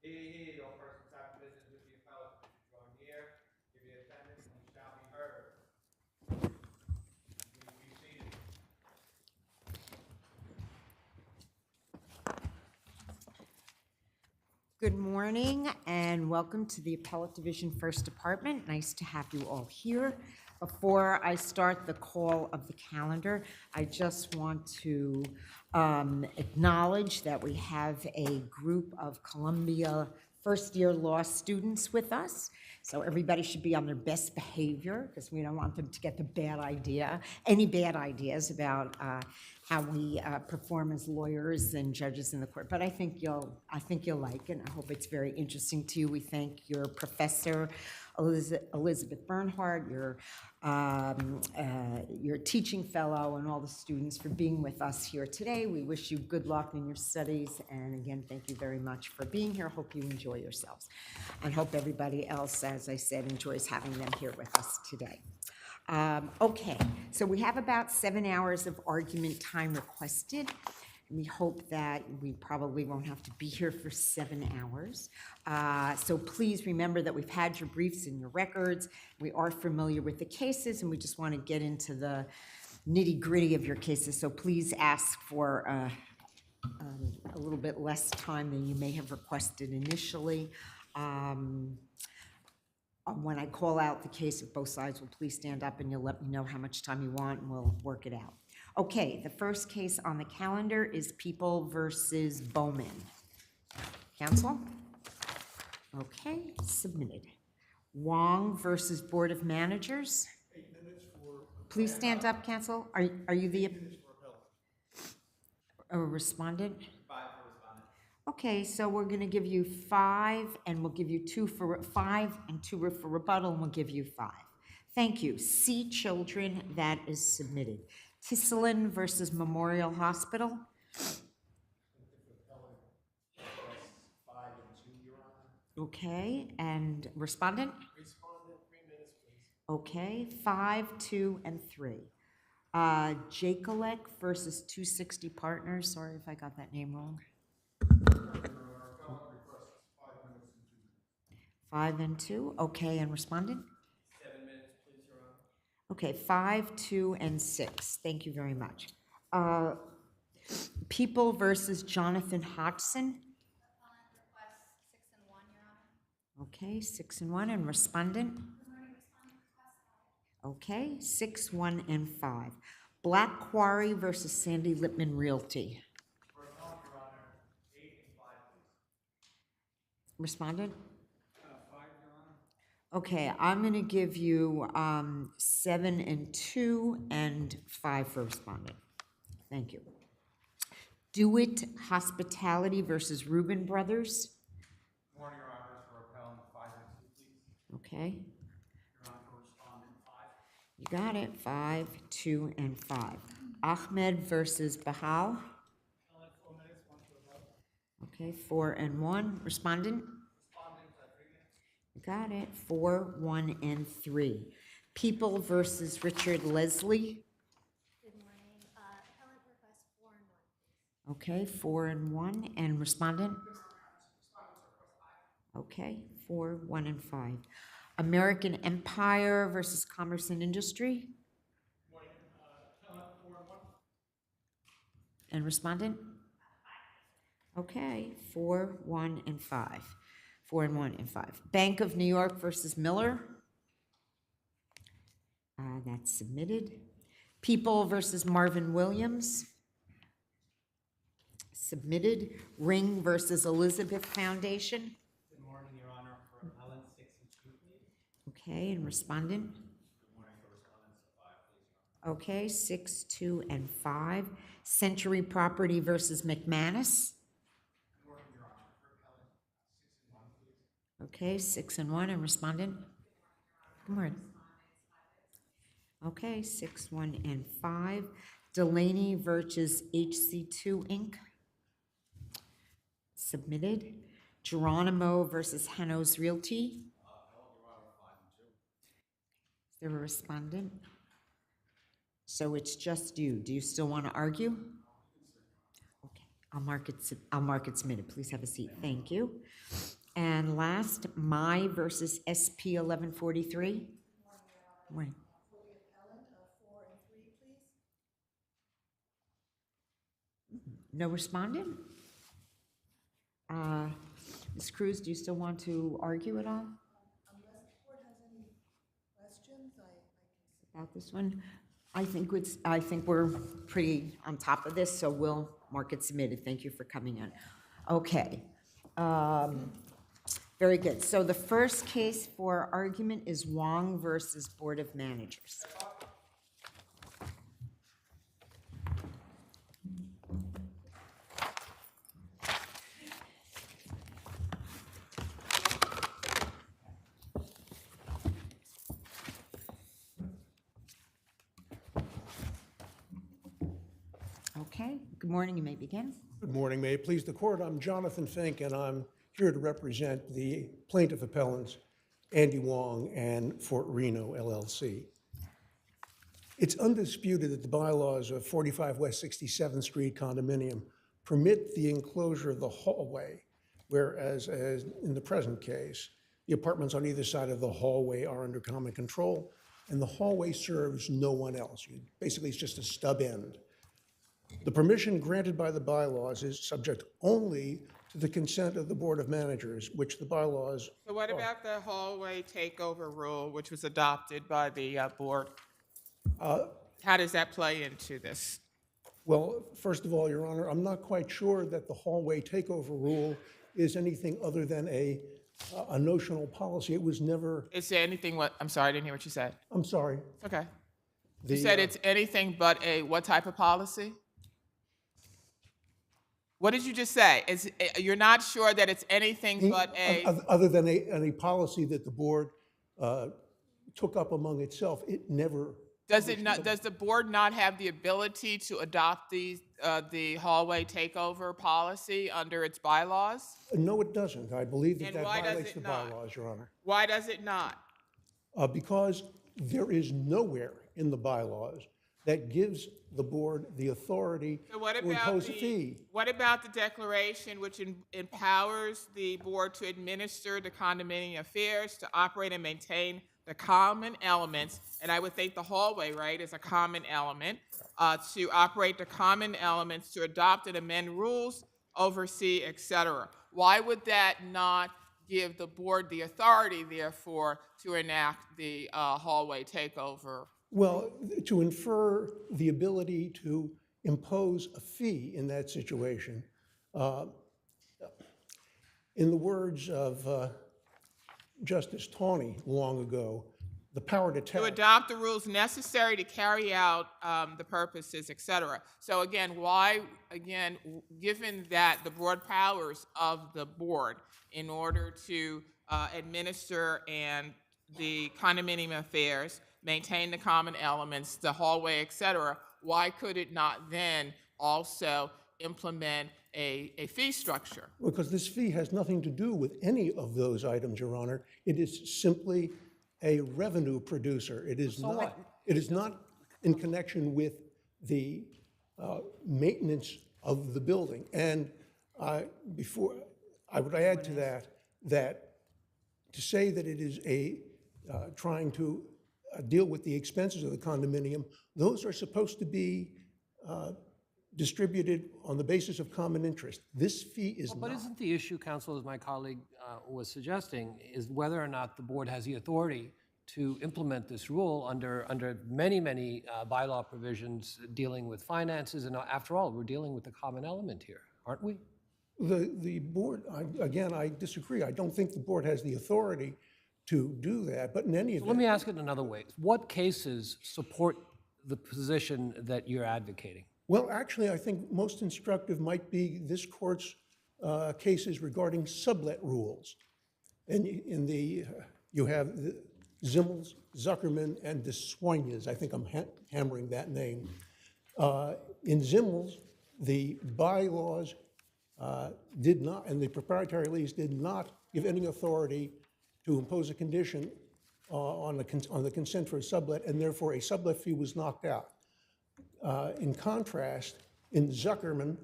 Hear, all persons having business with the appellate should draw near, give your attendance, and you shall be heard. Please be seated. Good morning and welcome to the Appellate Division First Department. Nice to have you all here. Before I start the call of the calendar, I just want to acknowledge that we have a group of Columbia first-year law students with us. So everybody should be on their best behavior because we don't want them to get any bad ideas about how we perform as lawyers and judges in the court. But I think you'll like it. I hope it's very interesting to you. We thank your professor, Elizabeth Bernhardt, your teaching fellow, and all the students for being with us here today. We wish you good luck in your studies, and again, thank you very much for being here. Hope you enjoy yourselves, and hope everybody else, as I said, enjoys having them here with us today. Okay, so we have about 7 hours of argument time requested. We hope that we probably won't have to be here for 7 hours. So please remember that we've had your briefs and your records. We are familiar with the cases, and we just want to get into the nitty-gritty of your cases. So please ask for a little bit less time than you may have requested initially. When I call out the case, if both sides will please stand up and you'll let me know how much time you want, and we'll work it out. Okay, the first case on the calendar is People versus Bowman. Counsel? Okay, submitted. Wong versus Board of Managers. 8 minutes for. Please stand up, counsel. Are you the 8 minutes for appellate. respondent? 5 for respondent. Okay, so we're going to give you 5, and we'll give you 2 for 5 and 2 for rebuttal, and we'll give you 5. Thank you. C Children, that is submitted. Tisselin versus Memorial Hospital. 5 and 2, Your Honor. Okay, and respondent? Respondent, 3 minutes, please. Okay, 5, 2, and 3. Jakelek versus 260 Partners. Sorry if I got that name wrong. Your Honor, appellate requests 5 minutes and 2 minutes. 5 and 2. Okay, and respondent? 7 minutes, please, Your Honor. Okay, 5, 2, and 6. Thank you very much. People versus Jonathan Hodgson. Appellant requests 6 and 1, Your Honor. Okay, 6 and 1, and respondent. Respondent requests 5. Okay, 6, 1, and 5. Black Quarry versus Sandy Lippman Realty. For appellant, Your Honor, 8 and 5, please. Respondent. 5, Your Honor. Okay, I'm going to give you 7 and 2 and 5 for respondent. Thank you. Dewitt Hospitality versus Reuben Brothers. Good morning, Your Honor. For appellant, 5 and 2, please. Okay, Your Honor, for respondent, 5. you got it. 5, 2, and 5. Ahmed versus Bahal. Appellant, 4 minutes, 1 for appellant. Okay, 4 and 1. Respondent. Respondent, 3 minutes. You got it. 4, 1, and 3. People versus Richard Leslie. Good morning. Appellant requests 4 and 1, please. Okay, 4 and 1. And respondent? Okay, 4, 1, and 5. American Empire versus Commerce and Industry. Good morning, appellant, 4 and 1. And respondent? Okay, 4, 1, and 5. 4 and 1 and 5. Bank of New York versus Miller. That's submitted. People versus Marvin Williams. Submitted. Ring versus Elizabeth Foundation. Good morning, Your Honor. For appellant, 6 and 2, please. Okay, and respondent? Good morning, for respondent, 5, please, Your Honor. Okay, 6, 2, and 5. Century Property versus McManus. Good morning, Your Honor. For appellant, 6 and 1, please. Okay, 6 and 1, and respondent? Good morning. Okay, 6, 1, and 5. Delaney versus HC2 Inc. Submitted. Geronimo versus Hanos Realty. Is there a respondent? So it's just you. Do you still want to argue? Okay. I'll mark it submitted. Please have a seat. Thank you. And last, My versus SP 1143. Morning. No respondent? Ms. Cruz, do you still want to argue at all? Unless the board has any questions, I can. About this one? I think we're pretty on top of this, so we'll mark it submitted. Thank you for coming in. Okay. Very good. So the first case for argument is Wong versus Board of Managers. Okay. Good morning. You may begin. Good morning. May it please the court. I'm Jonathan Fink, and I'm here to represent the plaintiff appellants, Andy Wong and Fort Reno, LLC. It's undisputed that the bylaws of 45 West 67th Street condominium permit the enclosure of the hallway, whereas as in the present case, the apartments on either side of the hallway are under common control, and the hallway serves no one else. Basically, it's just a stub end. The permission granted by the bylaws is subject only to the consent of the Board of Managers, which the bylaws. So what about the hallway takeover rule, which was adopted by the board? How does that play into this? Well, first of all, Your Honor, I'm not quite sure that the hallway takeover rule is anything other than a notional policy. It was never. Is there anything, I'm sorry, I didn't hear what you said. I'm sorry. Okay. You said it's anything but a, what type of policy? What did you just say? You're not sure that it's anything but a. Other than a policy that the board took up among itself, it never. Does the board not have the ability to adopt the hallway takeover policy under its bylaws? No, it doesn't. I believe that And that why does violates it the not? bylaws, Your Honor. Why does it not? Because there is nowhere in the bylaws that gives the board the authority So what to about impose a fee. what about the declaration which empowers the board to administer the condominium affairs, to operate and maintain the common elements, and I would think the hallway, right, is a common element, to operate the common elements, to adopt and amend rules, oversee, et cetera. Why would that not give the board the authority, therefore, to enact the hallway takeover? Well, to infer the ability to impose a fee in that situation, in the words of Justice Tawney long ago, the power to To adopt the rules necessary to carry out the purposes, et cetera. So again, given that the broad powers of the board in order to administer and the condominium affairs, maintain the common elements, the hallway, et cetera, why could it not then also implement a fee structure? Because this fee has nothing to do with any of those items, Your Honor. It is simply a revenue producer. It is not. It is not in connection with the maintenance of the building. And before I would add to that to say that it is trying to deal with the expenses of the condominium, those are supposed to be distributed on the basis of common interest. This fee is not. But isn't the issue, counsel, as my colleague was suggesting, is whether or not the board has the authority to implement this rule under many, many bylaw provisions dealing with finances? And after all, we're dealing with the common element here, aren't we? The board, again, I disagree. I don't think the board has the authority to do that, but in any event. Let me ask it another way. What cases support the position that you're advocating? Well, actually, I think most instructive might be this court's cases regarding sublet rules. And you have the Zimmels, Zuckerman, and de Soignes. I think I'm hammering that name. In Zimmels, the bylaws did not, and the proprietary lease did not give any authority to impose a condition on the consent for a sublet, and therefore a sublet fee was knocked out. In contrast, in Zuckerman,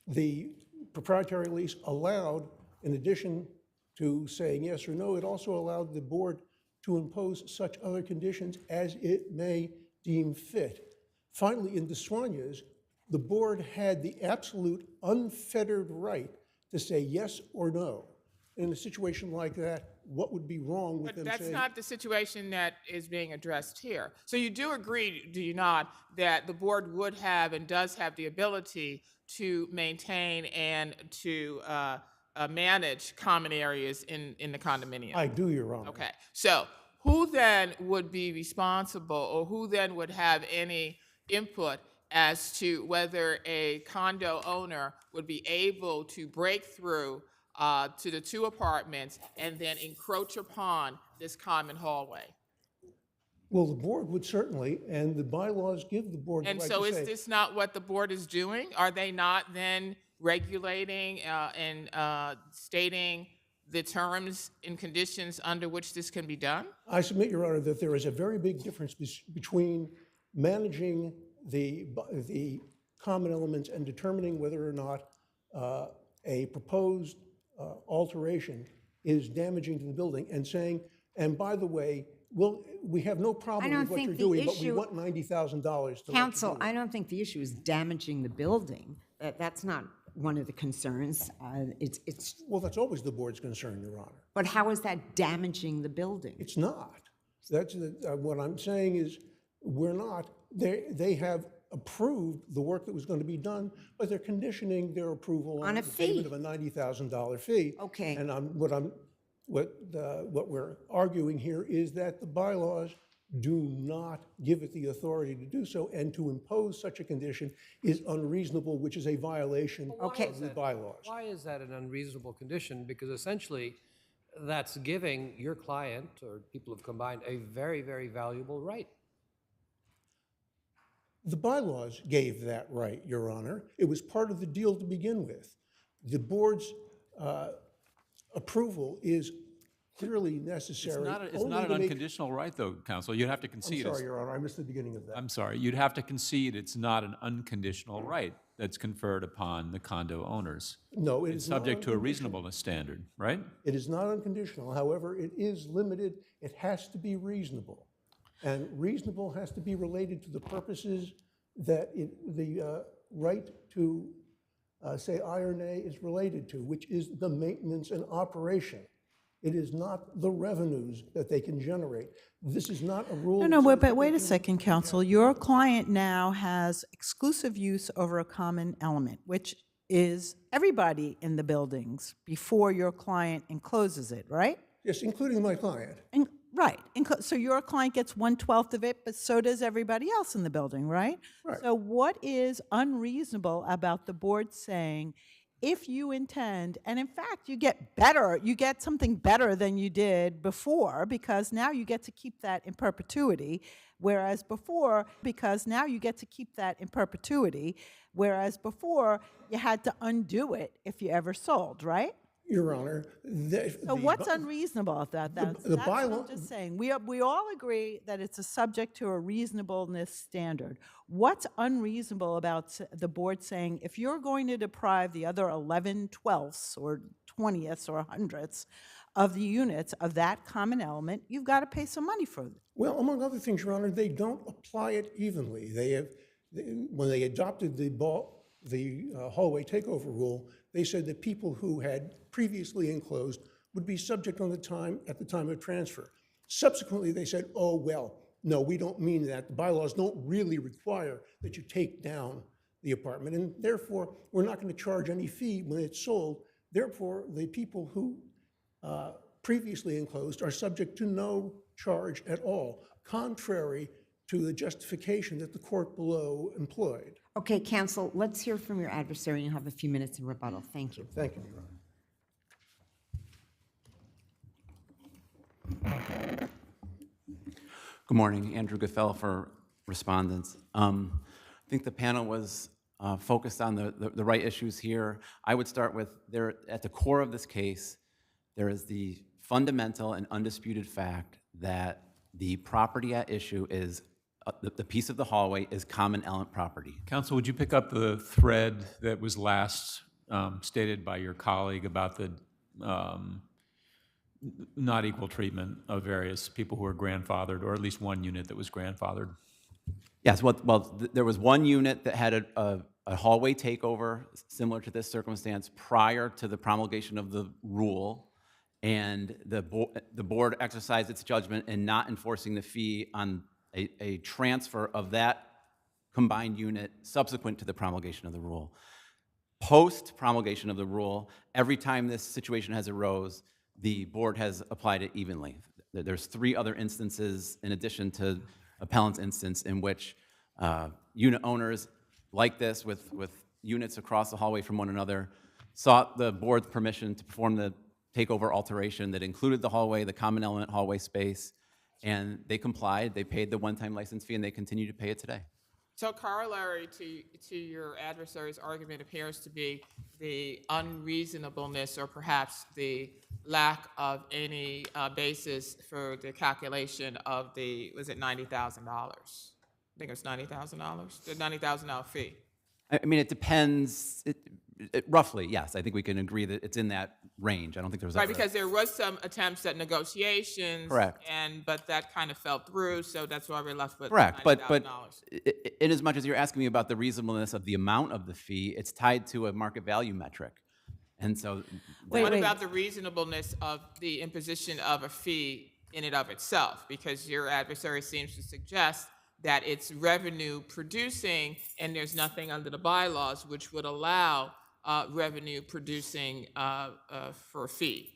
The proprietary lease allowed, in addition to saying yes or no, it also allowed the board to impose such other conditions as it may deem fit. Finally, in the Soignes, the board had the absolute unfettered right to say yes or no. In a situation like that, what would be wrong with But them that's saying? not the situation that is being addressed here. So you do agree, do you not, that the board would have and does have the ability to maintain and to manage common areas in the condominium? I do, Your Honor. Okay, so who then would be responsible, or who then would have any input as to whether a condo owner would be able to break through to the two apartments and then encroach upon this common hallway? Well, the board would certainly, and the bylaws give the board the And right so to is say. this not what the board is doing? Are they not then regulating and stating the terms and conditions under which this can be done? I submit, Your Honor, that there is a very big difference between managing the common elements and determining whether or not a proposed alteration is damaging to the building, and saying, and by the way, we have no problem don't with what think you're the doing, but we issue- want $90,000 to let you Counsel, do it. I don't think the issue is damaging the building. That's not one of the concerns. It's, Well, that's always the board's concern, Your Honor. but how is that damaging the building? It's not. What I'm saying is, we're not. They have approved the work that was going to be done, but they're conditioning their approval On a the payment fee. of a $90,000 fee. Okay. And what we're arguing here is that the bylaws do not give it the authority to do so, and to impose such a condition is unreasonable, which is a violation Okay. of the bylaws. Why is that an unreasonable condition? Because essentially, that's giving your client, or people who've combined, a very, very valuable right. The bylaws gave that right, Your Honor. It was part of the deal to begin with. The board's approval is clearly necessary. It's only not an to make- unconditional right, though, counsel. You'd have to I'm concede. sorry, Your Honor, I missed the beginning of that. I'm sorry. You'd have to concede it's not an unconditional right that's conferred upon the condo owners. No, it It's is not subject to a unconditional. reasonableness standard, right? It is not unconditional. However, it is limited. It has to be reasonable. And reasonable has to be related to the purposes that the right to say aye or nay is related to, which is the maintenance and operation. It is not the revenues that they can generate. This is not a rule. No, that says but that wait they a can- second, counsel. Your client now has exclusive use over a common element, which is everybody in the buildings before your client encloses it, right? Yes, including my client. Right. So your client gets 1/12 of it, but so does everybody else in the building, right? Right. So what is unreasonable about the board saying, if you intend, and in fact, you get something better than you did before, because now you get to keep that in perpetuity, whereas before you had to undo it if you ever sold, right? Your Honor, So what's unreasonable about that? the That's what I'm bylaw- just saying. We all agree that it's a subject to a reasonableness standard. What's unreasonable about the board saying, if you're going to deprive the other 11/12ths or 20ths or 100ths of the units of that common element, you've got to pay some money for it? Well, among other things, Your Honor, they don't apply it evenly. When they adopted the hallway takeover rule, they said that people who had previously enclosed would be subject at the time of transfer. Subsequently, they said, oh, well, no, we don't mean that. The bylaws don't really require that you take down the apartment, and therefore, we're not going to charge any fee when it's sold. Therefore, the people who previously enclosed are subject to no charge at all, contrary to the justification that the court below employed. Okay, counsel, let's hear from your adversary. You have a few minutes in rebuttal. Thank you. Thank you, Your Honor. Good morning, Andrew Gaffel for respondents. I think the panel was focused on the right issues here. I would start with, at the core of this case, there is the fundamental and undisputed fact that the property at issue is the piece of the hallway is common element property. Counsel, would you pick up the thread that was last stated by your colleague about the not equal treatment of various people who are grandfathered, or at least one unit that was grandfathered? Yes, there was one unit that had a hallway takeover similar to this circumstance prior to the promulgation of the rule, and the board exercised its judgment in not enforcing the fee on a transfer of that combined unit subsequent to the promulgation of the rule. Post promulgation of the rule, every time this situation has arose, the board has applied it evenly. There's 3 other instances in addition to Appellant's instance in which unit owners like this with units across the hallway from one another sought the board's permission to perform the takeover alteration that included the hallway, the common element hallway space, and they complied. They paid the one-time license fee, and they continue to pay it today. So corollary to your adversary's argument appears to be the unreasonableness or perhaps the lack of any basis for the calculation of the, was it $90,000? I think it was $90,000, the $90,000 fee. I mean, it depends. Roughly, yes. I think we can agree that it's in that range. I don't think there was Right, ever because there was some attempts at negotiations. Correct. But that kind of fell through, so that's why we're left with correct. But $90,000. in as much as you're asking me about the reasonableness of the amount of the fee, it's tied to a market value metric. And so What about the reasonableness of the imposition of a fee in and of itself? Because your adversary seems to suggest that it's revenue producing and there's nothing under the bylaws which would allow revenue producing for a fee.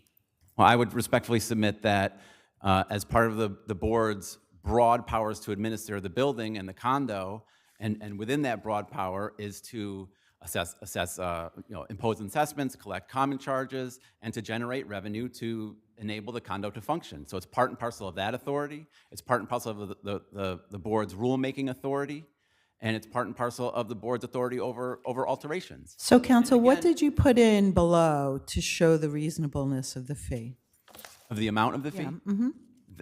Well, I would respectfully submit that as part of the board's broad powers to administer the building and the condo, and within that broad power is to assess impose assessments, collect common charges, and to generate revenue to enable the condo to function. So it's part and parcel of that authority. It's part and parcel of the board's rulemaking authority, and it's part and parcel of the board's authority over alterations. So, counsel, what did you put in below to show the reasonableness of the fee? Of the amount of the fee? Yeah.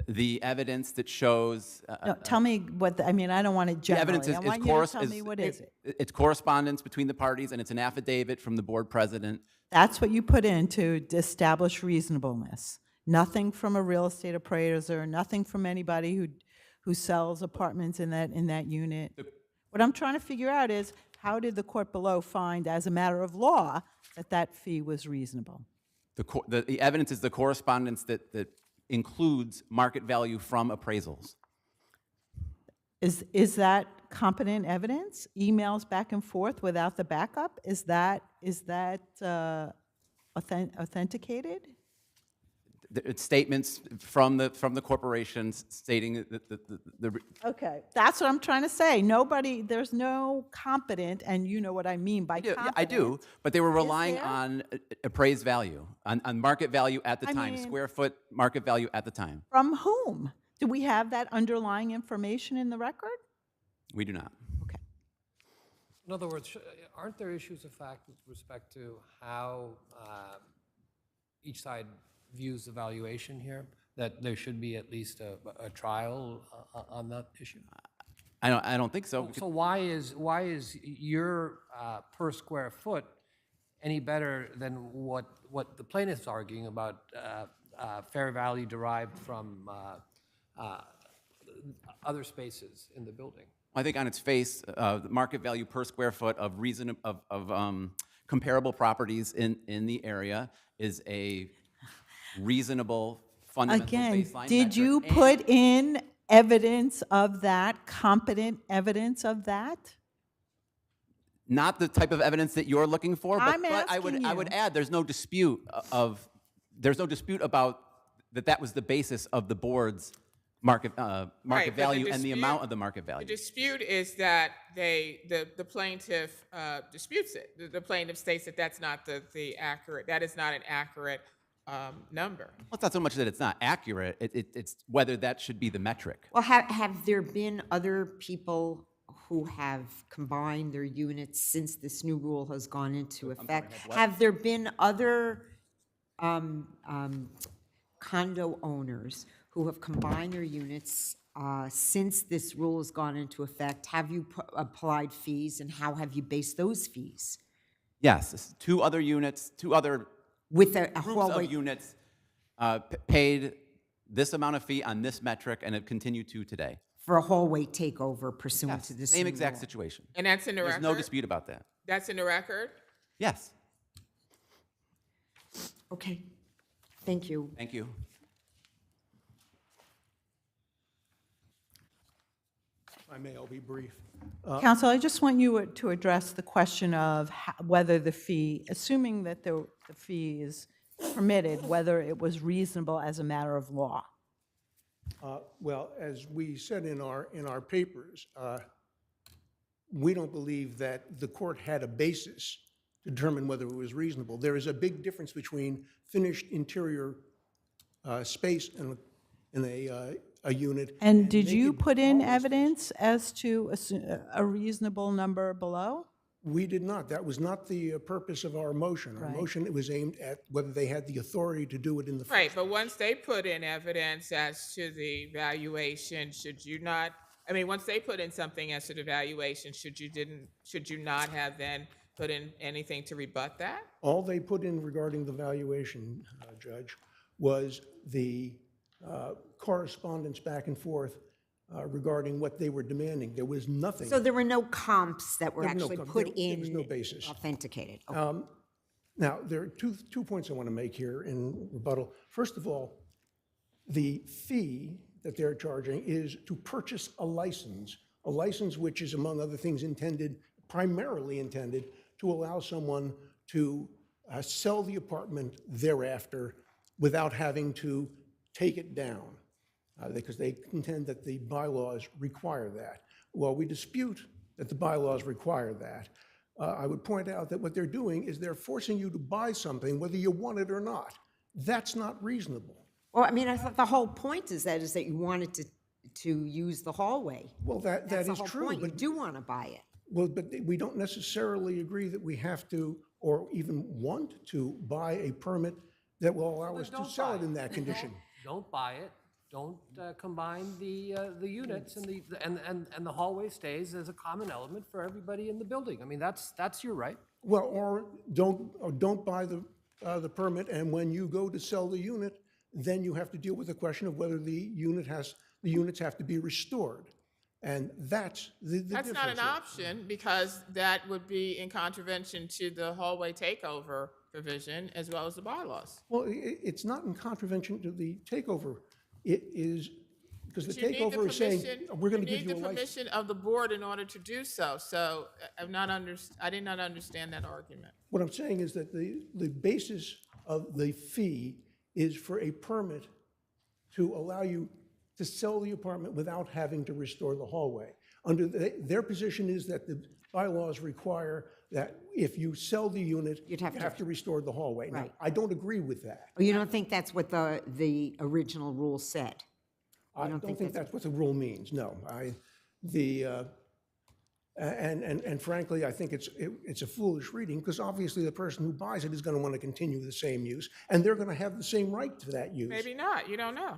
The evidence that shows... No, tell me what, I mean, I don't want it The evidence generally. I want you to tell me what is it. It's correspondence between the parties, and it's an affidavit from the board president. That's what you put in to establish reasonableness. Nothing from a real estate appraiser, nothing from anybody who sells apartments in that unit. What I'm trying to figure out is, how did the court below find, as a matter of law, that fee was reasonable? The evidence is the correspondence that includes market value from appraisals. Is that competent evidence? Emails back and forth without the backup? Is that authenticated? It's statements from the corporations stating that the Okay, that's what I'm trying to say. There's no competent, and you know what I mean by competent. I do, but they were relying on appraised value, on market value at the time, square foot market value at the time. From whom? Do we have that underlying information in the record? We do not. Okay. In other words, aren't there issues of fact with respect to how each side views the valuation here, that there should be at least a trial on that issue? I don't think so. So why is your per square foot any better than what the plaintiff's arguing about fair value derived from other spaces in the building? I think on its face, the market value per square foot of comparable properties in the area is a reasonable fundamental baseline metric. Did you put in evidence of that, competent evidence of that? Not the type of evidence that you're looking for, but I would add there's no dispute about that was the basis of the board's market value and the amount of the market value. The dispute is that the plaintiff disputes it. The plaintiff states that that's not that is not an accurate number. Well, it's not so much that it's not accurate, it's whether that should be the metric. Well, have there been other people who have combined their units since this new rule has gone into effect? Have there been other condo owners who have combined their units since this rule has gone into effect, have you applied fees, and how have you based those fees? Yes, two other units, two other With a groups hallway, of units paid this amount of fee on this metric, and have continued to today. for a hallway takeover pursuant Yes, to this same new exact law? situation. And that's in the There's record? no dispute about that. That's in the record? Yes, Okay, thank you. thank you. If I may, I'll be brief. Counsel, I just want you to address the question of whether the fee, assuming that the fee is permitted, whether it was reasonable as a matter of law. Well, as we said in our papers, we don't believe that the court had a basis to determine whether it was reasonable. There is a big difference between finished interior space in a unit. And did you naked put in hallway space. evidence as to a reasonable number below? We did not. That was not the purpose of our motion. Our Right. motion, it was aimed at whether they had the authority to do it in the first. Right, but once they put in evidence as to the valuation, should you not, I mean, once they put in something as to the valuation, should you not have then put in anything to rebut that? All they put in regarding the valuation, Judge, was the correspondence back and forth regarding what they were demanding. There was nothing. So there were no comps that were There were no actually comps. put There in? was no basis. Authenticated. Okay. Now, there are two points I want to make here in rebuttal. First of all, the fee that they're charging is to purchase a license which is, among other things, primarily intended to allow someone to sell the apartment thereafter without having to take it down, because they contend that the bylaws require that. Well, we dispute that the bylaws require that. I would point out that what they're doing is they're forcing you to buy something whether you want it or not. That's not reasonable. Well, I mean, I thought the whole point is that you wanted to use the hallway. Well, that That's the is whole true, point. You but do want to buy it. well, but we don't necessarily agree that we have to, or even want to, buy a permit that will allow then us to don't sell buy it in that condition. Don't buy it. Don't combine the units, and the hallway stays as a common element for everybody in the building. I mean, that's your right. Well, or don't buy the permit, and when you go to sell the unit, then you have to deal with the question of whether the units have to be restored. And that's the That's not an difference here. option, because that would be in contravention to the hallway takeover provision as well as the bylaws. Well, it's not in contravention to the takeover. It is, because the But you need takeover is saying, permission- we're going to give you a need the license. permission of the board in order to do so. So I did not understand that argument. What I'm saying is that the basis of the fee is for a permit to allow you to sell the apartment without having to restore the hallway. Their position is that the bylaws require that if you sell the unit, you have to restore the hallway. Now, Right. I don't agree with that. Or you don't think that's what the original rule said? I don't think that's what the rule means, no. And frankly, I think it's a foolish reading, because obviously the person who buys it is going to want to continue the same use, and they're going to have the same right to that use. Maybe not, you don't know.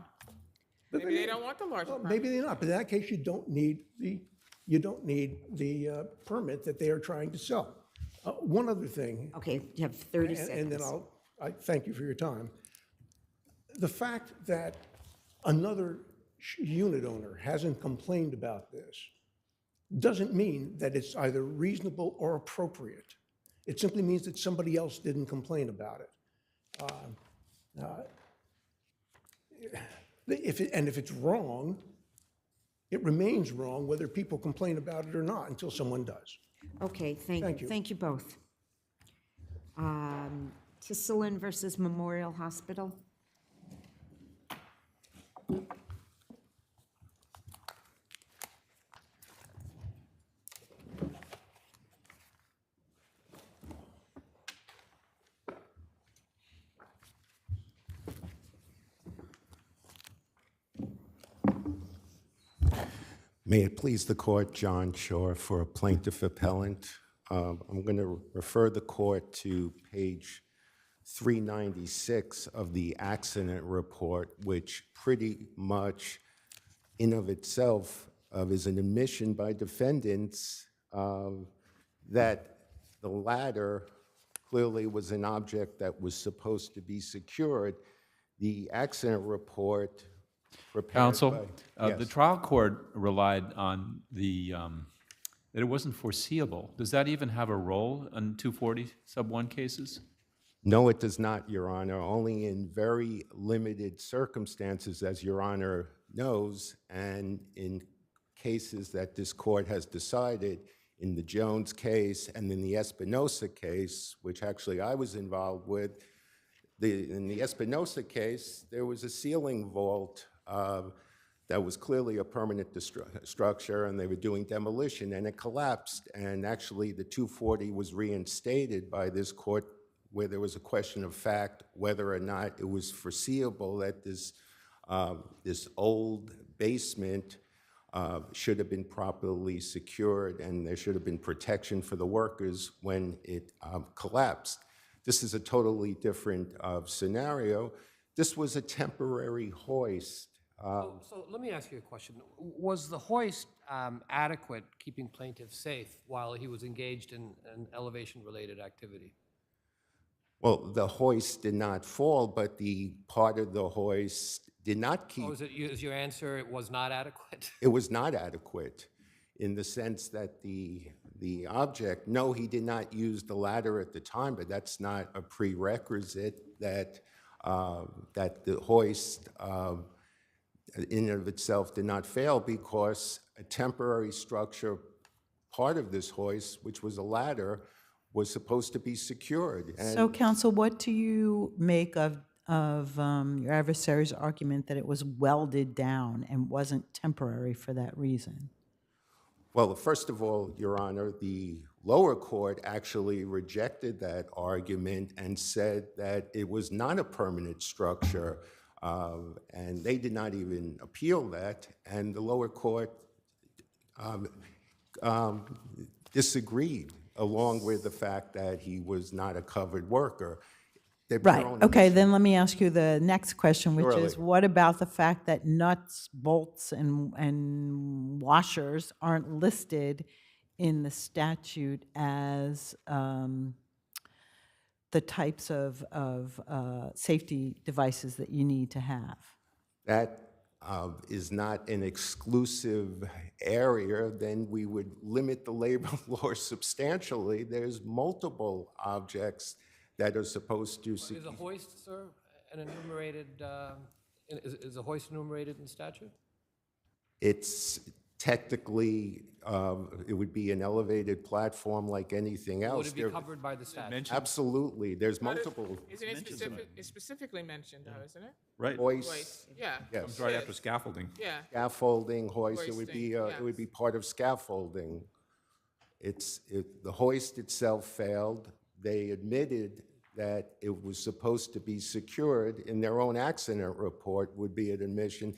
But Maybe they don't want the larger Well, permit. maybe they're not, but in that case, you don't need the permit that they are trying to sell. One other thing, Okay, you have 30 seconds. and then I thank you for your time. The fact that another unit owner hasn't complained about this doesn't mean that it's either reasonable or appropriate. It simply means that somebody else didn't complain about it. If it's wrong, it remains wrong whether people complain about it or not until someone does. Okay, Thank thank you. you. Thank you both. Tisselin versus Memorial Hospital. May it please the court, John Shore for plaintiff appellant. I'm going to refer the court to page 396 of the accident report, which pretty much in of itself is an admission by defendants that the ladder clearly was an object that was supposed to be secured. The accident report prepared Counsel, by... the Yes. trial court relied on that it wasn't foreseeable. Does that even have a role in 240 sub 1 cases? No, it does not, Your Honor. Only in very limited circumstances, as Your Honor knows, and in cases that this court has decided, in the Jones case and in the Espinosa case, which actually I was involved with. In the Espinosa case, there was a ceiling vault that was clearly a permanent structure, and they were doing demolition, and it collapsed. And actually, the 240 was reinstated by this court, where there was a question of fact whether or not it was foreseeable that this old basement should have been properly secured, and there should have been protection for the workers when it collapsed. This is a totally different scenario. This was a temporary hoist. So let me ask you a question. Was the hoist adequate keeping plaintiff safe while he was engaged in an elevation-related activity? Well, the hoist did not fall, but the part of the hoist did not keep... Oh, is your answer it was not adequate? It was not adequate in the sense that the object, no, he did not use the ladder at the time, but that's not a prerequisite that the hoist in and of itself did not fail, because a temporary structure, part of this hoist, which was a ladder, was supposed to be secured. And So, counsel, what do you make of your adversary's argument that it was welded down and wasn't temporary for that reason? well, first of all, Your Honor, the lower court actually rejected that argument and said that it was not a permanent structure, and they did not even appeal that, and the lower court disagreed, along with the fact that he was not a covered worker. Right, okay, then let me ask you the next question, which is, Surely. what about the fact that nuts, bolts, and washers aren't listed in the statute as the types of safety devices that you need to have? That is not an exclusive area, then we would limit the labor law substantially. There's multiple objects that are supposed to... Is a hoist, sir, an enumerated, is a hoist enumerated in statute? It's technically, it would be an elevated platform like anything else. Would it be There- covered by the statute? Absolutely, there's multiple Isn't it it's specifically mentioned, though, isn't it? Right. hoists, Hoist, yeah. Yes. Comes right after scaffolding. Yeah. scaffolding, hoist, it would be, Hoisting, it would be yes. part of scaffolding. The hoist itself failed. They admitted that it was supposed to be secured. In their own accident report would be an admission.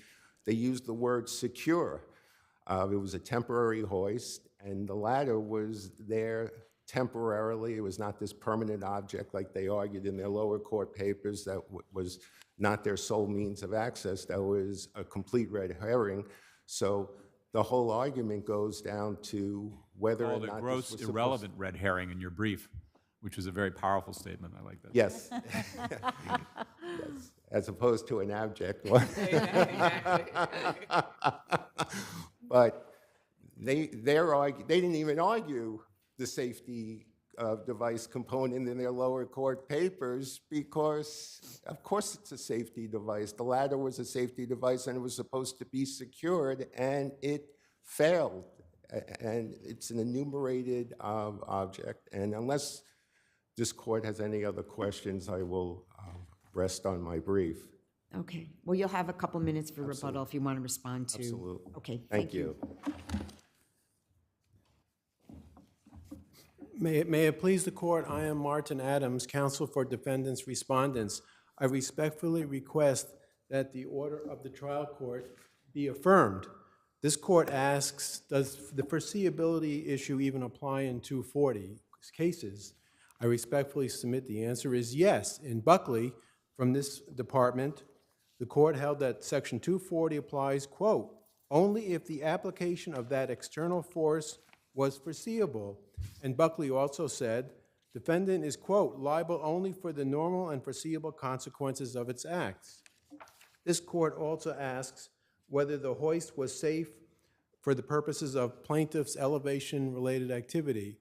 They used the word secure. It was a temporary hoist, and the ladder was there temporarily. It was not this permanent object like they argued in their lower court papers that was not their sole means of access. That was a complete red herring. So the whole argument goes down to whether or The not gross this was irrelevant red herring in your brief, which was a very powerful statement. I like that. Yes. Yes, as opposed to an abject one. But they didn't even argue the safety device component in their lower court papers because, of course, it's a safety device. The ladder was a safety device, and it was supposed to be secured, and it failed. And it's an enumerated object. And unless this court has any other questions, I will rest on my brief. Okay, well, you'll have a couple minutes for rebuttal if you want to respond to. Absolutely. Okay, Thank you. May it please the court, I am Martin Adams, counsel for defendants respondents. I respectfully request that the order of the trial court be affirmed. This court asks, does the foreseeability issue even apply in 240 cases? I respectfully submit the answer is yes. In Buckley, from this department, the court held that section 240 applies, quote, only if the application of that external force was foreseeable. And Buckley also said, defendant is, quote, liable only for the normal and foreseeable consequences of its acts. This court also asks whether the hoist was safe for the purposes of plaintiff's elevation-related activity.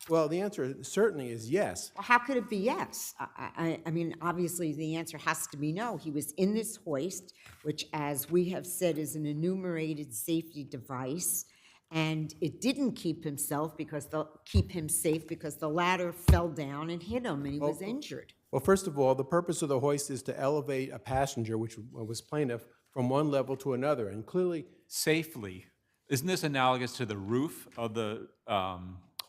Well, the answer certainly is yes. Well, how could it be yes? I mean, obviously, the answer has to be no. He was in this hoist, which, as we have said, is an enumerated safety device, and it didn't keep him safe because the ladder fell down and hit him, and he was injured. Well, first of all, the purpose of the hoist is to elevate a passenger, which was plaintiff, from one level to another, and clearly... Safely. Isn't this analogous to the roof of the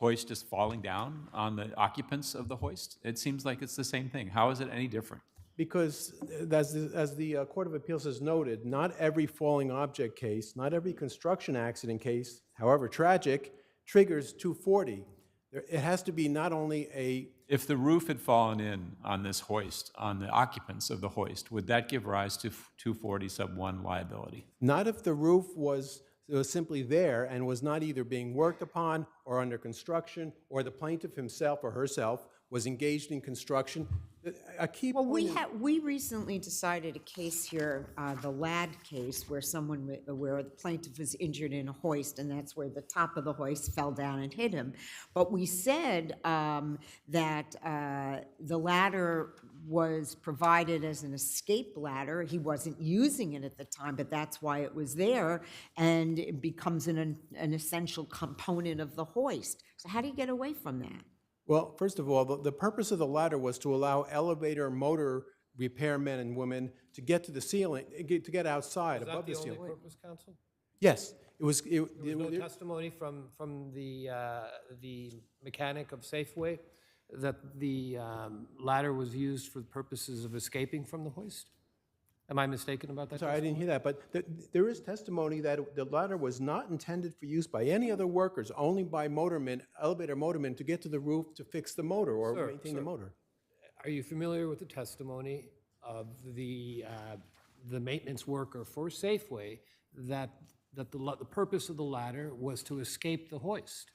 hoist just falling down on the occupants of the hoist? It seems like it's the same thing. How is it any different? Because, as the Court of Appeals has noted, not every falling object case, not every construction accident case, however tragic, triggers 240. It has to be not only a... If the roof had fallen in on this hoist, on the occupants of the hoist, would that give rise to 240 sub 1 liability? Not if the roof was simply there and was not either being worked upon or under construction, or the plaintiff himself or herself was engaged in construction. A key Well, point we recently decided a case here, the Ladd case, where the plaintiff was injured in a hoist, and that's where the top of the hoist fell down and hit him. But we said that the ladder was provided as an escape ladder. He wasn't using it at the time, but that's why it was there, and it becomes an essential component of the hoist. So how do you get away from that? Well, first of all, the purpose of the ladder was to allow elevator motor repairmen and women to get to the ceiling, to get outside above the ceiling. Was that the only purpose, counsel? Yes, it was. There was no testimony from the mechanic of Safeway that the ladder was used for the purposes of escaping from the hoist? Am I mistaken about that? Sorry, I didn't hear that, but there is testimony that the ladder was not intended for use by any other workers, only by motormen, elevator motormen, to get to the roof to fix the motor or maintain the motor. Are you familiar with the testimony of the maintenance worker for Safeway that the purpose of the ladder was to escape the hoist?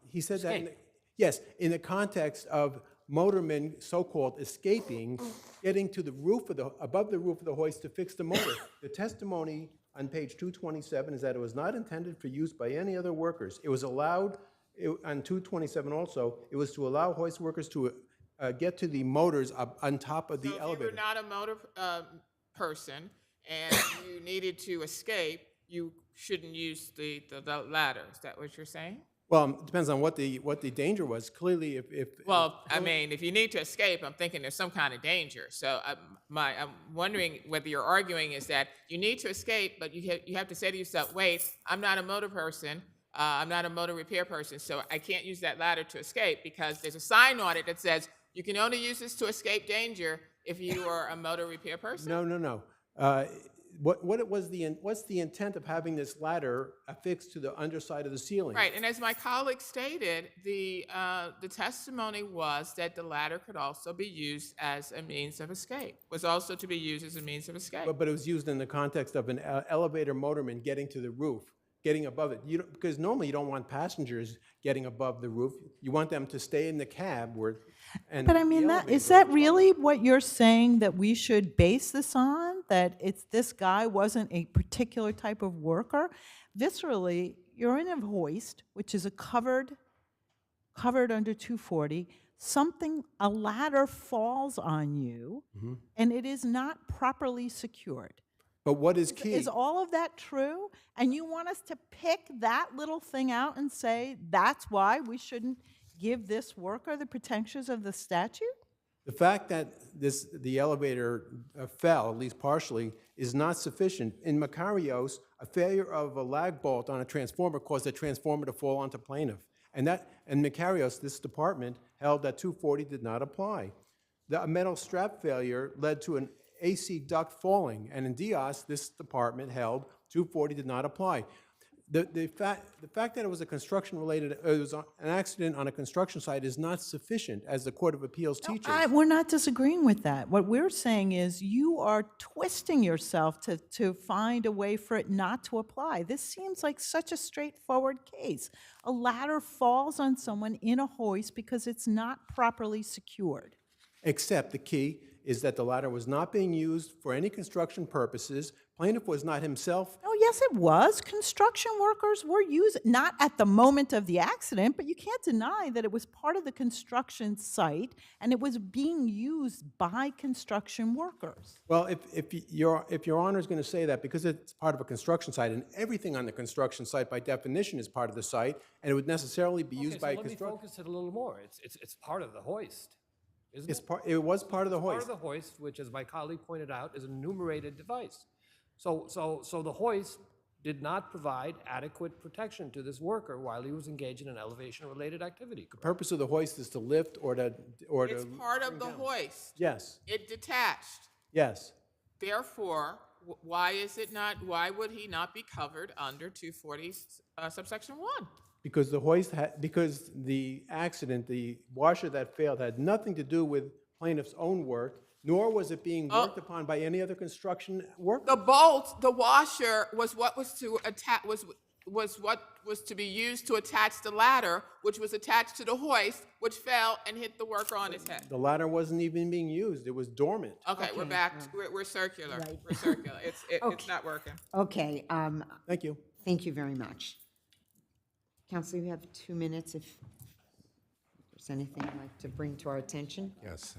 He said that, yes, in the context of motormen, so-called, escaping, getting to the roof above the roof of the hoist to fix the motor. The testimony on page 227 is that it was not intended for use by any other workers. It was allowed, on 227 also, it was to allow hoist workers to get to the motors up on top of the elevator. If you were not a motor person and you needed to escape, you shouldn't use the ladder. Is that what you're saying? Well, it depends on what the danger was. Clearly, I mean, if you need to escape, I'm thinking there's some kind of danger. So I'm wondering whether you're arguing is that you need to escape, but you have to say to yourself, wait, I'm not a motor person. I'm not a motor repair person, so I can't use that ladder to escape because there's a sign on it that says you can only use this to escape danger if you are a motor repair person. No. What's the intent of having this ladder affixed to the underside of the ceiling? Right, and as my colleague stated, the testimony was that the ladder could also be used as a means of escape. Was also to be used as a means of escape. But it was used in the context of an elevator motorman getting to the roof, getting above it. Because normally you don't want passengers getting above the roof. You want them to stay in the cab where. But I mean, is that really what you're saying that we should base this on? That this guy wasn't a particular type of worker? Viscerally, you're in a hoist, which is covered under 240. A ladder falls on you, and it is not properly secured. But what is key? Is all of that true? And you want us to pick that little thing out and say that's why we shouldn't give this worker the protections of the statute? The fact that the elevator fell, at least partially, is not sufficient. In Macarios, a failure of a lag bolt on a transformer caused the transformer to fall onto plaintiff. And in Macarios, this department held that 240 did not apply. The metal strap failure led to an AC duct falling, and in Diaz, this department held 240 did not apply. The fact that it was a construction-related, it was an accident on a construction site is not sufficient, as the Court of Appeals teaches. We're not disagreeing with that. What we're saying is you are twisting yourself to find a way for it not to apply. This seems like such a straightforward case. A ladder falls on someone in a hoist because it's not properly secured. Except the key is that the ladder was not being used for any construction purposes. Plaintiff was not himself. Oh, yes, it was. Construction workers were using, not at the moment of the accident, but you can't deny that it was part of the construction site and it was being used by construction workers. Well, if your honor is going to say that because it's part of a construction site, and everything on the construction site by definition is part of the site, and it would necessarily be used by a Let me construction. focus it a little more. It's part of the hoist, isn't it? It was part of the Part hoist. of the hoist, which, as my colleague pointed out, is a enumerated device. So the hoist did not provide adequate protection to this worker while he was engaged in an elevation-related activity. The purpose of the hoist is to lift or to. It's part of the hoist. Yes, It detached. yes. Therefore, why would he not be covered under 240 subsection 1? Because because the accident, the washer that failed had nothing to do with plaintiff's own work, nor was it being worked upon by any other construction worker. The bolt, the washer, was what was to attach, was what was to be used to attach the ladder, which was attached to the hoist, which fell and hit the worker on his head. The ladder wasn't even being used. It was dormant. Okay, we're back. We're circular. Right. We're circular. It's not working. Okay, Thank you. thank you very much. Counsel, you have 2 minutes if there's anything you'd like to bring to our attention. Yes.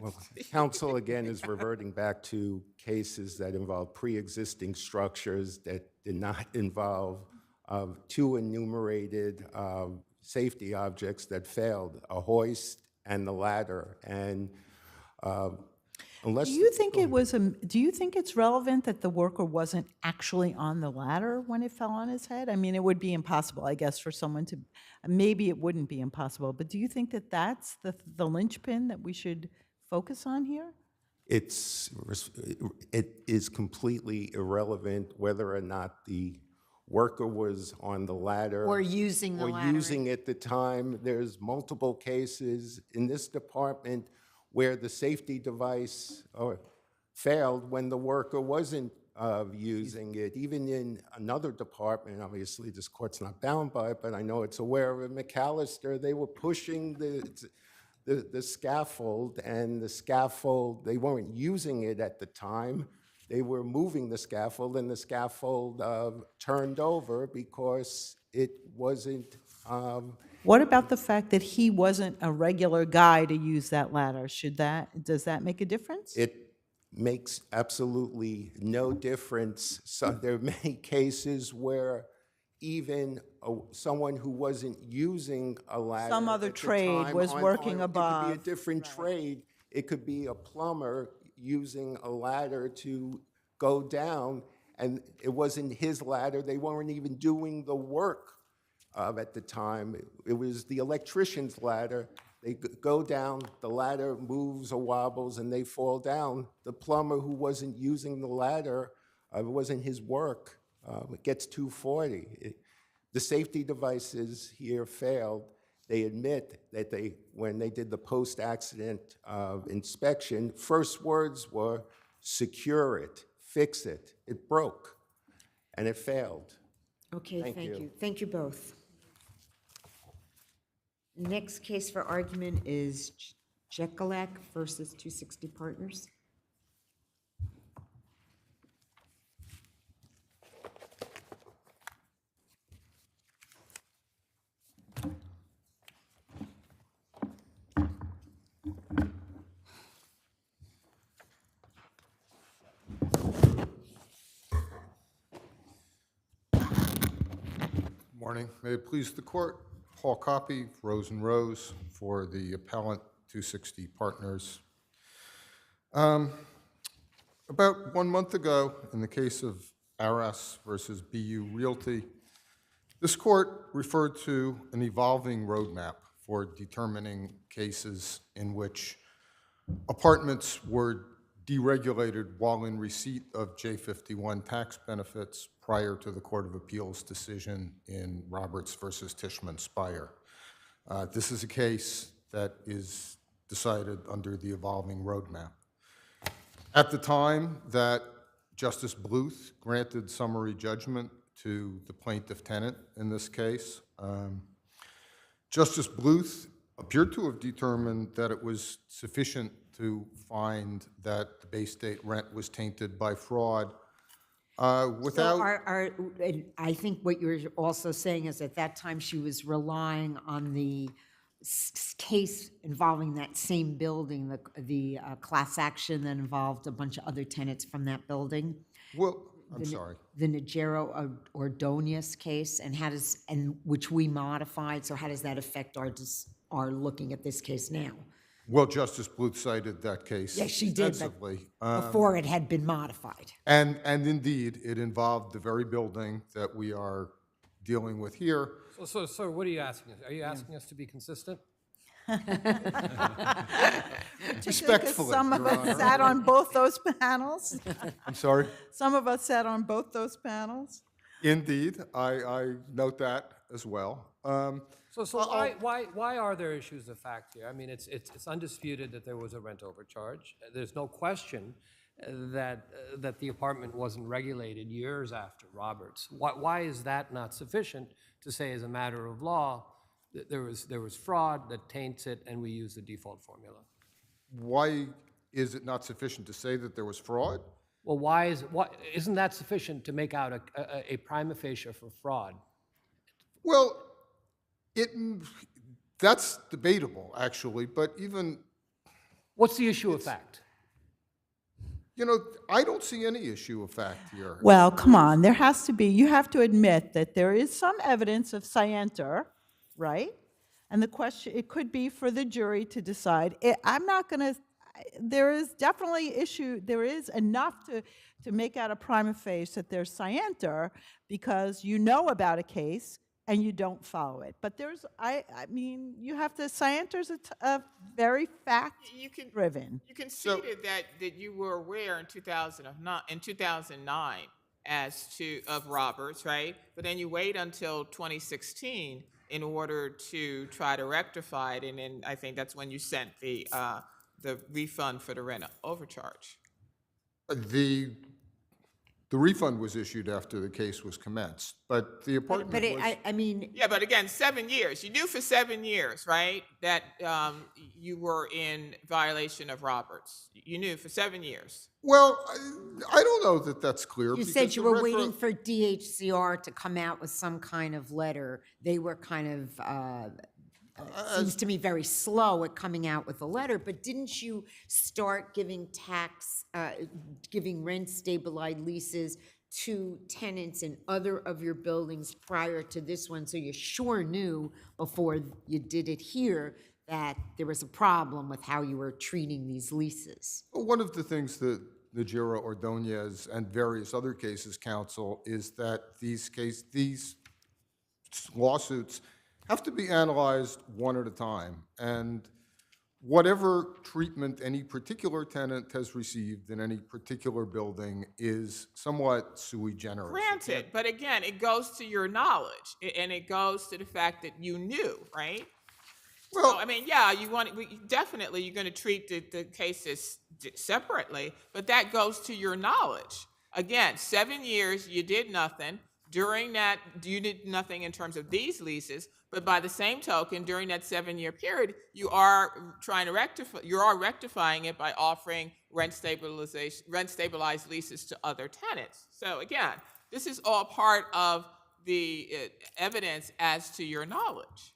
Well, counsel, again, is reverting back to cases that involve pre-existing structures that did not involve two enumerated safety objects that failed, a hoist and the ladder. And unless... Do you think it's relevant that the worker wasn't actually on the ladder when it fell on his head? I mean, it would be impossible, I guess, for someone to, maybe it wouldn't be impossible, but do you think that that's the linchpin that we should focus on here? it is completely irrelevant whether or not the worker was on the ladder. Or using the ladder. Or using it at the time. There's multiple cases in this department where the safety device failed when the worker wasn't using it. Even in another department, obviously this court's not bound by it, but I know it's aware of it, McAllister, they were pushing the scaffold, and the scaffold, they weren't using it at the time. They were moving the scaffold, and the scaffold turned over because it wasn't... What about the fact that he wasn't a regular guy to use that ladder? Does that make a difference? It makes absolutely no difference. So there are many cases where even someone who wasn't using a ladder Some other at the trade time was working above. It could be a different trade. It could be a plumber using a ladder to go down, and it wasn't his ladder. They weren't even doing the work at the time. It was the electrician's ladder. They go down, the ladder moves or wobbles, and they fall down. The plumber who wasn't using the ladder, it wasn't his work. It gets 240. The safety devices here failed. They admit that when they did the post-accident inspection, first words were, secure it, fix it. It broke, and it failed. Okay, thank you. you. Thank you both. Next case for argument is Jekalak versus 260 Partners. Morning. May it please the court. Paul Copy, Rose and Rose, for the appellant 260 Partners. About 1 month ago, in the case of Aras versus BU Realty, this court referred to an evolving roadmap for determining cases in which apartments were deregulated while in receipt of J51 tax benefits prior to the Court of Appeals decision in Roberts versus Tishman Speyer. This is a case that is decided under the evolving roadmap. At the time that Justice Bluth granted summary judgment to the plaintiff tenant in this case, Justice Bluth appeared to have determined that it was sufficient to find that the Bay State rent was tainted by fraud without... So I think what you're also saying is at that time she was relying on the case involving that same building, the class action that involved a bunch of other tenants from that building. Well, I'm sorry. The Najero Ordonez case, and which we modified. So how does that affect our looking at this case now? Well, Justice Bluth cited that case Yes, she did, extensively. but before it had been modified. And indeed, it involved the very building that we are dealing with here. So what are you asking us? Are you asking us to be consistent? Respectfully, Some of Your us Honor. sat on both those panels. I'm sorry? Some of us sat on both those panels. Indeed, I note that as well. So why are there issues of fact here? I mean, it's undisputed that there was a rent overcharge. There's no question that the apartment wasn't regulated years after Roberts. Why is that not sufficient to say, as a matter of law, that there was fraud that taints it, and we use the default formula? Why is it not sufficient to say that there was fraud? Well, isn't that sufficient to make out a prima facie for fraud? Well, that's debatable, actually, but even... What's the issue of fact? You know, I don't see any issue of fact here. Well, come on, there has to be, you have to admit that there is some evidence of scienter, right? And the question, it could be for the jury to decide. I'm not going to, there is definitely there is enough to make out a prima facie that there's scienter because you know about a case and you don't follow it. But I mean, you have to, scienter's a very fact-driven. You conceded that you were aware in 2009 of Roberts, right? But then you wait until 2016 in order to try to rectify it, and then I think that's when you sent the refund for the rent overcharge. The refund was issued after the case was commenced, but the apartment was... I mean... Yeah, but again, 7 years. You knew for 7 years, right, that you were in violation of Roberts. You knew for 7 years. Well, I don't know that that's clear. You said you were waiting for DHCR to come out with some kind of letter. They were kind of... seems to me very slow at coming out with a letter, but didn't you start giving giving rent stabilized leases to tenants in other of your buildings prior to this one? So you sure knew before you did it here that there was a problem with how you were treating these leases. One of the things that Najera Ordonez and various other cases counsel is that these lawsuits have to be analyzed one at a time, and whatever treatment any particular tenant has received in any particular building is somewhat sui generis. Granted, but again, it goes to your knowledge, and it goes to the fact that you knew, right? Well, so, I mean, yeah, definitely you're going to treat the cases separately, but that goes to your knowledge. Again, 7 years, you did nothing. During that, you did nothing in terms of these leases, but by the same token, during that 7-year period, you are rectifying it by offering rent stabilized leases to other tenants. So again, this is all part of the evidence as to your knowledge.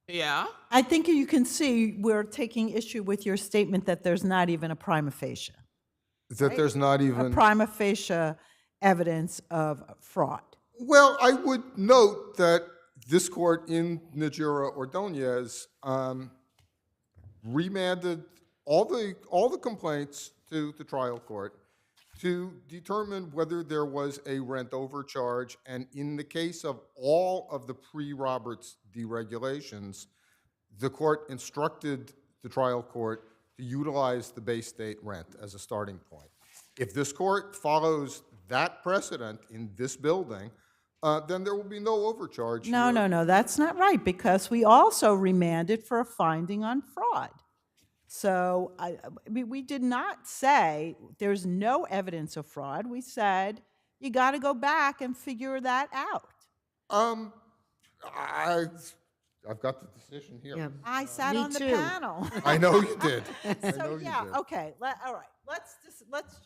Yeah? I think you can see we're taking issue with your statement that there's not even a prima facie. That there's not even... A prima facie evidence of fraud. Well, I would note that this court in Najera Ordonez remanded all the complaints to the trial court to determine whether there was a rent overcharge, and in the case of all of the pre-Roberts deregulations, the court instructed the trial court to utilize the Bay State rent as a starting point. If this court follows that precedent in this building, then there will be no overcharge No, here. no, no, that's not right, because we also remanded for a finding on fraud. So we did not say there's no evidence of fraud. We said you got to go back and figure that out. I've got the decision here. Yeah. I sat Me on the too. panel. I know you did. I know So, you yeah, did. okay, all right, let's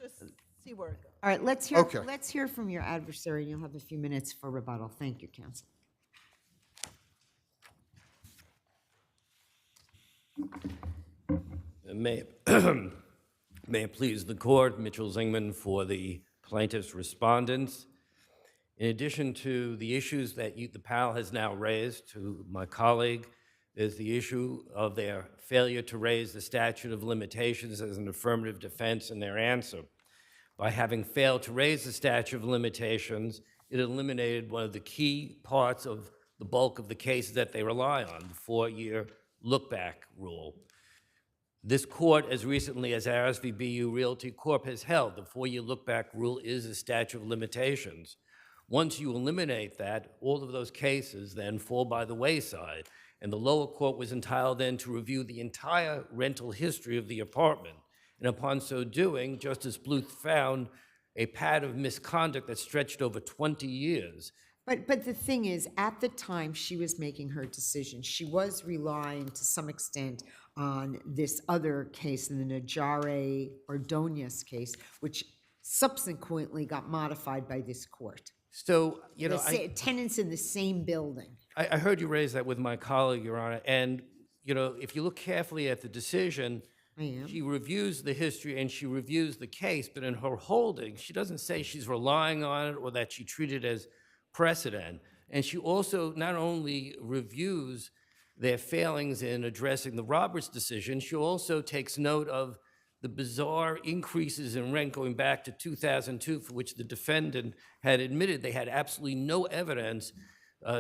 just see where it goes. All right, let's Okay. hear from your adversary, and you'll have a few minutes for rebuttal. Thank you, counsel. May may it please the court, Mitchell Zingman for the plaintiff's respondents. In addition to the issues that the panel has now raised to my colleague, there's the issue of their failure to raise the statute of limitations as an affirmative defense in their answer. By having failed to raise the statute of limitations, it eliminated one of the key parts of the bulk of the cases that they rely on, the 4-year look-back rule. This court, as recently as Harris v. BU Realty Corp. Has held, the 4-year look-back rule is a statute of limitations. Once you eliminate that, all of those cases then fall by the wayside, and the lower court was entitled then to review the entire rental history of the apartment. And upon so doing, Justice Bluth found a pattern of misconduct that stretched over 20 years. But the thing is, at the time she was making her decision, she was relying to some extent on this other case, in the Najare Ordonez case, which subsequently got modified by this court. So, you know, tenants in the same building. I heard you raise that with my colleague, Your Honor, and, you know, if you look carefully at the decision, she reviews the history and she reviews the case, but in her holding, she doesn't say she's relying on it or that she treated it as precedent. And she also not only reviews their failings in addressing the Roberts decision, she also takes note of the bizarre increases in rent going back to 2002, for which the defendant had admitted they had absolutely no evidence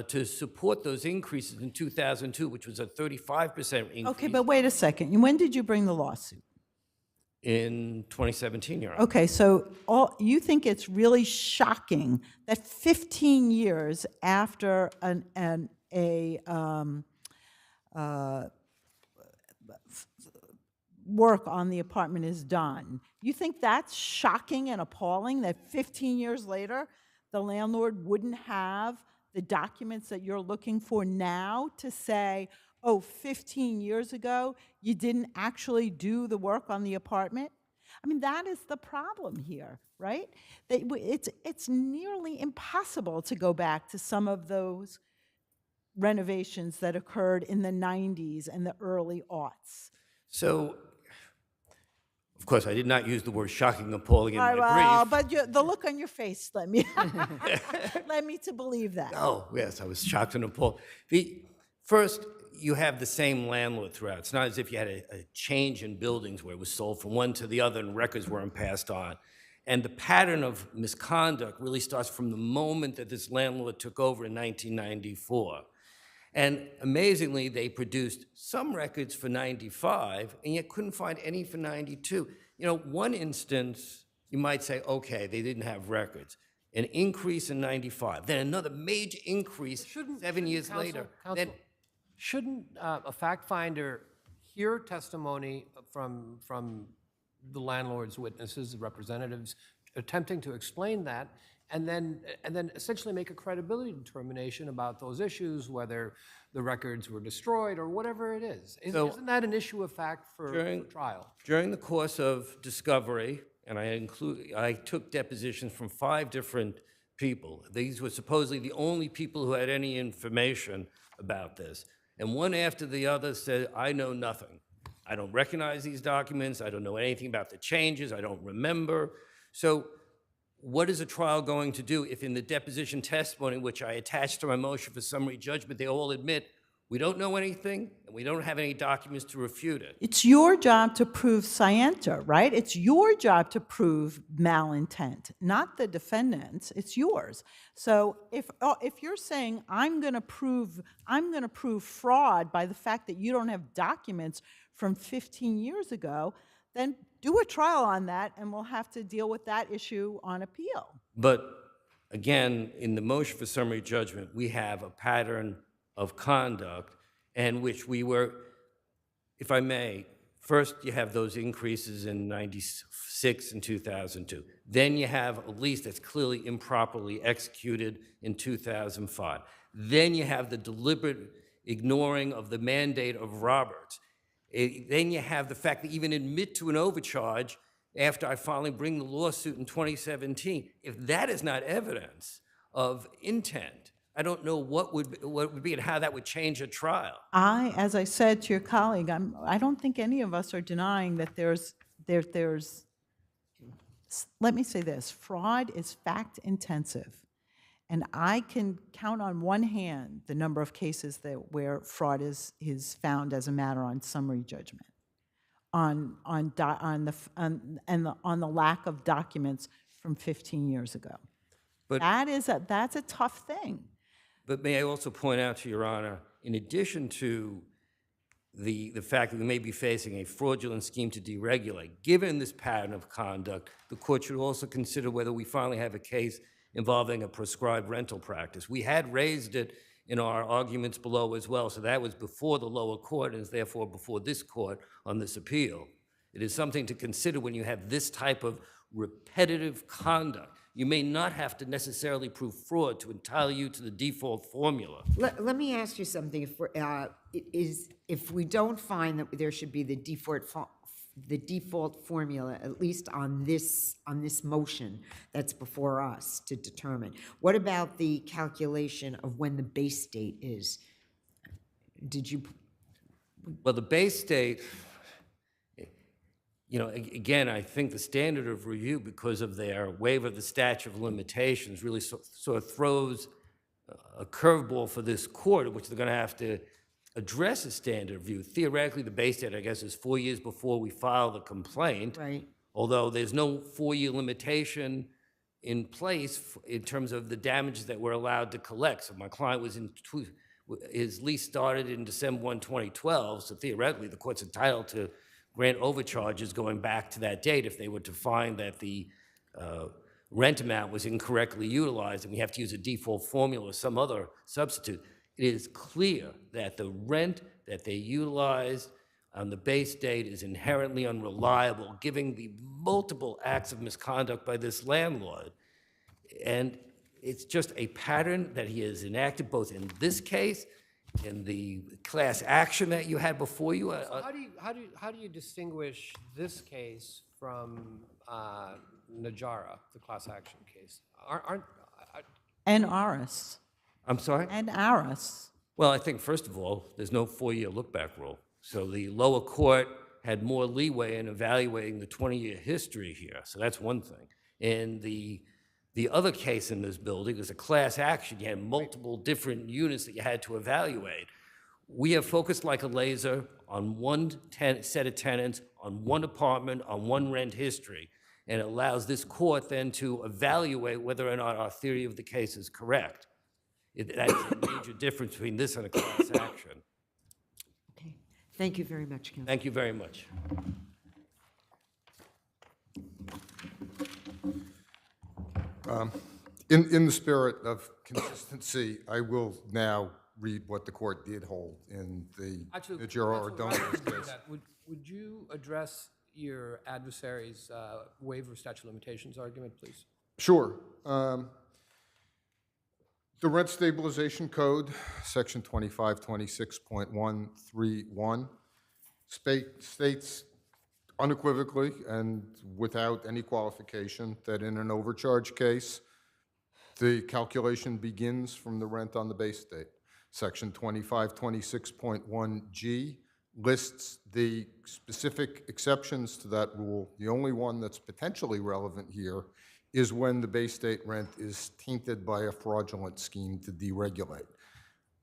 to support those increases in 2002, which was a 35% increase. Okay, but wait a second. When did you bring the lawsuit? In 2017, Your Honor. Okay, so you think it's really shocking that 15 years after work on the apartment is done, you think that's shocking and appalling that 15 years later the landlord wouldn't have the documents that you're looking for now to say, oh, 15 years ago, you didn't actually do the work on the apartment? I mean, that is the problem here, right? It's nearly impossible to go back to some of those renovations that occurred in the 90s and the early aughts. So, of course, I did not use the word shocking, appalling in my Well, brief. but the look on your face led me led me to believe that. Oh, yes, I was shocked and appalled. First, you have the same landlord throughout. It's not as if you had a change in buildings where it was sold from one to the other and records weren't passed on. And the pattern of misconduct really starts from the moment that this landlord took over in 1994. And amazingly, they produced some records for 95 and yet couldn't find any for 92. You know, one instance, you might say, okay, they didn't have records. An increase in 95, then another major increase 7 years later. Then, Shouldn't a fact finder hear testimony from the landlord's witnesses, the representatives, attempting to explain that, and then essentially make a credibility determination about those issues, whether the records were destroyed or whatever it is? Isn't that an issue of fact for trial? During the course of discovery, and I took depositions from 5 different people. These were supposedly the only people who had any information about this. And one after the other said, I know nothing. I don't recognize these documents. I don't know anything about the changes. I don't remember. So what is a trial going to do if in the deposition testimony, which I attached to my motion for summary judgment, they all admit, We don't know anything, and we don't have any documents to refute it. It's your job to prove scienter, right? It's your job to prove malintent, not the defendant's. It's yours. So if you're saying I'm going to prove fraud by the fact that you don't have documents from 15 years ago, then do a trial on that, and we'll have to deal with that issue on appeal. But again, in the motion for summary judgment, we have a pattern of conduct and which we were, if I may, first you have those increases in 96 and 2002. Then you have a lease that's clearly improperly executed in 2005. Then you have the deliberate ignoring of the mandate of Roberts. Then you have the fact that even admit to an overcharge after I finally bring the lawsuit in 2017. If that is not evidence of intent, I don't know what would be and how that would change a trial. As I said to your colleague, I don't think any of us are denying that there's, let me say this, fraud is fact intensive. And I can count on one hand the number of cases where fraud is found as a matter on summary judgment, on the lack of documents from 15 years ago. But that's a tough thing. But may I also point out to Your Honor, in addition to the fact that we may be facing a fraudulent scheme to deregulate, given this pattern of conduct, the court should also consider whether we finally have a case involving a prescribed rental practice. We had raised it in our arguments below as well, so that was before the lower court and is therefore before this court on this appeal. It is something to consider when you have this type of repetitive conduct. You may not have to necessarily prove fraud to entitle you to the default formula. Let me ask you something. If we don't find that there should be the default formula, at least on this motion that's before us to determine, what about the calculation of when the base date is? Did you? Well, the base date, you know, again, I think the standard of review, because of their waiver of the statute of limitations, really sort of throws a curveball for this court, which they're going to have to address a standard review. Theoretically, the base date, I guess, is 4 years before we file the complaint. Right. Although there's no 4-year limitation in place in terms of the damages that we're allowed to collect. So my client his lease started in December 1, 2012, so theoretically the court's entitled to grant overcharges going back to that date if they were to find that the rent amount was incorrectly utilized and we have to use a default formula or some other substitute. It is clear that the rent that they utilized on the base date is inherently unreliable, given the multiple acts of misconduct by this landlord. And it's just a pattern that he has enacted both in this case, in the class action that you had before you. So how do you distinguish this case from Najara, the class action case? And Aris. I'm sorry? And Aris. Well, I think, first of all, there's no 4-year look-back rule. So the lower court had more leeway in evaluating the 20-year history here. So that's one thing. And the other case in this building is a class action. You had multiple different units that you had to evaluate. We have focused like a laser on one set of tenants, on one apartment, on one rent history. And it allows this court then to evaluate whether or not our theory of the case is correct. That's a major difference between this and a class action. Okay. Thank you very much, Counsel. Thank you very much. In the spirit of consistency, I will now read what the court did hold in the Najera Ordonez case. Would you address your adversary's waiver of statute of limitations argument, please? Sure. The Rent Stabilization Code, Section 2526.131, states unequivocally and without any qualification that in an overcharge case, the calculation begins from the rent on the base date. Section 2526.1G lists the specific exceptions to that rule. The only one that's potentially relevant here is when the base date rent is tainted by a fraudulent scheme to deregulate.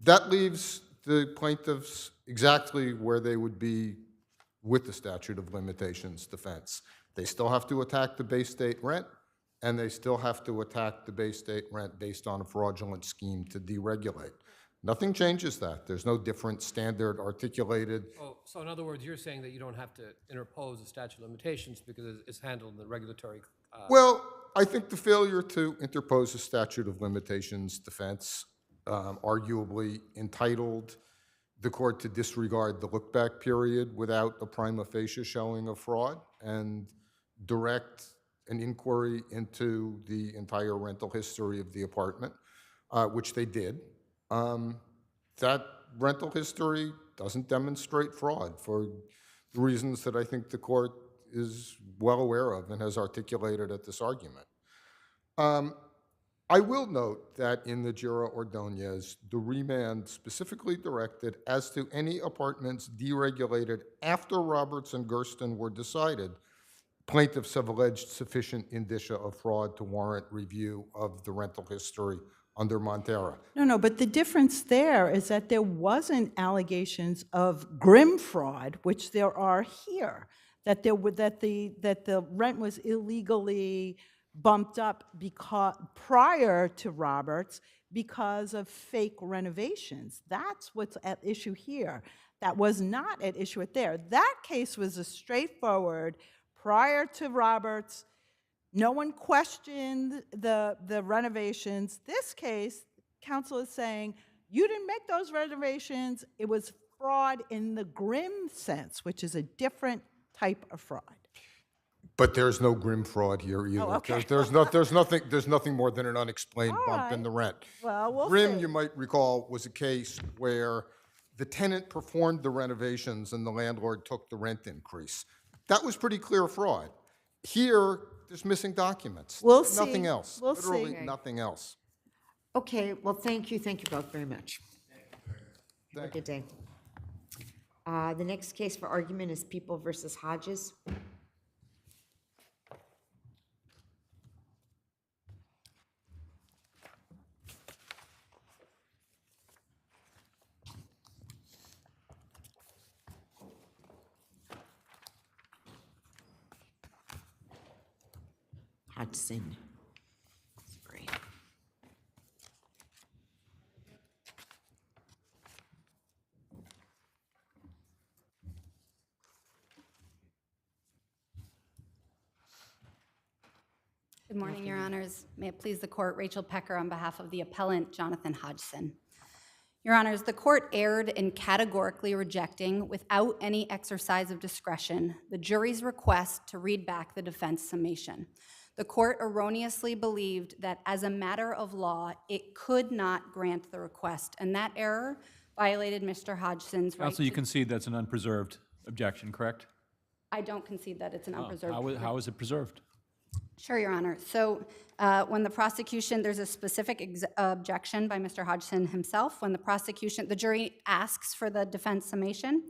That leaves the plaintiffs exactly where they would be with the statute of limitations defense. They still have to attack the Bay State rent, and they still have to attack the Bay State rent based on a fraudulent scheme to deregulate. Nothing changes that. There's no different standard articulated. Oh, so in other words, you're saying that you don't have to interpose a statute of limitations because it's handled in the regulatory. Well, I think the failure to interpose a statute of limitations defense arguably entitled the court to disregard the look-back period without a prima facie showing of fraud and direct an inquiry into the entire rental history of the apartment, which they did. That rental history doesn't demonstrate fraud for the reasons that I think the court is well aware of and has articulated at this argument. I will note that in the Jura Ordonez, the remand specifically directed as to any apartments deregulated after Roberts and Gersten were decided, plaintiffs have alleged sufficient indicia of fraud to warrant review of the rental history under Montero. No, but the difference there is that there wasn't allegations of grim fraud, which there are here. That the rent was illegally bumped up prior to Roberts because of fake renovations. That's what's at issue here. That was not at issue at there. That case was a straightforward, prior to Roberts, no one questioned the renovations. This case, counsel is saying, you didn't make those renovations. It was fraud in the grim sense, which is a different type of fraud. But there's no grim fraud here either. Oh, okay. There's nothing more than an unexplained bump in the rent. Well, we'll Grim, see. you might recall, was a case where the tenant performed the renovations and the landlord took the rent increase. That was pretty clear fraud. Here, there's missing documents. We'll see. Nothing else. We'll Literally see. nothing else. Okay, well, thank you both very much. Have a good day. The next case for argument is People versus Hodges. Hodgson. That's great. Good morning, Your Honors. May it please the court, Rachel Pecker on behalf of the appellant, Jonathan Hodgson. Your Honors, the court erred in categorically rejecting, without any exercise of discretion, the jury's request to read back the defense summation. The court erroneously believed that as a matter of law, it could not grant the request, and that error violated Mr. Hodgson's right. Counsel, you concede that's an unpreserved objection, correct? I don't concede that it's an unpreserved. How is it preserved? Sure, Your Honor. So when the prosecution, there's a specific objection by Mr. Hodgson himself. When the jury asks for the defense summation,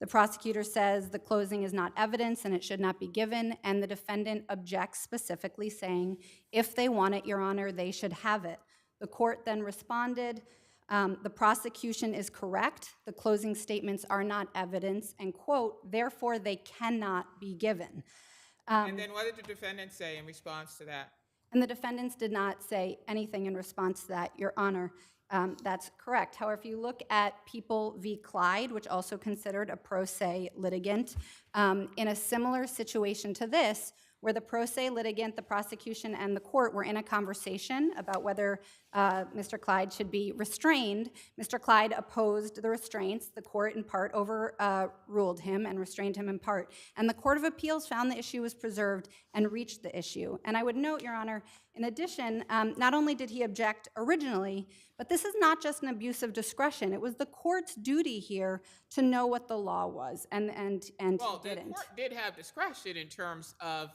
the prosecutor says the closing is not evidence and it should not be given, and the defendant objects specifically saying, if they want it, Your Honor, they should have it. The court then responded, the prosecution is correct. The closing statements are not evidence, and quote, therefore they cannot be given. And then what did the defendant say in response to that? And the defendants did not say anything in response to that, Your Honor. That's correct. However, if you look at People v. Clyde, which also considered a pro se litigant, in a similar situation to this, where the pro se litigant, the prosecution, and the court were in a conversation about whether Mr. Clyde should be restrained. Mr. Clyde opposed the restraints. The court, in part, overruled him and restrained him in part. And the Court of Appeals found the issue was preserved and reached the issue. And I would note, Your Honor, in addition, not only did he object originally, but this is not just an abuse of discretion. It was the court's duty here to know what the law was, and Well, he didn't. The court did have discretion in terms of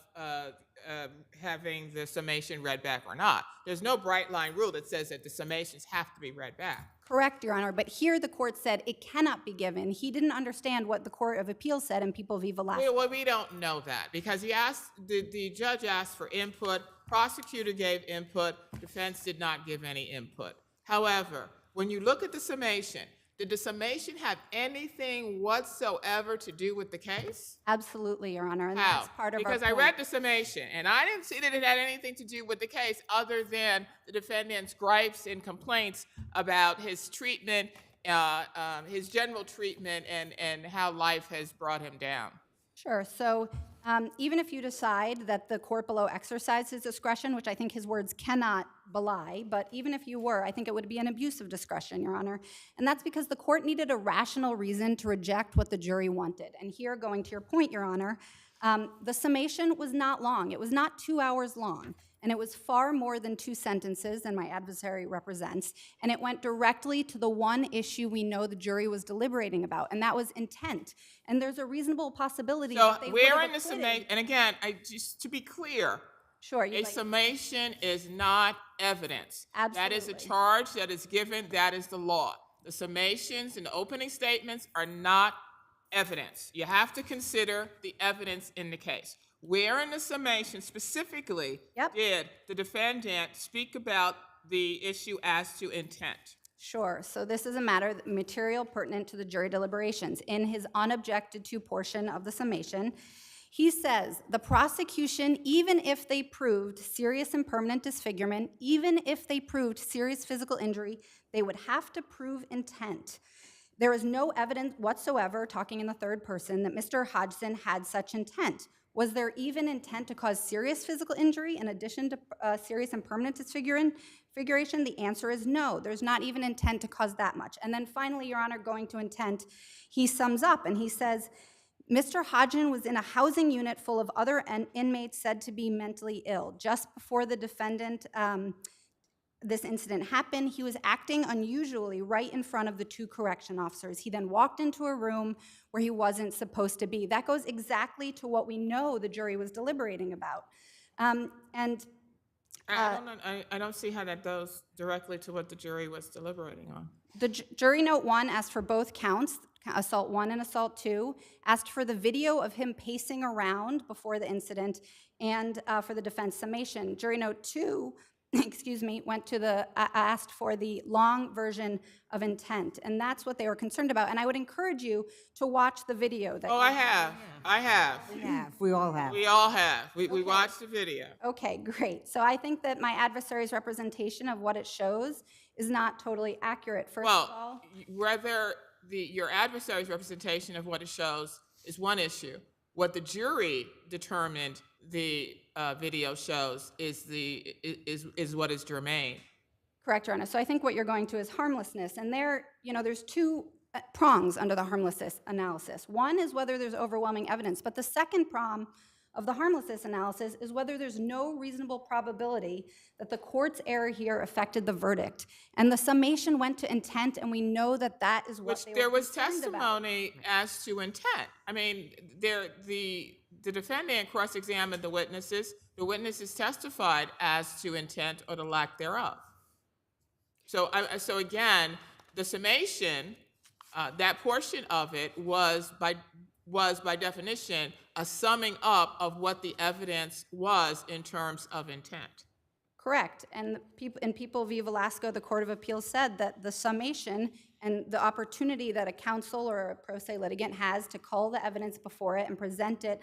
having the summation read back or not. There's no bright line rule that says that the summations have to be read back. Correct, Your Honor, but here the court said it cannot be given. He didn't understand what the Court of Appeals said in People v. Velasquez. Well, we don't know that because the judge asked for input, prosecutor gave input, defense did not give any input. However, when you look at the summation, Did the summation have anything whatsoever to do with the case? Absolutely, Your Honor, and How? that's part of our Because I point. read the summation, and I didn't see that it had anything to do with the case other than the defendant's gripes and complaints about his treatment, his general treatment, and how life has brought him down. Sure. So even if you decide that the court below exercised his discretion, which I think his words cannot belie, but even if you were, I think it would be an abuse of discretion, Your Honor. And that's because the court needed a rational reason to reject what the jury wanted. And here, going to your point, Your Honor, the summation was not long. It was not 2 hours long. And it was far more than 2 sentences than my adversary represents. And it went directly to the one issue we know the jury was deliberating about, and that was intent. And there's a reasonable possibility So that they would where have in the acquitted. summation, and again, just to be clear, Sure, a summation is not evidence. That is a charge that is given, that is the law. The summations and the opening statements are not evidence. You have to consider the evidence in the case. Where in the summation specifically did the defendant speak about the issue as to intent? Sure. So this is a matter material pertinent to the jury deliberations. In his unobjected to portion of the summation, he says the prosecution, even if they proved serious and permanent disfigurement, even if they proved serious physical injury, they would have to prove intent. There is no evidence whatsoever, talking in the third person, that Mr. Hodgson had such intent. Was there even intent to cause serious physical injury in addition to serious and permanent disfiguration? The answer is no. There's not even intent to cause that much. And then finally, Your Honor, going to intent, he sums up and he says, Mr. Hodgson was in a housing unit full of other inmates said to be mentally ill. Just before the defendant, this incident happened, he was acting unusually right in front of the 2 correction officers. He then walked into a room where he wasn't supposed to be. That goes exactly to what we know the jury was deliberating about. I don't see how that goes directly to what the jury was deliberating on. The jury note 1 asked for both counts, assault 1 and assault 2, asked for the video of him pacing around before the incident, and for the defense summation. Jury note 2, went to asked for the long version of intent, and that's what they were concerned about. And I would encourage you to watch the video. I have. We all have. We all have. We watched the video. Okay, great. So I think that my adversary's representation of what it shows is not totally accurate. First of all, whether your adversary's representation of what it shows is one issue. What the jury determined the video shows is what is germane. Correct, Your Honor. So I think what you're going to is harmlessness, and there's 2 prongs under the harmlessness analysis. One is whether there's overwhelming evidence, but the second prong of the harmlessness analysis is whether there's no reasonable probability that the court's error here affected the verdict. And the summation went to intent, and we know that that is what there was testimony as to intent. I mean, the defendant cross-examined the witnesses. The witnesses testified as to intent or the lack thereof. So again, the summation, that portion of it was by definition a summing up of what the evidence was in terms of intent. Correct. And in People v. Velasco, the Court of Appeals said that the summation and the opportunity that a counsel or a pro se litigant has to call the evidence before it and present it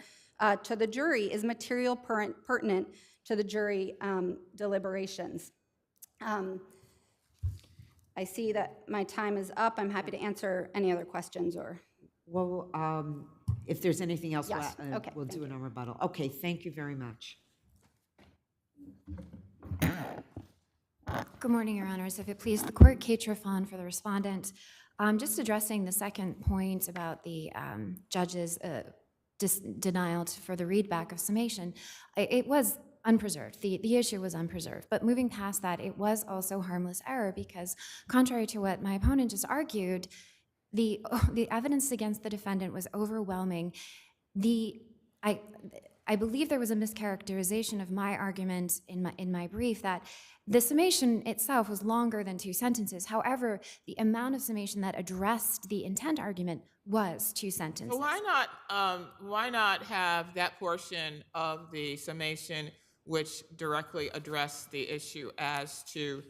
to the jury is material pertinent to the jury deliberations. I see that my time is up. I'm happy to answer any other questions or. Well, if there's anything else, Yes. Okay, we'll do it on rebuttal. Okay, thank you very much. Good morning, Your Honors. If it please the court, Kate Trifon for the respondent. Just addressing the second point about the judge's denial for the readback of summation, it was unpreserved. The issue was unpreserved. But moving past that, it was also harmless error because contrary to what my opponent just argued, the evidence against the defendant was overwhelming. I believe there was a mischaracterization of my argument in my brief that the summation itself was longer than 2 sentences. However, the amount of summation that addressed the intent argument was 2 sentences. So why not have that portion of the summation which directly addressed the issue as to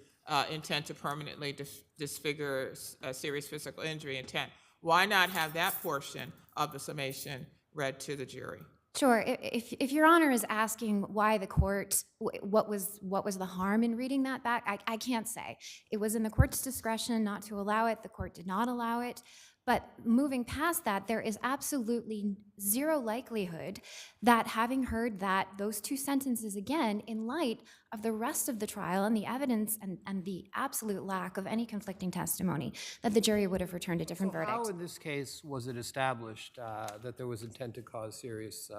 intent to permanently disfigure serious physical injury intent. Why not have that portion of the summation read to the jury? Sure. If Your Honor is asking why the court, what was the harm in reading that back, I can't say. It was in the court's discretion not to allow it. The court did not allow it. But moving past that, there is absolutely zero likelihood that having heard those two sentences again, in light of the rest of the trial and the evidence and the absolute lack of any conflicting testimony, that the jury would have returned a different verdict. How in this case was it established that there was intent to cause serious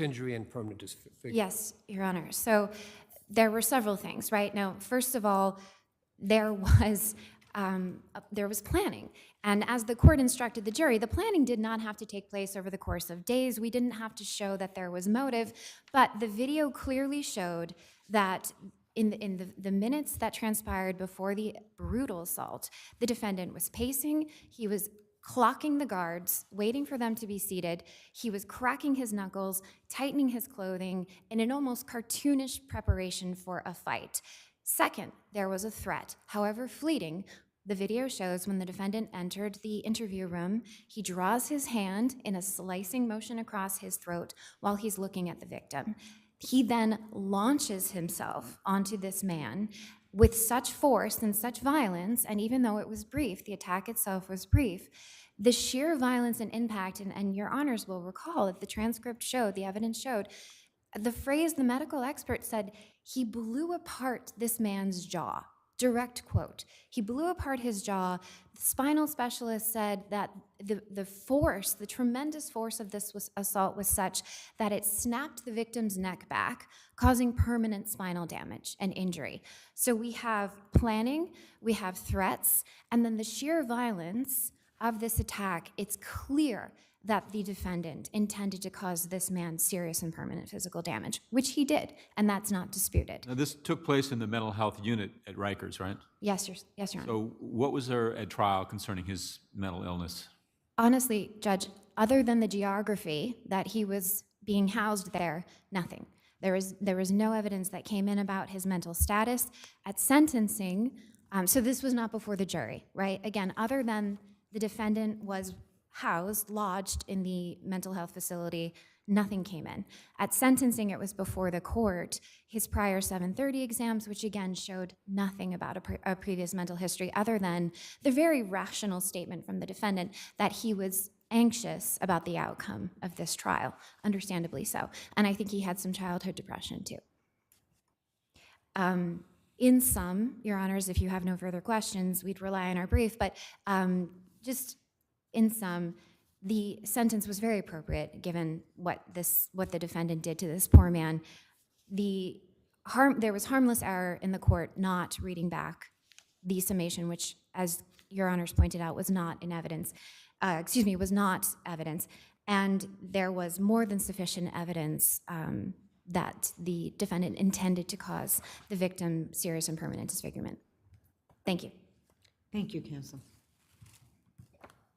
injury and permanent disfigurement? Yes, Your Honor. So there were several things, right? Now, first of all, there was planning. And as the court instructed the jury, the planning did not have to take place over the course of days. We didn't have to show that there was motive, but the video clearly showed that in the minutes that transpired before the brutal assault, the defendant was pacing, he was clocking the guards, waiting for them to be seated, he was cracking his knuckles, tightening his clothing in an almost cartoonish preparation for a fight. Second, there was a threat, however fleeting. The video shows when the defendant entered the interview room, he draws his hand in a slicing motion across his throat while he's looking at the victim. He then launches himself onto this man with such force and such violence, and even though it was brief, the attack itself was brief, the sheer violence and impact, and Your Honors will recall that the transcript showed, the evidence showed, the phrase the medical expert said, he blew apart this man's jaw. Direct quote. He blew apart his jaw. The spinal specialist said that the force, the tremendous force of this assault was such that it snapped the victim's neck back, causing permanent spinal damage and injury. So we have planning, we have threats, and then the sheer violence of this attack, it's clear that the defendant intended to cause this man serious and permanent physical damage, which he did, and that's not disputed. Now, this took place in the mental health unit at Rikers, right? Yes, Your Honor. So what was there at trial concerning his mental illness? Honestly, Judge, other than the geography that he was being housed there, nothing. There was no evidence that came in about his mental status. At sentencing, so this was not before the jury, right? Again, other than the defendant was housed, lodged in the mental health facility, nothing came in. At sentencing, it was before the court. His prior 730 exams, which again showed nothing about a previous mental history other than the very rational statement from the defendant that he was anxious about the outcome of this trial, understandably so. And I think he had some childhood depression too. In sum, Your Honors, if you have no further questions, we'd rely on our brief, but just in sum, the sentence was very appropriate given what the defendant did to this poor man. There was harmless error in the court not reading back the summation, which, as Your Honors pointed out, was not in evidence. Was not evidence, and there was more than sufficient evidence that the defendant intended to cause the victim serious and permanent disfigurement. Thank you. Thank you, counsel.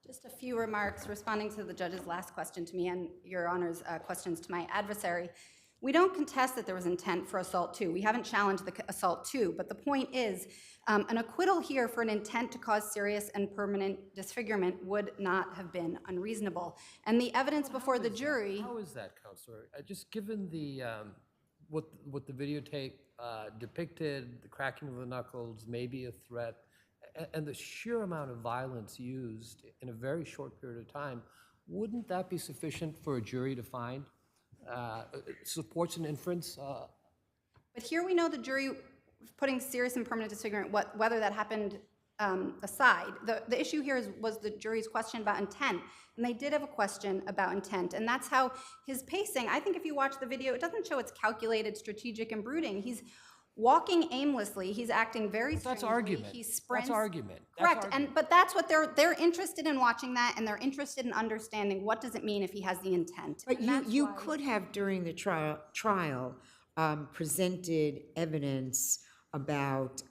Just a few remarks responding to the judge's last question to me and Your Honor's questions to my adversary. We don't contest that there was intent for assault 2. We haven't challenged the assault 2, but the point is an acquittal here for an intent to cause serious and permanent disfigurement would not have been unreasonable. And the evidence before the jury... How is that, Counselor? Just given the what the videotape depicted, the cracking of the knuckles, maybe a threat, and the sheer amount of violence used in a very short period of time, wouldn't that be sufficient for a jury to find? Supports an inference? But here we know the jury, putting serious and permanent disfigurement, whether that happened aside, the issue here was the jury's question about intent. And they did have a question about intent. And that's how his pacing, I think if you watch the video, it doesn't show it's calculated, strategic, and brooding. He's walking aimlessly. He's acting very strangely. That's argument. He sprints. That's argument. Correct. But that's what they're interested in watching that, and they're interested in understanding what does it mean if he has the intent. But you could have during the trial presented evidence about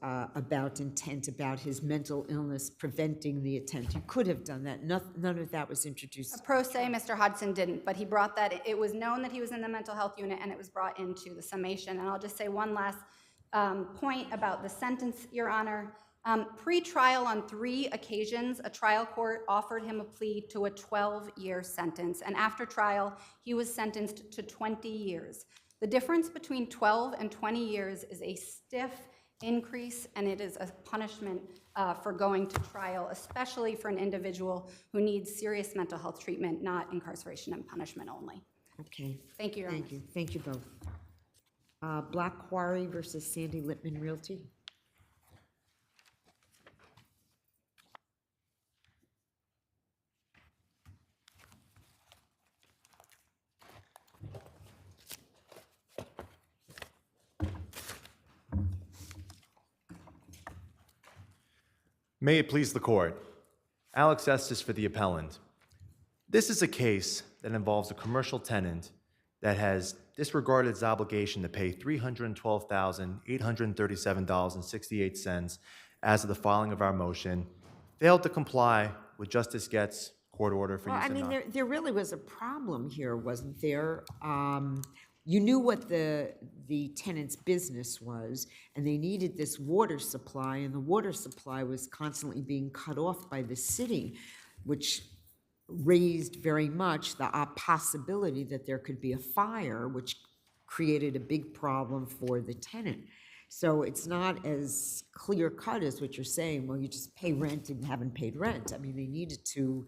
intent, about his mental illness preventing the attempt. You could have done that. None of that was introduced. Pro se, Mr. Hodgson didn't, but he brought that. It was known that he was in the mental health unit, and it was brought into the summation. And I'll just say one last point about the sentence, Your Honor. Pre-trial on 3 occasions, a trial court offered him a plea to a 12-year sentence, and after trial, he was sentenced to 20 years. The difference between 12 and 20 years is a stiff increase, and it is a punishment for going to trial, especially for an individual who needs serious mental health treatment, not incarceration and punishment only. Okay. Thank you, Your Honor. Thank you. Thank you both. Black Quarry versus Sandy Littman Realty. May it please the court. Alex Estes for the appellant. This is a case that involves a commercial tenant that has disregarded its obligation to pay $312,837.68 as of the filing of our motion, failed to comply with Justice Gett's court order for use Well, I of mean, non- there really was a problem here, wasn't there? You knew what the tenant's business was, and they needed this water supply, and the water supply was constantly being cut off by the city, which raised very much the possibility that there could be a fire, which created a big problem for the tenant. So it's not as clear cut as what you're saying, well, you just pay rent and you haven't paid rent. I mean, they needed to,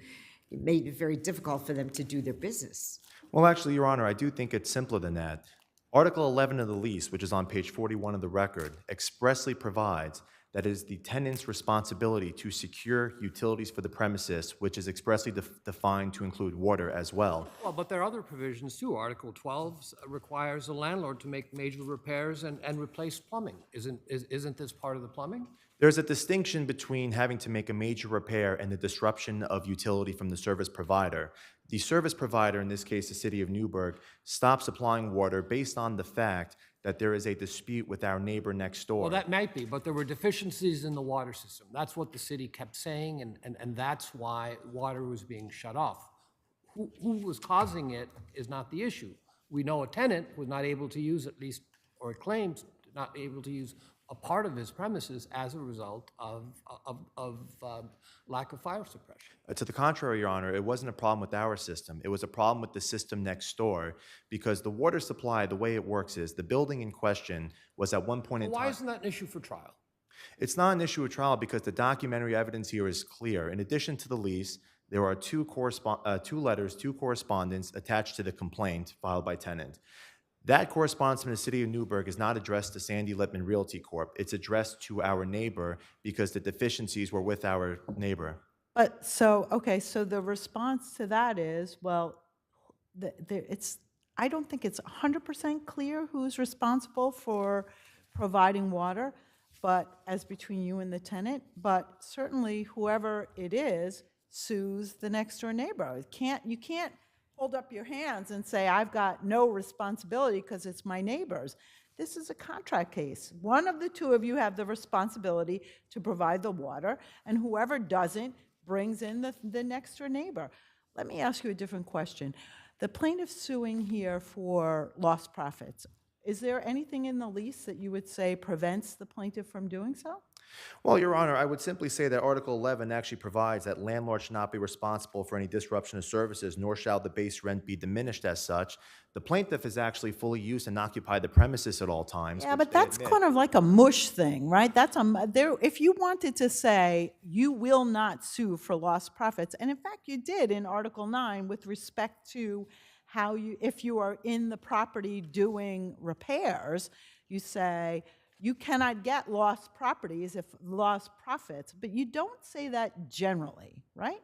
it made it very difficult for them to do their business. Well, actually, Your Honor, I do think it's simpler than that. Article 11 of the lease, which is on page 41 of the record, expressly provides that it is the tenant's responsibility to secure utilities for the premises, which is expressly defined to include water as well. Well, but there are other provisions too. Article 12 requires a landlord to make major repairs and replace plumbing. Isn't this part of the plumbing? There's a distinction between having to make a major repair and the disruption of utility from the service provider. The service provider, in this case the city of Newburgh, stopped supplying water based on the fact that there is a dispute with our neighbor next door. Well, that might be, but there were deficiencies in the water system. That's what the city kept saying, and that's why water was being shut off. Who was causing it is not the issue. We know a tenant was not able to use, at least, or claims not able to use a part of his premises as a result of lack of fire suppression. To the contrary, Your Honor, it wasn't a problem with our system. It was a problem with the system next door because the water supply, the way it works is the building in question was at one point in time. Why isn't that an issue for trial? It's not an issue of trial because the documentary evidence here is clear. In addition to the lease, there are two correspondence attached to the complaint filed by tenant. That correspondence from the city of Newburgh is not addressed to Sandy Littman Realty Corp. It's addressed to our neighbor because the deficiencies were with our neighbor. But so, okay, so the response to that is, well, I don't think it's 100% clear who's responsible for providing water, but as between you and the tenant, but certainly whoever it is sues the next door neighbor. You can't hold up your hands and say, I've got no responsibility because it's my neighbor's. This is a contract case. One of the two of you have the responsibility to provide the water, and whoever doesn't brings in the next door neighbor. Let me ask you a different question. The plaintiff's suing here for lost profits. Is there anything in the lease that you would say prevents the plaintiff from doing so? Well, Your Honor, I would simply say that Article 11 actually provides that landlords should not be responsible for any disruption of services, nor shall the base rent be diminished as such. The plaintiff is actually fully used and occupied the premises at all times. Yeah, but that's kind of like a mush thing, right? If you wanted to say you will not sue for lost profits, and in fact you did in Article 9 with respect to how if you are in the property doing repairs, you say, you cannot get lost properties if lost profits, but you don't say that generally, right?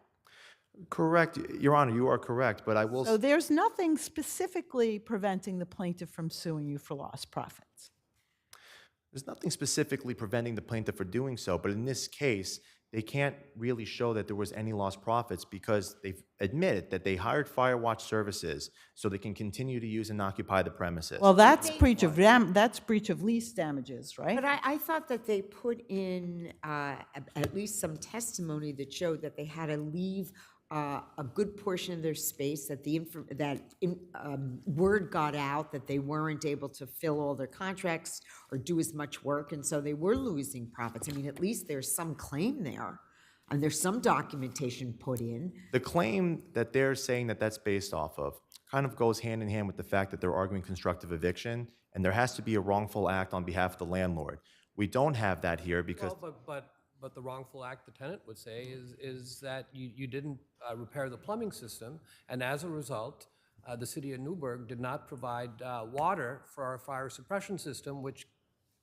Correct, Your Honor, you are correct, but I will... So there's nothing specifically preventing the plaintiff from suing you for lost profits. There's nothing specifically preventing the plaintiff from doing so, but in this case, they can't really show that there was any lost profits because they've admitted that they hired Firewatch services so they can continue to use and occupy the premises. Well, that's breach of lease damages, right? But I thought that they put in at least some testimony that showed that they had to leave a good portion of their space, that word got out that they weren't able to fill all their contracts or do as much work, and so they were losing profits. I mean, at least there's some claim there, and there's some documentation put in. The claim that they're saying that that's based off of kind of goes hand in hand with the fact that they're arguing constructive eviction, and there has to be a wrongful act on behalf of the landlord. We don't have that here because But the wrongful act, the tenant would say, is that you didn't repair the plumbing system, and as a result, the city of Newburgh did not provide water for our fire suppression system, which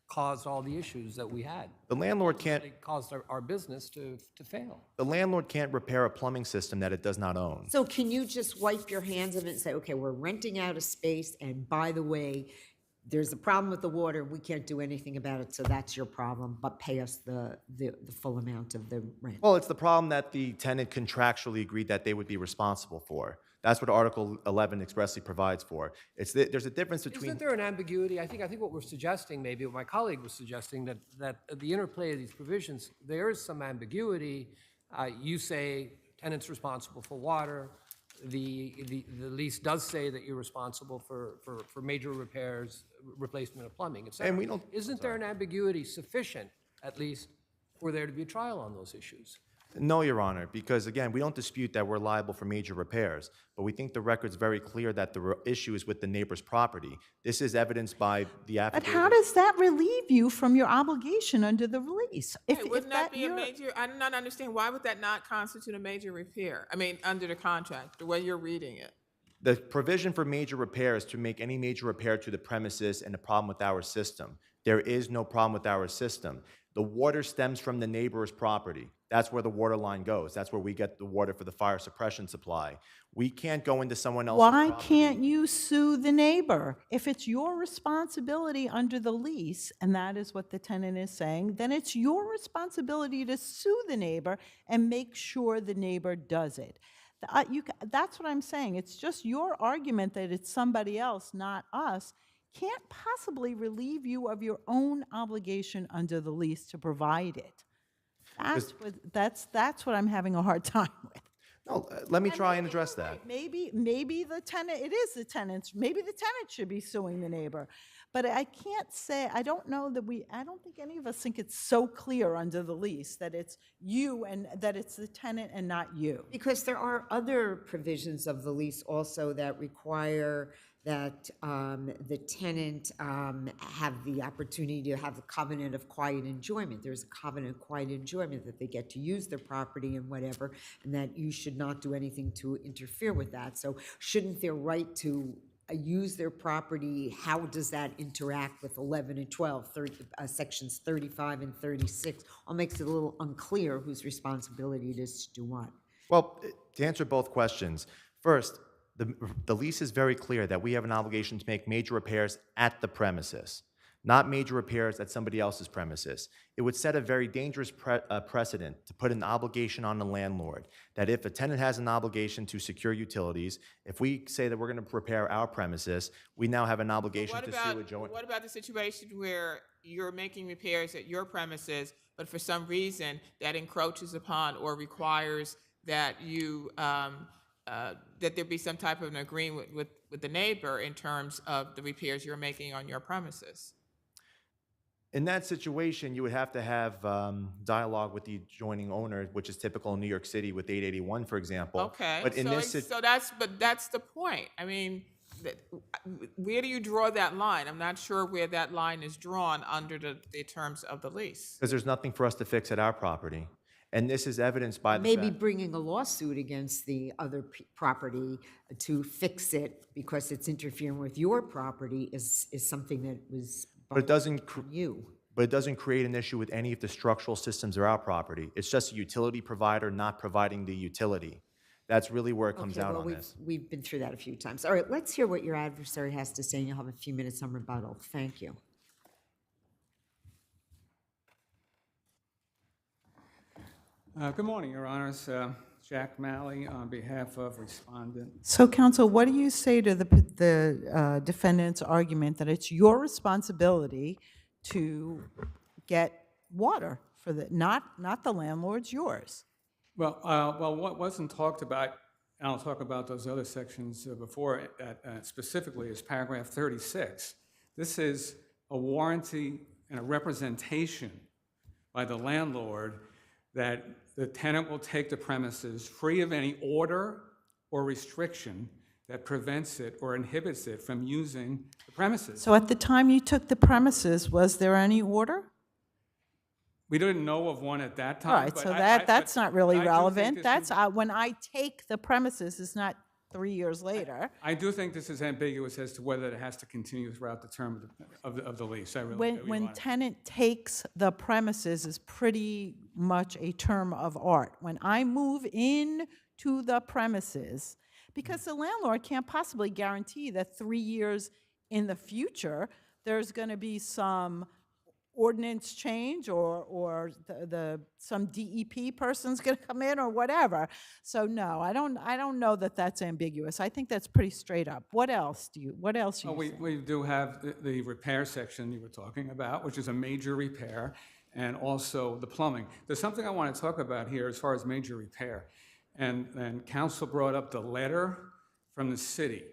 caused all the issues that we had. the landlord can't It caused our business to fail. the landlord can't repair a plumbing system that it does not own. So can you just wipe your hands of it and say, okay, we're renting out a space, and by the way, there's a problem with the water, we can't do anything about it, so that's your problem, but pay us the full amount of the rent? Well, it's the problem that the tenant contractually agreed that they would be responsible for. That's what Article 11 expressly provides for. There's a difference between... Isn't there an ambiguity? I think what we're suggesting, maybe what my colleague was suggesting, that the interplay of these provisions, there is some ambiguity. You say tenant's responsible for water. The lease does say that you're responsible for major repairs, replacement of plumbing, et cetera. And we don't... Isn't there an ambiguity sufficient, at least, for there to be a trial on those issues? No, Your Honor, because again, we don't dispute that we're liable for major repairs, but we think the record's very clear that the issue is with the neighbor's property. This is evidenced by the affidavit. But how does that relieve you from your obligation under the release? Wouldn't that be a major, I do not understand, why would that not constitute a major repair? I mean, under the contract, the way you're reading it. The provision for major repairs to make any major repair to the premises and a problem with our system. There is no problem with our system. The water stems from the neighbor's property. That's where the water line goes. That's where we get the water for the fire suppression supply. We can't go into someone else's Why property. can't you sue the neighbor? If it's your responsibility under the lease, and that is what the tenant is saying, then it's your responsibility to sue the neighbor and make sure the neighbor does it. That's what I'm saying. It's just your argument that it's somebody else, not us, can't possibly relieve you of your own obligation under the lease to provide it. That's what I'm having a hard time with. No, let me try and address that. Maybe the tenant, it is the tenant's, maybe the tenant should be suing the neighbor. But I can't say, I don't know that I don't think any of us think it's so clear under the lease that it's you and that it's the tenant and not you. Because there are other provisions of the lease also that require that the tenant have the opportunity to have the covenant of quiet enjoyment. There's a covenant of quiet enjoyment that they get to use their property and whatever, and that you should not do anything to interfere with that. So shouldn't their right to use their property, how does that interact with 11 and 12, sections 35 and 36? All makes it a little unclear whose responsibility it is to do what. Well, to answer both questions, first, the lease is very clear that we have an obligation to make major repairs at the premises, not major repairs at somebody else's premises. It would set a very dangerous precedent to put an obligation on the landlord, that if a tenant has an obligation to secure utilities, if we say that we're going to repair our premises, we now have an obligation to sue a joint. What about the situation where you're making repairs at your premises, but for some reason that encroaches upon or requires that you that there be some type of an agreement with the neighbor in terms of the repairs you're making on your premises? In that situation, you would have to have dialogue with the adjoining owner, which is typical in New York City with 881, for example. Okay, but in this that's the point. I mean, where do you draw that line? I'm not sure where that line is drawn under the terms of the lease. because there's nothing for us to fix at our property. And this is evidenced by the Maybe fact. bringing a lawsuit against the other property to fix it because it's interfering with your property is something that was But it doesn't you. But it doesn't create an issue with any of the structural systems of our property. It's just a utility provider not providing the utility. That's really where it comes out on this. We've been through that a few times. All right, let's hear what your adversary has to say, and you'll have a few minutes on rebuttal. Thank you. Good morning, Your Honors. Jack Malley on behalf of respondent. So, counsel, what do you say to the defendant's argument that it's your responsibility to get water for not the landlord's, yours? Well, what wasn't talked about, and I'll talk about those other sections before, specifically is paragraph 36. This is a warranty and a representation by the landlord that the tenant will take the premises free of any order or restriction that prevents it or inhibits it from using the premises. So at the time you took the premises, was there any order? We didn't know of one at that time. All right, but so I- that's but not really I do think relevant. this That's, is- when I take the premises, it's not 3 years later. I do think this is ambiguous as to whether it has to continue throughout the term of the lease. I really do, When Your Honor. tenant takes the premises is pretty much a term of art. When I move in to the premises, because the landlord can't possibly guarantee that 3 years in the future, there's going to be some ordinance change or some DEP person's going to come in or whatever. So no, I don't know that that's ambiguous. I think that's pretty straight up. What else are you We do have the repair section you were talking about, which is a major repair, and also the plumbing. There's something I want to talk about here as far as major repair. And council brought up the letter from the city.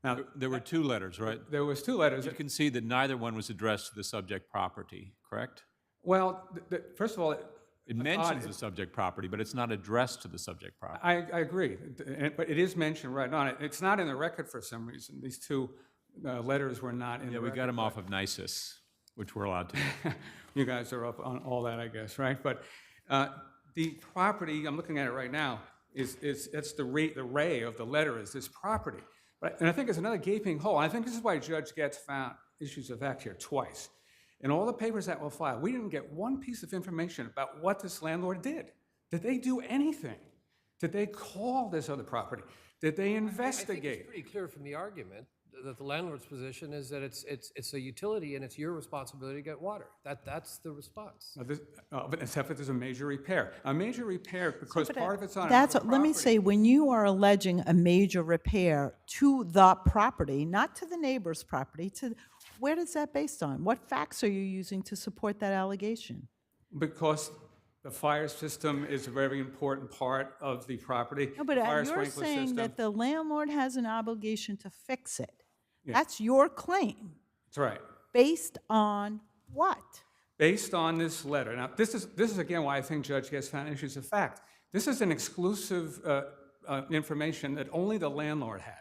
Now, There were two letters, right? there was two letters. You can see that neither one was addressed to the subject property, correct? Well, first of all, It mentions the subject property, but it's not addressed to the subject property. I agree, but it is mentioned right on it. It's not in the record for some reason. These two letters were not in the Yeah, record. we got them off of NISIS, which we're allowed to. You guys are up on all that, I guess, right? But the property, I'm looking at it right now, it's the ray of the letter is this property. And I think it's another gaping hole. I think this is why Judge Getz found issues of fact here twice. In all the papers that were filed, we didn't get one piece of information about what this landlord did. Did they do anything? Did they call this other property? Did they I think investigate? it's pretty clear from the argument that the landlord's position is that it's a utility and it's your responsibility to get water. That's the response. But except if there's a major repair. A major repair, because part of it's on That's, another let me property. say, when you are alleging a major repair to the property, not to the neighbor's property, where is that based on? What facts are you using to support that allegation? Because the fire system is a very important part of the property. No, but The fire you're sprinkler saying system. that the landlord has an obligation to fix it. Yeah. That's your claim. That's right. Based on what? Based on this letter. Now, this is again why I think Judge Getz found issues of fact. This is an exclusive information that only the landlord had.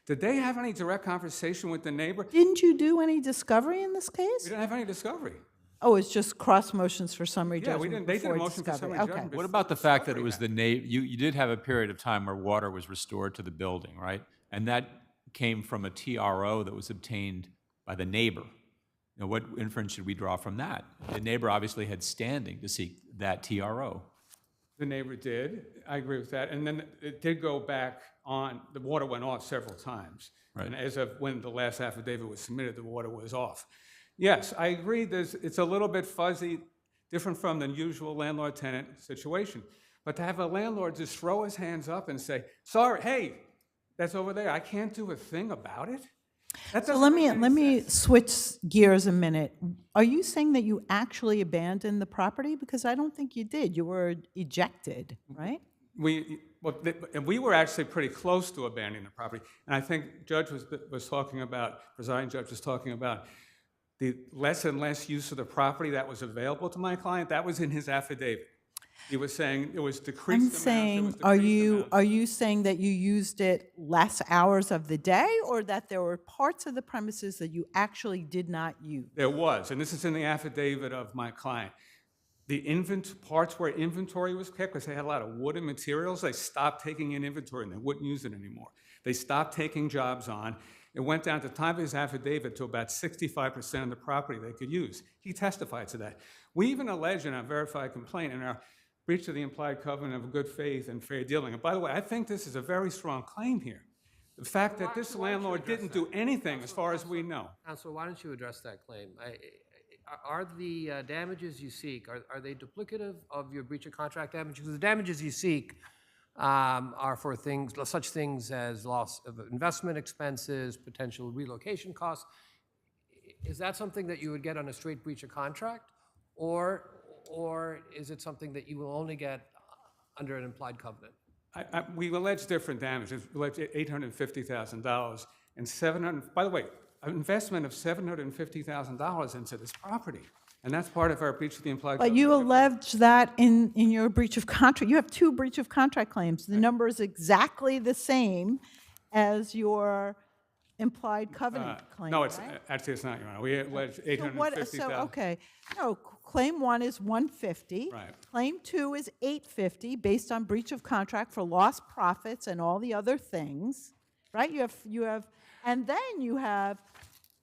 Did they have any direct conversation with the neighbor? Didn't you do any discovery in this We case? didn't have any discovery. Oh, it's just cross motions for summary Yeah, we judgment didn't. They did a before motion for discovery. summary Okay. judgment. What about the fact that it was the you did have a period of time where water was restored to the building, right? And that came from a TRO that was obtained by the neighbor. Now, what inference should we draw from that? The neighbor obviously had standing to seek that TRO. The neighbor did. I agree with that. And then it did go back on. The water went off several times. Right. And as of when the last affidavit was submitted, the water was off. Yes, I agree. It's a little bit fuzzy, different from the usual landlord-tenant situation. But to have a landlord just throw his hands up and say, "Sorry, hey, that's over there. I can't do a thing about it." That So doesn't let make any me sense. switch gears a minute. Are you saying that you actually abandoned the property? Because I don't think you did. You were ejected, right? And we were actually pretty close to abandoning the property. And I think Judge was talking about, presiding judge was talking about the less and less use of the property that was available to my client. That was in his affidavit. He was saying it was decreased I'm amounts. saying, are you saying that you used it less hours of the day, or that there were parts of the premises that you actually did not use? There was, and this is in the affidavit of my client. The parts where inventory was kept, because they had a lot of wooden materials, they stopped taking in inventory and they wouldn't use it anymore. They stopped taking jobs on. It went down at the time of his affidavit to about 65% of the property they could use. He testified to that. We even allege in our verified complaint in our breach of the implied covenant of good faith and fair dealing. And by the way, I think this is a very strong claim here. The fact that this landlord didn't do anything as far as we know. Counselor, why don't you address that claim? Are the damages you seek, are they duplicative of your breach of contract damages? Because the damages you seek are for such things as loss of investment expenses, potential relocation costs. Is that something that you would get on a straight breach of contract? Or is it something that you will only get under an implied covenant? We allege different damages. We allege $850,000 and 700. By the way, an investment of $750,000 into this property, and that's part of our breach of the implied. But you allege that in your breach of contract. You have two breach of contract claims. The number is exactly the same as your implied covenant claim. No, it's right? actually it's not, Your Honor. We allege $850,000. So okay, no. Claim 1 is 150. Right. Claim 2 is 850, based on breach of contract for lost profits and all the other things. Right? You have, and then you have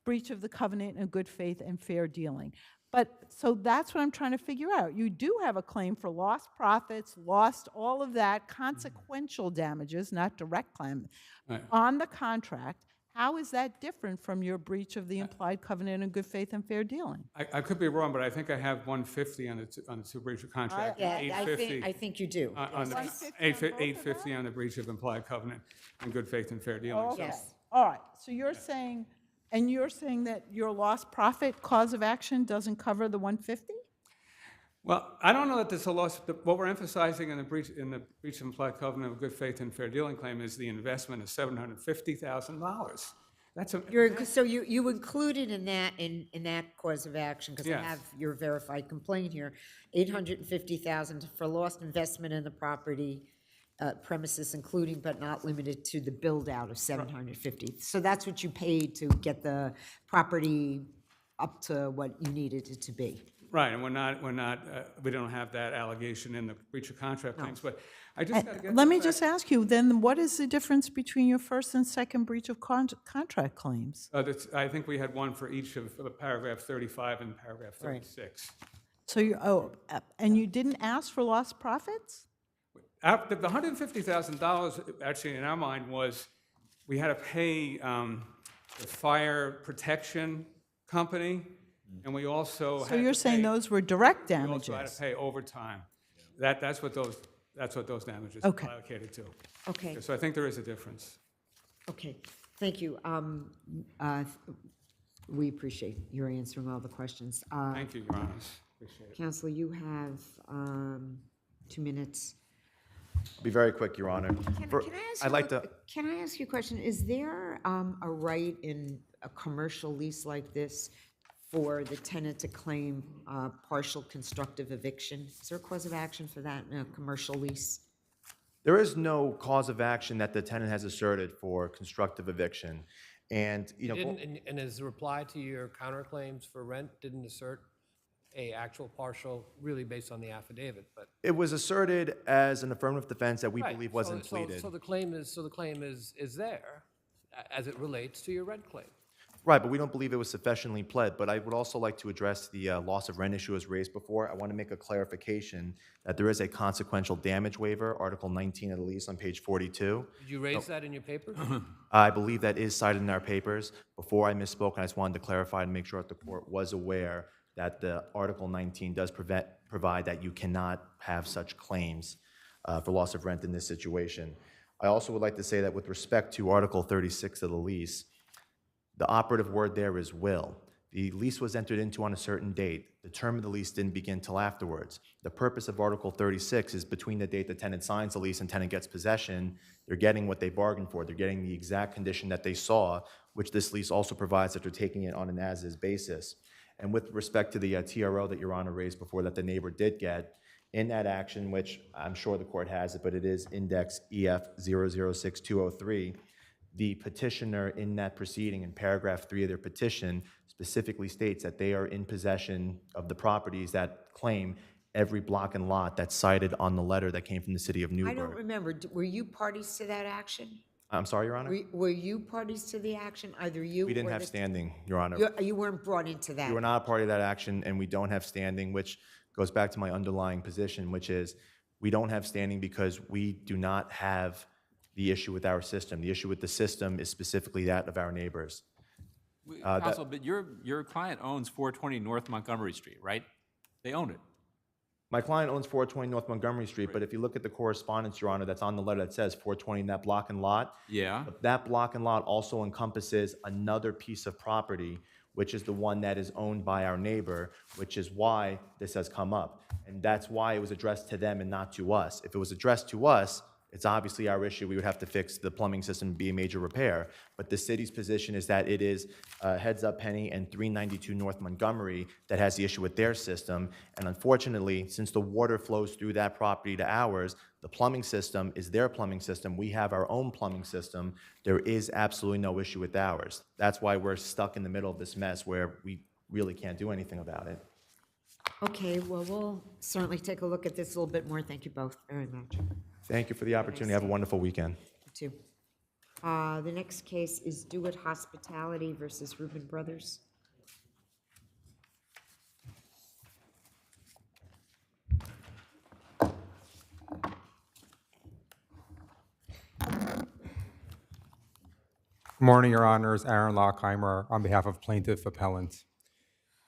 breach of the covenant and good faith and fair dealing. But so that's what I'm trying to figure out. You do have a claim for lost profits, lost all of that, consequential damages, not direct claim, on the contract. How is that different from your breach of the implied covenant and good faith and fair dealing? I could be wrong, but I think I have 150 on the two breach of contract. Yeah, 850 I think you do. on the 850 on the breach of implied covenant and good faith and fair dealing. Okay. Yes. All right. So you're saying, and you're saying that your lost profit cause of action doesn't cover the 150? Well, I don't know that there's a loss. What we're emphasizing in the breach of implied covenant of good faith and fair dealing claim is the investment of $750,000. That's a. So you included in that cause of action, because I Yes. have your verified complaint here, $850,000 for lost investment in the property premises, including but not limited to the build out of $750. So that's what you paid to get the property up to what you needed it to be. Right, and we don't have that allegation in the breach of contract claims, but I just got to get. Let me just ask you, then what is the difference between your first and second breach of contract claims? I think we had one for each of paragraph 35 and paragraph 36. So and you didn't ask for lost profits? The $150,000 actually in our mind was we had to pay the fire protection company, and we also. So you're saying those were direct damages? We also had to pay overtime. That's what those damages Okay. are allocated to. Okay. So I think there is a difference. Okay, thank you. We appreciate your answering all the questions. Thank you, Your Honor. Appreciate it. Counselor, you have 2 minutes. I'll be very quick, Your Honor. Can I ask you a question? Is there a right in a commercial lease like this for the tenant to claim partial constructive eviction? Is there a cause of action for that in a commercial lease? There is no cause of action that the tenant has asserted for constructive eviction. And, you know, And as a reply to your counterclaims for rent, didn't assert a actual partial, really based on the affidavit, but. it was asserted as an affirmative defense that we Right. believe wasn't So pleaded. the claim is there as it relates to your rent claim. Right, but we don't believe it was sufficiently pled. But I would also like to address the loss of rent issue as raised before. I want to make a clarification that there is a consequential damage waiver, Article 19 of the lease on page 42. Did you raise that in your papers? I believe that is cited in our papers. Before I misspoke, I just wanted to clarify and make sure that the court was aware that the Article 19 does provide that you cannot have such claims for loss of rent in this situation. I also would like to say that with respect to Article 36 of the lease, the operative word there is will. The lease was entered into on a certain date. The term of the lease didn't begin till afterwards. The purpose of Article 36 is between the date the tenant signs the lease and tenant gets possession, they're getting what they bargained for. They're getting the exact condition that they saw, which this lease also provides that they're taking it on an as-is basis. And with respect to the TRO that Your Honor raised before that the neighbor did get, in that action, which I'm sure the court has it, but it is index EF 006203, the petitioner in that proceeding, in paragraph 3 of their petition, specifically states that they are in possession of the properties that claim every block and lot that's cited on the letter that came from the city of Newburgh. I don't remember. Were you parties to that action? I'm sorry, Your Honor? Were you parties to the action, either you or We didn't the- have standing, Your Honor. You weren't brought into that? We were not a party to that action, and we don't have standing, which goes back to my underlying position, which is we don't have standing because we do not have the issue with our system. The issue with the system is specifically that of our neighbors. Counsel, but your client owns 420 North Montgomery Street, right? They own it. My client owns 420 North Montgomery Street, but if you look at the correspondence, Your Honor, that's on the letter that says 420 in that block and lot. Yeah. That block and lot also encompasses another piece of property which is the one that is owned by our neighbor, which is why this has come up. And that's why it was addressed to them and not to us. If it was addressed to us, it's obviously our issue. We would have to fix the plumbing system and be a major repair. But the city's position is that it is Heads Up Penny and 392 North Montgomery that has the issue with their system. And unfortunately, since the water flows through that property to ours, the plumbing system is their plumbing system. We have our own plumbing system. There is absolutely no issue with ours. That's why we're stuck in the middle of this mess where we really can't do anything about it. Okay, well, we'll certainly take a look at this a little bit more. Thank you both very much. Thank you for the opportunity. Have a wonderful weekend. You too. The next case is Do It Hospitality versus Reuben Brothers. Good morning, Your Honors. Aaron Lockheimer on behalf of Plaintiff Appellant.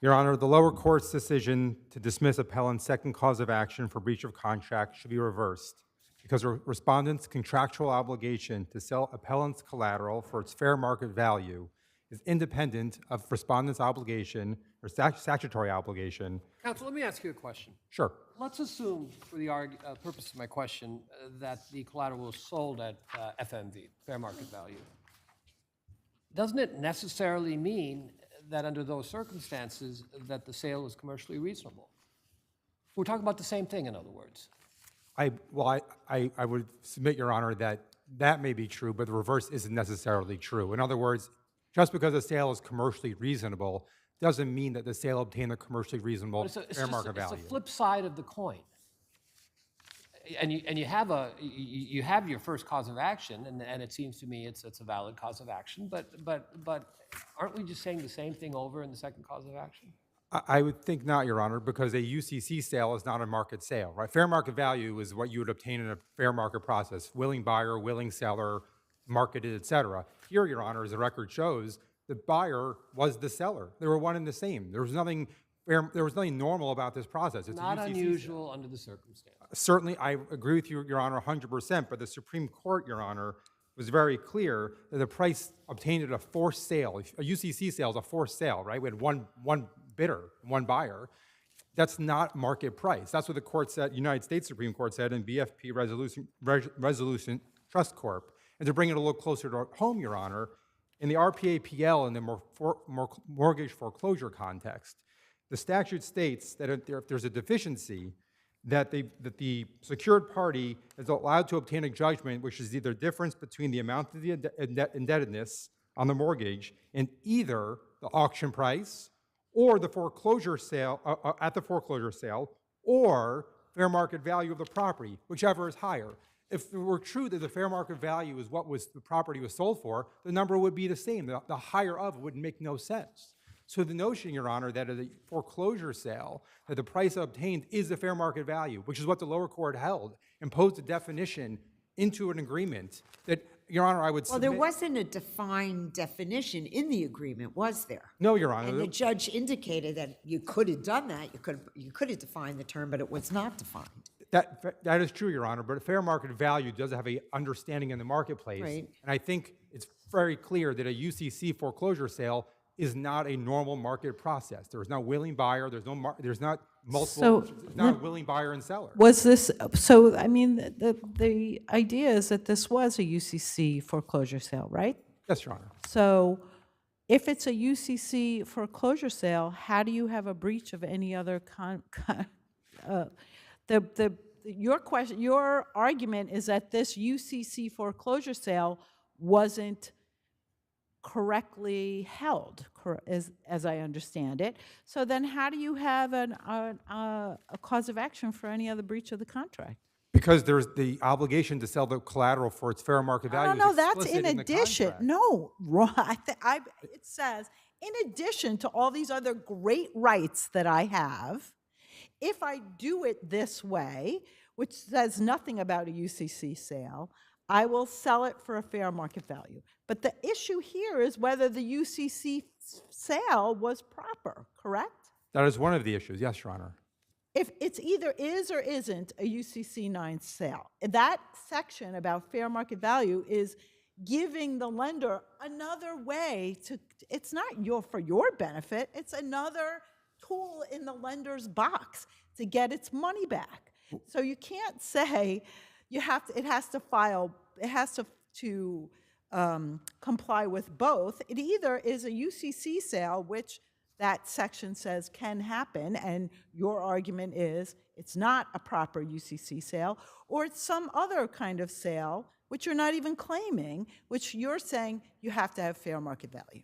Your Honor, the lower court's decision to dismiss appellant's second cause of action for breach of contract should be reversed because respondent's contractual obligation to sell appellant's collateral for its fair market value is independent of respondent's obligation or statutory obligation. Counsel, let me ask you a question. Sure. Let's assume, for the purpose of my question, that the collateral was sold at FMV, fair market value. Doesn't it necessarily mean that under those circumstances that the sale is commercially reasonable? We're talking about the same thing, in other words. I would submit, Your Honor, that that may be true, but the reverse isn't necessarily true. In other words, just because a sale is commercially reasonable doesn't mean that the sale obtained a commercially reasonable fair market value. It's the flip side of the coin. And you have your first cause of action, and it seems to me it's a valid cause of action. But aren't we just saying the same thing over in the second cause of action? I would think not, Your Honor, because a UCC sale is not a market sale, right? Fair market value is what you would obtain in a fair market process: willing buyer, willing seller, marketed, et cetera. Here, Your Honor, as the record shows, the buyer was the seller. They were one and the same. There was nothing normal about this process. It's Not a UCC unusual under the circumstances. Certainly, I agree with you, Your Honor, 100%, but the Supreme Court, Your Honor, was very clear that the price obtained at a forced sale, a UCC sale is a forced sale, right? We had one bidder, one buyer. That's not market price. That's what the court said, United States Supreme Court said in BFP Resolution Trust Corp. And to bring it a little closer to home, Your Honor, in the RPAPL, in the mortgage foreclosure context, the statute states that if there's a deficiency, that the secured party is allowed to obtain a judgment which is either difference between the amount of the indebtedness on the mortgage and either the auction price or the foreclosure sale, at the foreclosure sale, or fair market value of the property, whichever is higher. If it were true that the fair market value is what the property was sold for, the number would be the same. The higher of would make no sense. So the notion, Your Honor, that at a foreclosure sale, that the price obtained is the fair market value, which is what the lower court held, imposed a definition into an agreement that, Your Honor, I would submit. Well, there wasn't a defined definition in the agreement, was there? No, Your Honor. And the judge indicated that you could have done that. You could have defined the term, but it was not defined. That is true, Your Honor, but fair market value does have an understanding in the marketplace. Right. And I think it's very clear that a UCC foreclosure sale is not a normal market process. There is no willing buyer, there's not multiple, there's not a willing buyer and seller. Was this, so, I mean, the idea is that this was a UCC foreclosure sale, right? Yes, Your Honor. So if it's a UCC foreclosure sale, how do you have a breach of any other your argument is that this UCC foreclosure sale wasn't correctly held, as I understand it. So then how do you have a cause of action for any other breach of the contract? Because there's the obligation to sell the collateral for its fair market value. No, that's in addition. No, it says, in addition to all these other great rights that I have, if I do it this way, which says nothing about a UCC sale, I will sell it for a fair market value. But the issue here is whether the UCC sale was proper, correct? That is one of the issues, yes, Your Honor. If it's either is or isn't a UCC 9 sale, that section about fair market value is giving the lender another way to, it's not for your benefit, it's another tool in the lender's box to get its money back. So you can't say it has to comply with both. It either is a UCC sale, which that section says can happen, and your argument is it's not a proper UCC sale, or it's some other kind of sale, which you're not even claiming, which you're saying you have to have fair market value.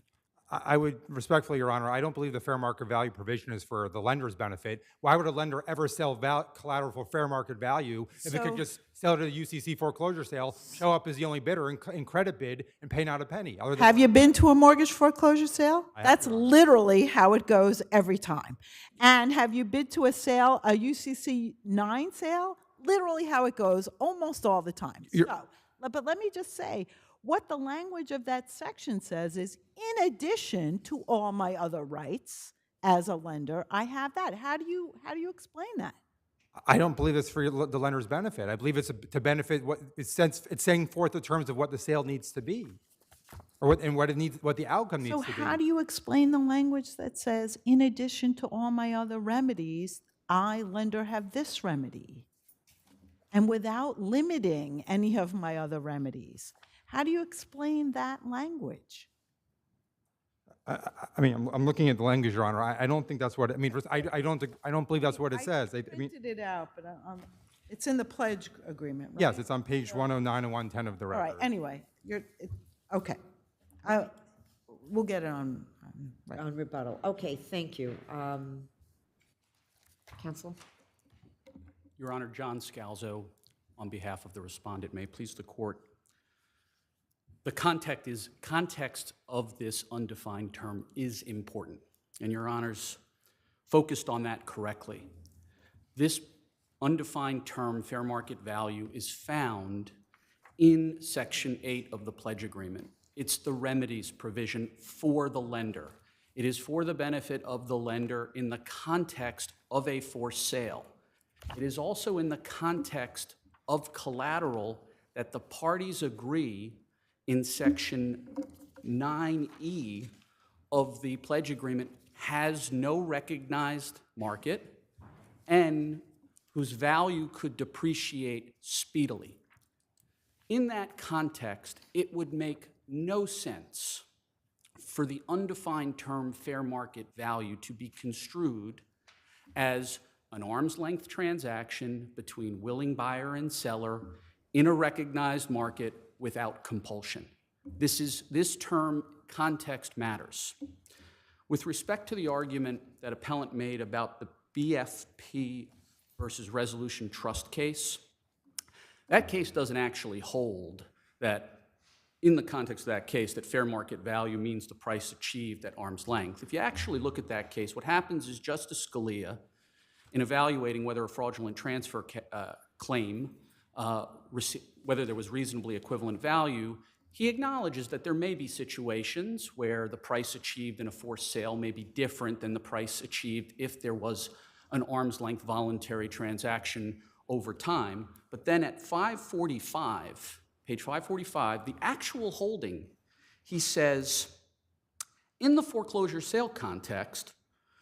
I would respectfully, Your Honor, I don't believe the fair market value provision is for the lender's benefit. Why would a lender ever sell collateral for fair market value if it could just sell it at a UCC foreclosure sale, show up as the only bidder in credit bid, and pay not a penny? Have you been to a mortgage foreclosure sale? That's literally how it goes every time. And have you bid to a sale, a UCC 9 sale? Literally how it goes almost all the time. But let me just say, what the language of that section says is, in addition to all my other rights as a lender, I have that. How do you explain that? I don't believe it's for the lender's benefit. I believe it's to benefit what it's saying forth the terms of what the sale needs to be, or what the outcome needs to be. So how do you explain the language that says, in addition to all my other remedies, I, lender, have this remedy, and without limiting any of my other remedies? How do you explain that language? I mean, I'm looking at the language, Your Honor. I don't think that's what, I mean, I don't believe that's what it says. I mean, Printed it out, but it's in the pledge agreement, right? yes, it's on page 109 and 110 of the All record. right, anyway, okay. We'll get it on rebuttal. Okay, thank you. Counsel? Your Honor, John Scalzo, on behalf of the respondent, may it please the court. The context of this undefined term is important, and Your Honor's focused on that correctly. This undefined term, fair market value, is found in Section 8 of the pledge agreement. It's the remedies provision for the lender. It is for the benefit of the lender in the context of a forced sale. It is also in the context of collateral that the parties agree in Section 9E of the pledge agreement has no recognized market and whose value could depreciate speedily. In that context, it would make no sense for the undefined term fair market value to be construed as an arm's length transaction between willing buyer and seller in a recognized market without compulsion. This term context matters. With respect to the argument that appellant made about the BFP versus Resolution Trust case, that case doesn't actually hold that, in the context of that case, that fair market value means the price achieved at arm's length. If you actually look at that case, what happens is Justice Scalia, in evaluating whether a fraudulent transfer claim, whether there was reasonably equivalent value, he acknowledges that there may be situations where the price achieved in a forced sale may be different than the price achieved if there was an arm's length voluntary transaction over time. But then at 545, page 545, the actual holding, he says, in the foreclosure sale context,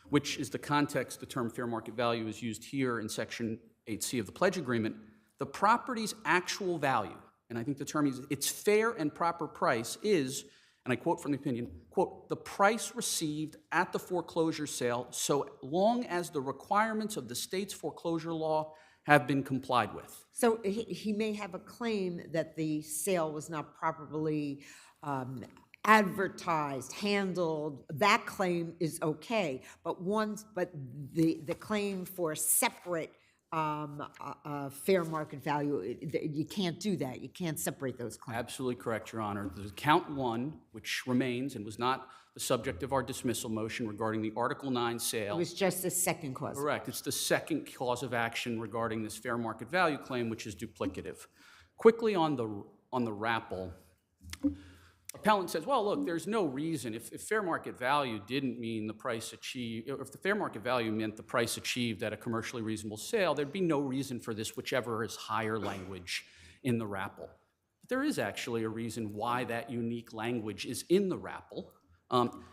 which is the context the term fair market value is used here in Section 8C of the pledge agreement, the property's actual value, and I think the term is, its fair and proper price is, and I quote from the opinion, quote, the price received at the foreclosure sale so long as the requirements of the state's foreclosure law have been complied with. So he may have a claim that the sale was not properly advertised, handled. That claim is okay, but the claim for separate fair market value, you can't do that. You can't separate those claims. Absolutely correct, Your Honor. There's count one, which remains and was not the subject of our dismissal motion regarding the Article 9 sale. It was just the second cause. Correct. It's the second cause of action regarding this fair market value claim, which is duplicative. Quickly on the RAPL, appellant says, well, look, there's no reason. If fair market value didn't mean the price achieved, if the fair market value meant the price achieved at a commercially reasonable sale, there'd be no reason for this, whichever is higher language in the RAPL. there is actually a reason why that unique language is in the RAPL.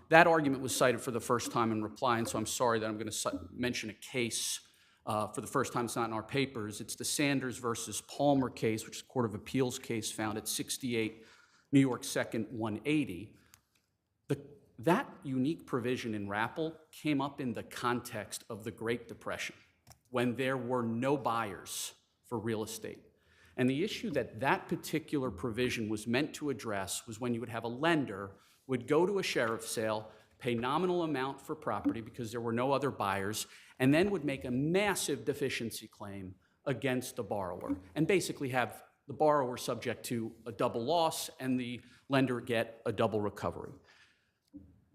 That argument was cited for the first time in reply, and so I'm sorry that I'm going to mention a case for the first time. It's not in our papers. It's the Sanders versus Palmer case, which is a Court of Appeals case found at 68 New York 2nd 180. That unique provision in RAPL came up in the context of the Great Depression, when there were no buyers for real estate. And the issue that that particular provision was meant to address was when you would have a lender would go to a sheriff's sale, pay nominal amount for property because there were no other buyers, and then would make a massive deficiency claim against the borrower, and basically have the borrower subject to a double loss and the lender get a double recovery.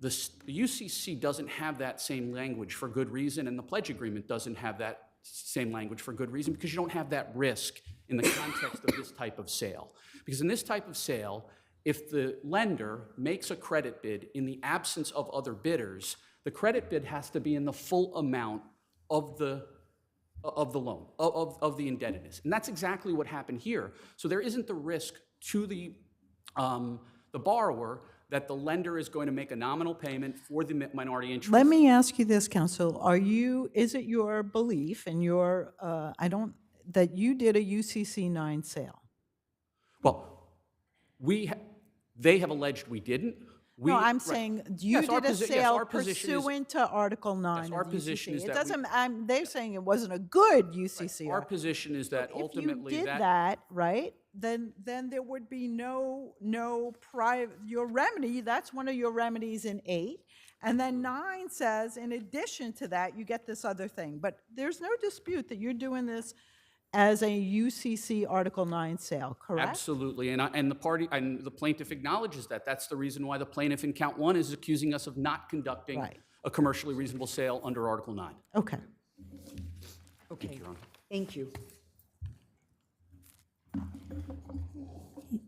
The UCC doesn't have that same language for good reason, and the pledge agreement doesn't have that same language for good reason, because you don't have that risk in the context of this type of sale. Because in this type of sale, if the lender makes a credit bid in the absence of other bidders, the credit bid has to be in the full amount of the loan, of the indebtedness. And that's exactly what happened here. So there isn't the risk to the borrower that the lender is going to make a nominal payment for the minority interest. Let me ask you this, counsel. Is it your belief and that you did a UCC 9 sale? Well, they have alleged we didn't. No, I'm saying you did a sale pursuant to Article 9 Yes, our position is that they're saying it wasn't a good UCC. Our position is that ultimately if you did that, right, then there would be no private, your remedy, that's one of your remedies in 8. And then 9 says, in addition to that, you get this other thing. But there's no dispute that you're doing this as a UCC Article 9 sale, correct? Absolutely, and the plaintiff acknowledges that. That's the reason why the plaintiff in count 1 is accusing us of not conducting a commercially reasonable sale under Article 9. Okay. Thank you, Your Honor. Thank you.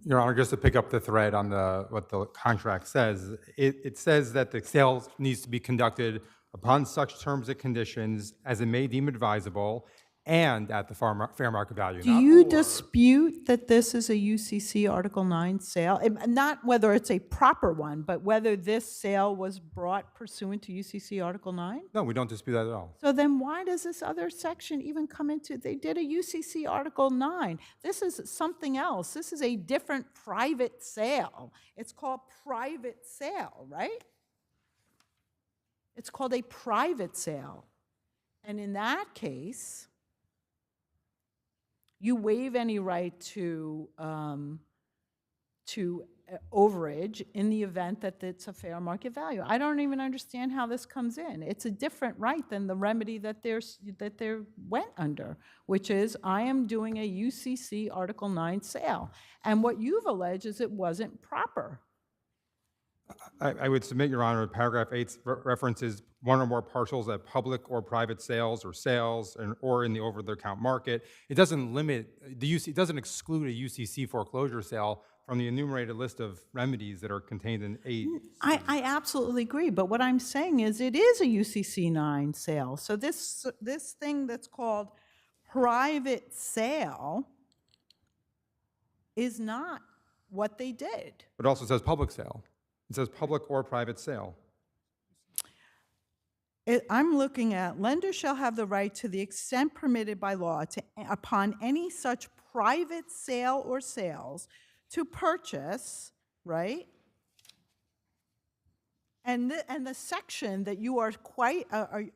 Your Honor, just to pick up the thread on what the contract says, it says that the sale needs to be conducted upon such terms and conditions as it may deem advisable and at the fair market value. Do you dispute that this is a UCC Article 9 sale? Not whether it's a proper one, but whether this sale was brought pursuant to UCC Article 9? No, we don't dispute that at all. So then why does this other section even come into, they did a UCC Article 9. This is something else. This is a different private sale. It's called private sale, right? It's called a private sale. And in that case, you waive any right to overage in the event that it's a fair market value. I don't even understand how this comes in. It's a different right than the remedy that they went under, which is I am doing a UCC Article 9 sale. And what you've alleged is it wasn't proper. I would submit, Your Honor, paragraph 8 references one or more parcels at public or private sales or sales or in the over-the-counter market. It doesn't limit, it doesn't exclude a UCC foreclosure sale from the enumerated list of remedies that are contained in 8. I absolutely agree, but what I'm saying is it is a UCC 9 sale. So this thing that's called private sale is not what they did. It also says public sale. It says public or private sale. I'm looking at lenders shall have the right to the extent permitted by law to upon any such private sale or sales to purchase, right? And the section that you are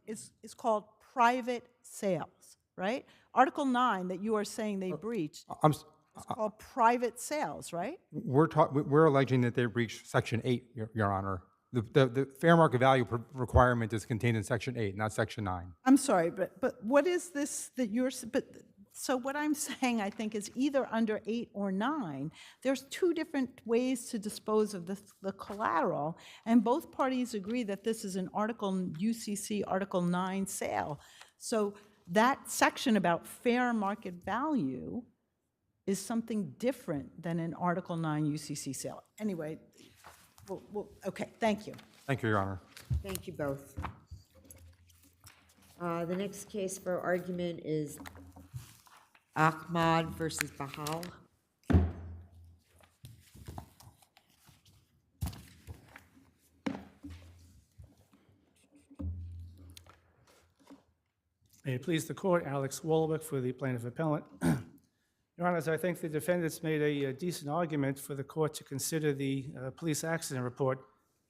is called private sales, right? Article 9 that you are saying they breached. It's called private sales, right? We're alleging that they breached Section 8, Your Honor. The fair market value requirement is contained in Section 8, not Section 9. I'm sorry, but what is this that you're, so what I'm saying, I think, is either under 8 or 9, there's 2 different ways to dispose of the collateral, and both parties agree that this is an UCC Article 9 sale. So that section about fair market value is something different than an Article 9 UCC sale. Anyway, okay, thank you. Thank you, Your Honor. Thank you both. The next case for argument is Ahmad versus Bahal. May it please the court, Alex Wolwick for the plaintiff appellant. Your Honors, I think the defendants made a decent argument for the court to consider the police accident report,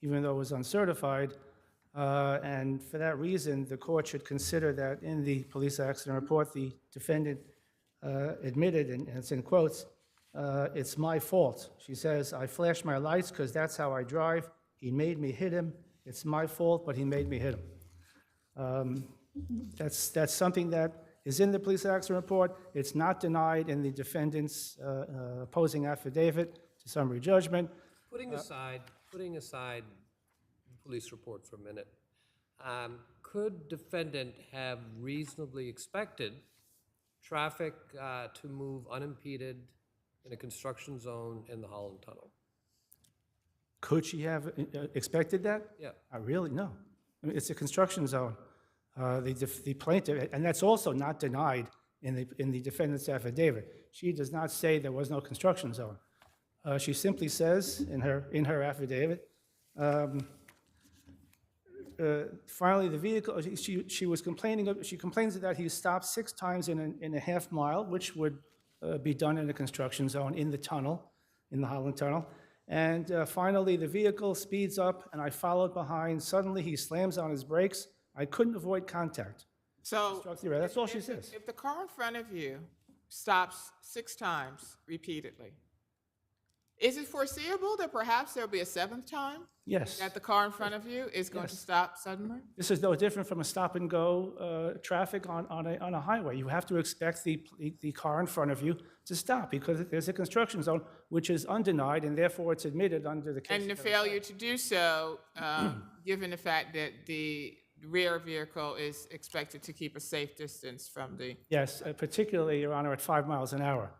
even though it was uncertified. And for that reason, the court should consider that in the police accident report, the defendant admitted, and it's in quotes, it's my fault. She says, I flashed my lights because that's how I drive. He made me hit him. It's my fault, but he made me hit him. That's something that is in the police accident report. It's not denied in the defendant's opposing affidavit to summary judgment. Putting aside the police report for a minute, could defendant have reasonably expected traffic to move unimpeded in a construction zone in the Holland Tunnel? Could she have expected that? Yeah. Really, no. I mean, it's a construction zone. The plaintiff, and that's also not denied in the defendant's affidavit. She does not say there was no construction zone. She simply says in her affidavit, finally the vehicle, she was complaining, she complains that he stopped 6 times in a half mile, which would be done in a construction zone in the tunnel, in the Holland Tunnel. And finally, the vehicle speeds up, and I followed behind. Suddenly, he slams on his brakes. I couldn't avoid contact. So That's all she says. If the car in front of you stops 6 times repeatedly, is it foreseeable that perhaps there'll be a 7th time? Yes. That the car in front of you is going to stop suddenly? This is no different from a stop-and-go traffic on a highway. You have to expect the car in front of you to stop because there's a construction zone, which is undenied, and therefore it's admitted under the case. And the failure to do so, given the fact that the rear vehicle is expected to keep a safe distance from the... Yes, particularly, Your Honor, at 5 miles an hour.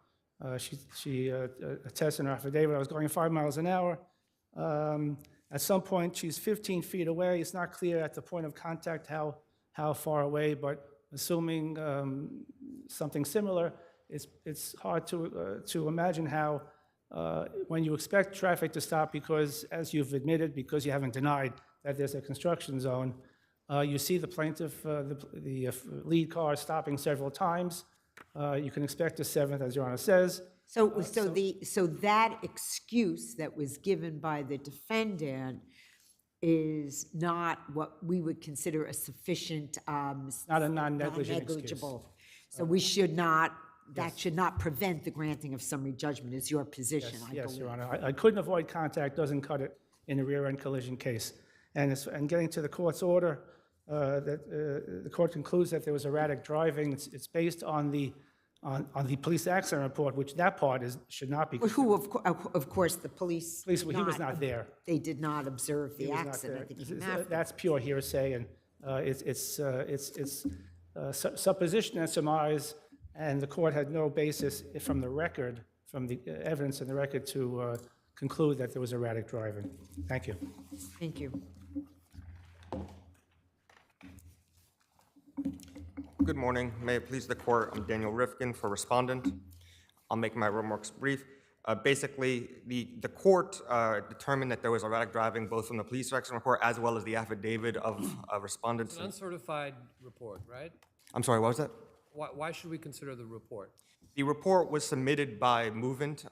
She attests in her affidavit, I was going 5 miles an hour. At some point, she's 15 feet away. It's not clear at the point of contact how far away, but assuming something similar, it's hard to imagine how, when you expect traffic to stop because, as you've admitted, because you haven't denied that there's a construction zone, you see the plaintiff, the lead car stopping several times. You can expect a 7th, as Your Honor says. So that excuse that was given by the defendant is not what we would consider a sufficient, not a non-negligent excuse. So we should not, that should not prevent the granting of summary judgment, is your position, I believe. Yes, Your Honor. I couldn't avoid contact, doesn't cut it in a rear-end collision case. And getting to the court's order, that the court concludes that there was erratic driving. It's based on the police accident report, which that part should not be. Who, of course, the police. He was not there. They did not observe the accident. That's pure hearsay, and it's supposition and surmise, and the court had no basis from the record, from the evidence in the record, to conclude that there was erratic driving. Thank you. Thank you. Good morning. May it please the court, I'm Daniel Rifkin for respondent. I'll make my remarks brief. Basically, the court determined that there was erratic driving both from the police accident report as well as the affidavit of respondents. It's an uncertified report, right? I'm sorry, what was that? Why should we consider the report? The report was submitted by movement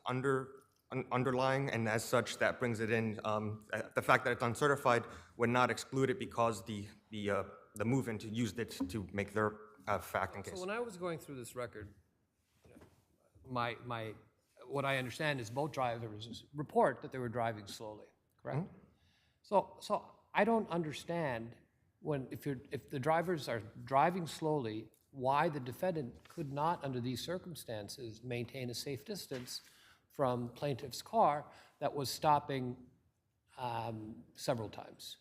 underlying, and as such, that brings it in. The fact that it's uncertified would not exclude it because the movement used it to make their fact and case. So when I was going through this record, what I understand is both drivers report that they were driving slowly, correct? Mm-hmm. So I don't understand if the drivers are driving slowly, why the defendant could not, under these circumstances, maintain a safe distance from plaintiff's car that was stopping several times.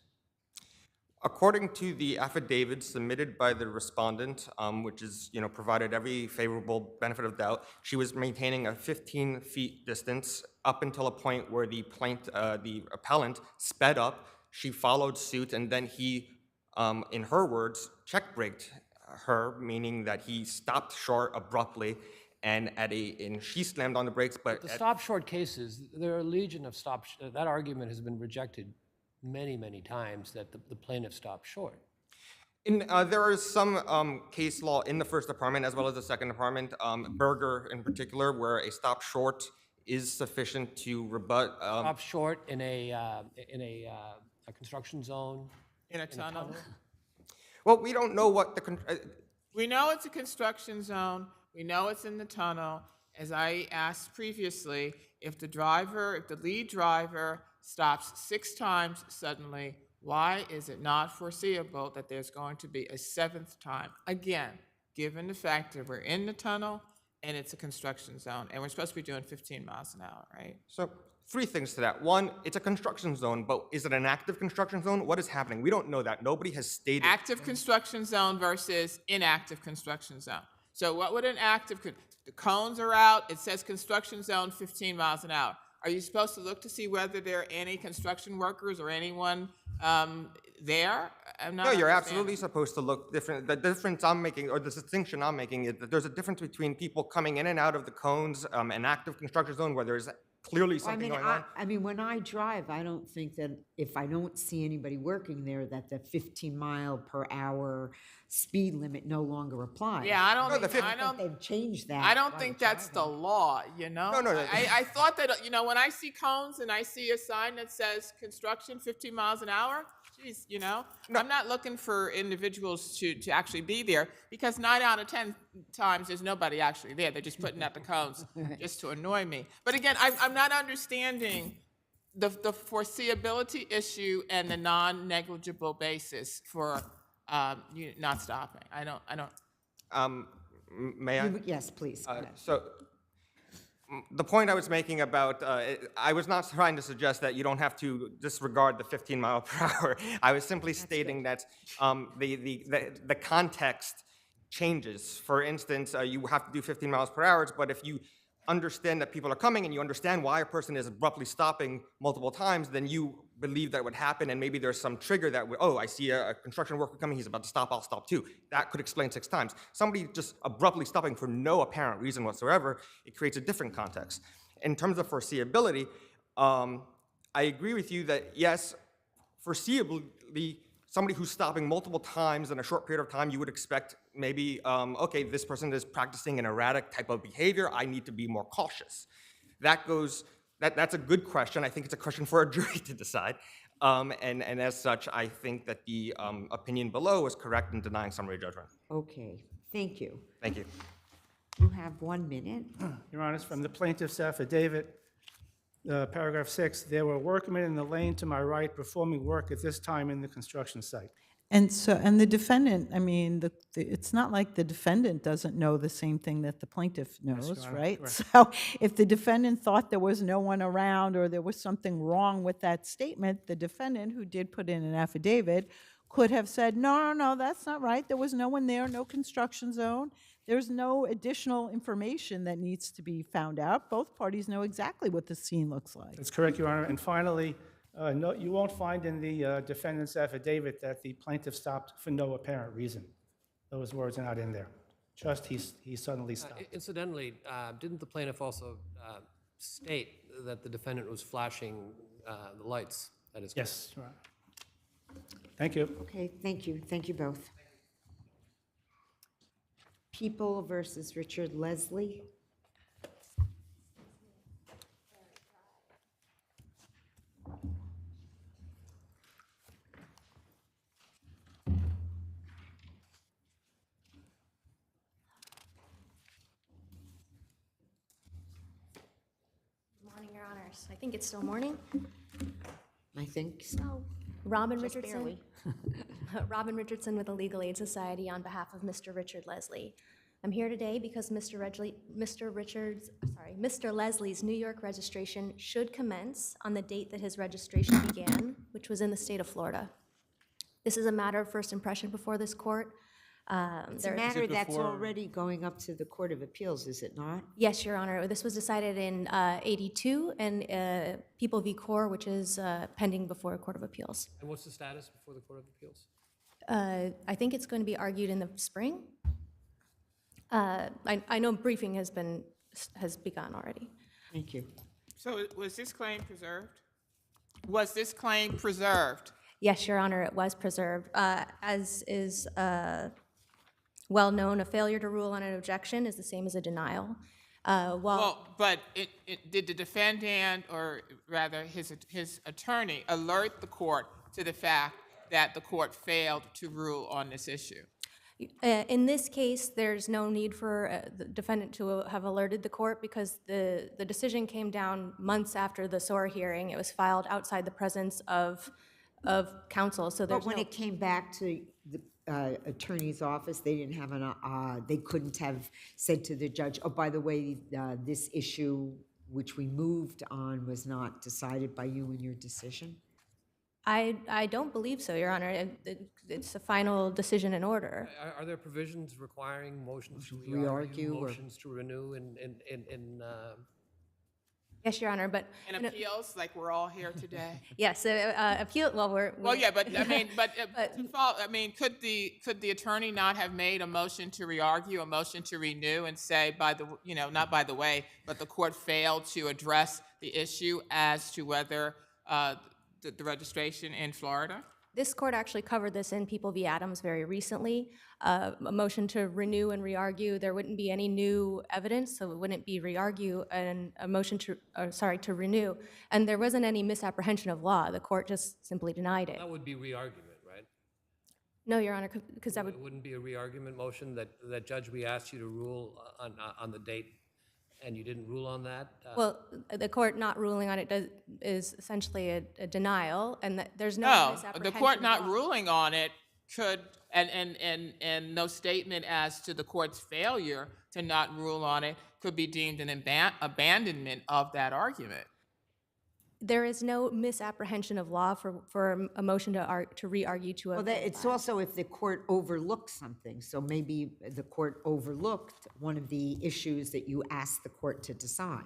According to the affidavit submitted by the respondent, which is, provided every favorable benefit of doubt, she was maintaining a 15 feet distance up until a point where the appellant sped up. She followed suit, and then he, in her words, check braked her, meaning that he stopped short abruptly, and she slammed on the brakes. But the stop short cases, there are a legion of that argument has been rejected many, many times that the plaintiff stopped short. There is some case law in the First Department as well as the Second Department, Berger in particular, where a stop short is sufficient to rebut. Stop short in a construction zone? In a tunnel? Well, we don't know what the. We know it's a construction zone. We know it's in the tunnel. As I asked previously, if the lead driver stops 6 times suddenly, why is it not foreseeable that there's going to be a 7th time? Again, given the fact that we're in the tunnel and it's a construction zone, and we're supposed to be doing 15 miles an hour, right? So 3 things to that. One, it's a construction zone, but is it an active construction zone? What is happening? We don't know that. Nobody has stated. Active construction zone versus inactive construction zone. So what would an active, the cones are out, it says construction zone 15 miles an hour. Are you supposed to look to see whether there are any construction workers or anyone there? No, you're absolutely supposed to look different. The difference I'm making, or the distinction I'm making, is that there's a difference between people coming in and out of the cones, an active construction zone where there's clearly something going on. I mean, when I drive, I don't think that if I don't see anybody working there, that the 15-mile-per-hour speed limit no longer applies. Yeah, I don't think they've changed that. I don't think that's the law, you know? No. I thought that, you know, when I see cones and I see a sign that says construction 15 miles an hour, geez, you know, I'm not looking for individuals to actually be there, because 9 out of 10 times there's nobody actually there. They're just putting up the cones just to annoy me. But again, I'm not understanding the foreseeability issue and the non-negligible basis for you not stopping. I don't. May I? Yes, please. So the point I was making about, I was not trying to suggest that you don't have to disregard the 15 mile per hour. I was simply stating that the context changes. For instance, you have to do 15 miles per hour, but if you understand that people are coming and you understand why a person is abruptly stopping multiple times, then you believe that would happen, and maybe there's some trigger that, I see a construction worker coming, he's about to stop, I'll stop too. That could explain 6 times. Somebody just abruptly stopping for no apparent reason whatsoever, it creates a different context. In terms of foreseeability, I agree with you that yes, foreseeably, somebody who's stopping multiple times in a short period of time, you would expect maybe, okay, this person is practicing an erratic type of behavior, I need to be more cautious. That's a good question. I think it's a question for a jury to decide. And as such, I think that the opinion below is correct in denying summary judgment. Okay, thank you. Thank you. You have 1 minute. Your Honor, from the plaintiff's affidavit, paragraph 6, there were workmen in the lane to my right performing work at this time in the construction site. And the defendant, I mean, it's not like the defendant doesn't know the same thing that the plaintiff knows, Your Honor, right? correct. So if the defendant thought there was no one around or there was something wrong with that statement, the defendant, who did put in an affidavit, could have said, no, that's not right. There was no one there, no construction zone. There's no additional information that needs to be found out. Both parties know exactly what the scene looks like. That's correct, Your Honor. And finally, no, you won't find in the defendant's affidavit that the plaintiff stopped for no apparent reason. Those words are not in there. Just he suddenly stopped. Incidentally, didn't the plaintiff also state that the defendant was flashing the lights at his car? Yes, Your Honor. Thank you. Okay, thank you. Thank you both. People versus Richard Leslie. Morning, Your Honors. I think it's still morning. I think so. Robin Just Richardson. barely. Robin Richardson with the Legal Aid Society on behalf of Mr. Richard Leslie. I'm here today because Mr. Leslie's New York registration should commence on the date that his registration began, which was in the state of Florida. This is a matter of first impression before this court. It's a matter that's already going up to the Court of Appeals, is it not? Yes, Your Honor. This was decided in '82, and People v. Corr, which is pending before a Court of Appeals. And what's the status before the Court of Appeals? I think it's going to be argued in the spring. I know briefing has begun already. Thank you. So was this claim preserved? Was this claim preserved? Yes, Your Honor, it was preserved. As is well known, a failure to rule on an objection is the same as a denial. Well, but did the defendant, or rather his attorney, alert the court to the fact that the court failed to rule on this issue? In this case, there's no need for the defendant to have alerted the court because the decision came down months after the SOAR hearing. It was filed outside the presence of counsel, so there's But when no... it came back to the attorney's office, they didn't have they couldn't have said to the judge, oh, by the way, this issue which we moved on was not decided by you in your decision? I don't believe so, Your Honor. It's a final decision in order. Are there provisions requiring motions to Re-argue or- motions to renew in Yes, Your Honor, but... In appeals, like we're all here today? Yes, appeal, well, Well, yeah, but I mean, could the attorney not have made a motion to re-argue, a motion to renew, and say, not by the way, but the court failed to address the issue as to whether the registration in Florida? This court actually covered this in People v. Adams very recently. A motion to renew and re-argue, there wouldn't be any new evidence, so it wouldn't be re-argue, and a motion to renew. And there wasn't any misapprehension of law. The court just simply denied it. That would be re-argument, right? No, Your Honor, because that would... It wouldn't be a re-argument motion that Judge, we asked you to rule on the date, and you didn't rule on that? Well, the court not ruling on it is essentially a denial, and there's no No, misapprehension the court of not law. ruling on it could, and no statement as to the court's failure to not rule on it could be deemed an abandonment of that argument. There is no misapprehension of law for a motion to re-argue to a... Well, it's also if the court overlooked something. So maybe the court overlooked one of the issues that you asked the court to decide.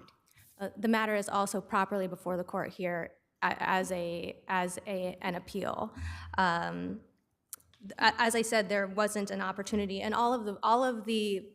The matter is also properly before the court here as an appeal. As I said, there wasn't an opportunity, and all of the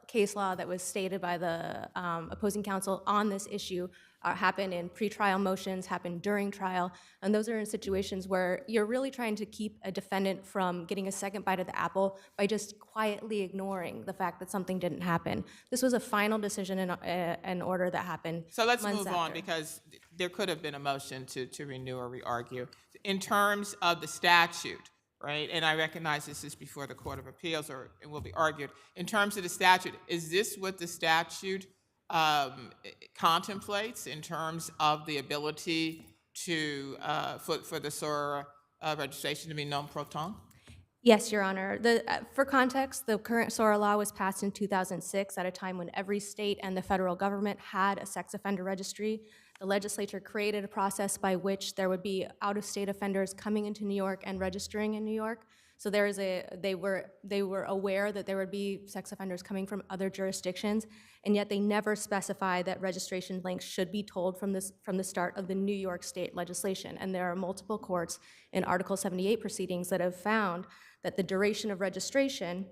case law that was stated by the opposing counsel on this issue happened in pretrial motions, happened during trial, and those are in situations where you're really trying to keep a defendant from getting a second bite of the apple by just quietly ignoring the fact that something didn't happen. This was a final decision in order that happened. So let's months move on, after. because there could have been a motion to renew or re-argue. In terms of the statute, right, and I recognize this is before the Court of Appeals or it will be argued. In terms of the statute, is this what the statute contemplates in terms of the ability to for the SORA registration to be non-proton? Yes, Your Honor. For context, the current SORA law was passed in 2006 at a time when every state and the federal government had a sex offender registry. The legislature created a process by which there would be out-of-state offenders coming into New York and registering in New York. So they were aware that there would be sex offenders coming from other jurisdictions, and yet they never specified that registration length should be told from the start of the New York state legislation. And there are multiple courts in Article 78 proceedings that have found that the duration of registration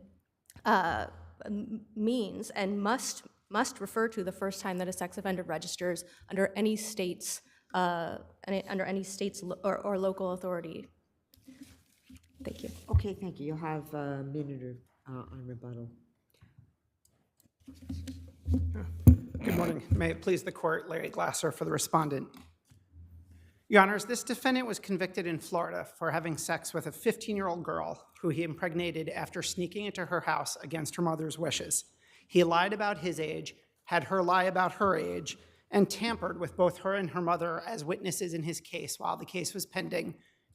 means and must refer to the first time that a sex offender registers under any state's or local authority. Thank you. Okay, thank you. You'll have a minute on rebuttal. Good morning. May it please the court, Larry Glasser for the respondent. Your Honors, this defendant was convicted in Florida for having sex with a 15-year-old girl who he impregnated after sneaking into her house against her mother's wishes. He lied about his age, had her lie about her age, and tampered with both her and her mother as witnesses in his case while the case was pending,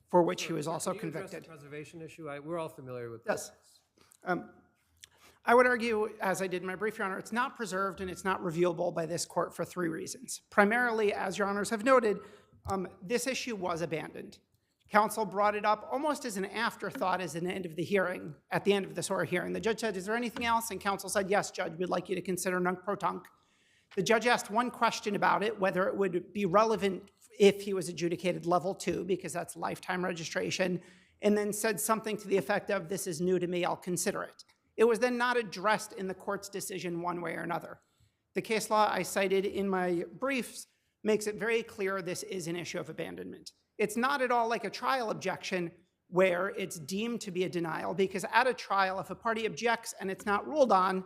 for which he was also Can you address convicted. the preservation issue? We're all familiar with Yes. this. I would argue, as I did in my brief, Your Honor, it's not preserved and it's not reviewable by this court for three reasons. Primarily, as Your Honors have noted, this issue was abandoned. Counsel brought it up almost as an afterthought as an end of the hearing, at the end of the SORA hearing. The judge said, is there anything else? And counsel said, yes, Judge, we'd like you to consider nunc-pro-tunc. The judge asked one question about it, whether it would be relevant if he was adjudicated level 2, because that's lifetime registration, and then said something to the effect of, this is new to me, I'll consider it. It was then not addressed in the court's decision one way or another. The case law I cited in my briefs makes it very clear this is an issue of abandonment. It's not at all like a trial objection where it's deemed to be a denial, because at a trial, if a party objects and it's not ruled on,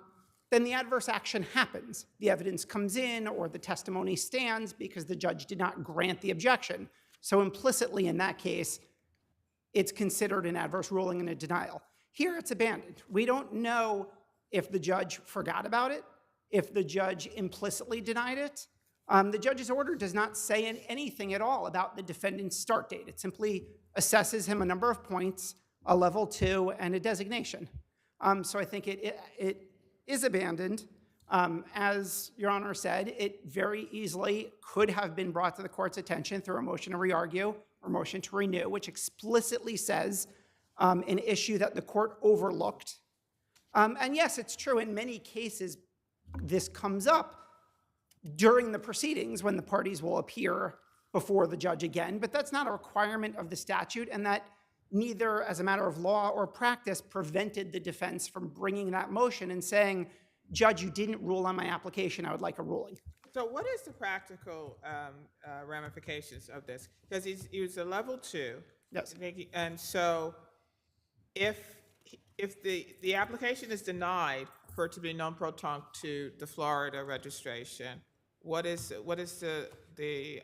then the adverse action happens. The evidence comes in or the testimony stands because the judge did not grant the objection. So implicitly in that case, it's considered an adverse ruling and a denial. Here it's abandoned. We don't know if the judge forgot about it, if the judge implicitly denied it. The judge's order does not say anything at all about the defendant's start date. It simply assesses him a number of points, a level 2, and a designation. So I think it is abandoned. As Your Honor said, it very easily could have been brought to the court's attention through a motion to re-argue or motion to renew, which explicitly says an issue that the court overlooked. And yes, it's true, in many cases, this comes up during the proceedings when the parties will appear before the judge again, but that's not a requirement of the statute, and that neither as a matter of law or practice prevented the defense from bringing that motion and saying, Judge, you didn't rule on my application, I would like a ruling. So what is the practical ramifications of this? Because he was a level 2. Yes. And so if the application is denied for it to be non-proton to the Florida registration, what is the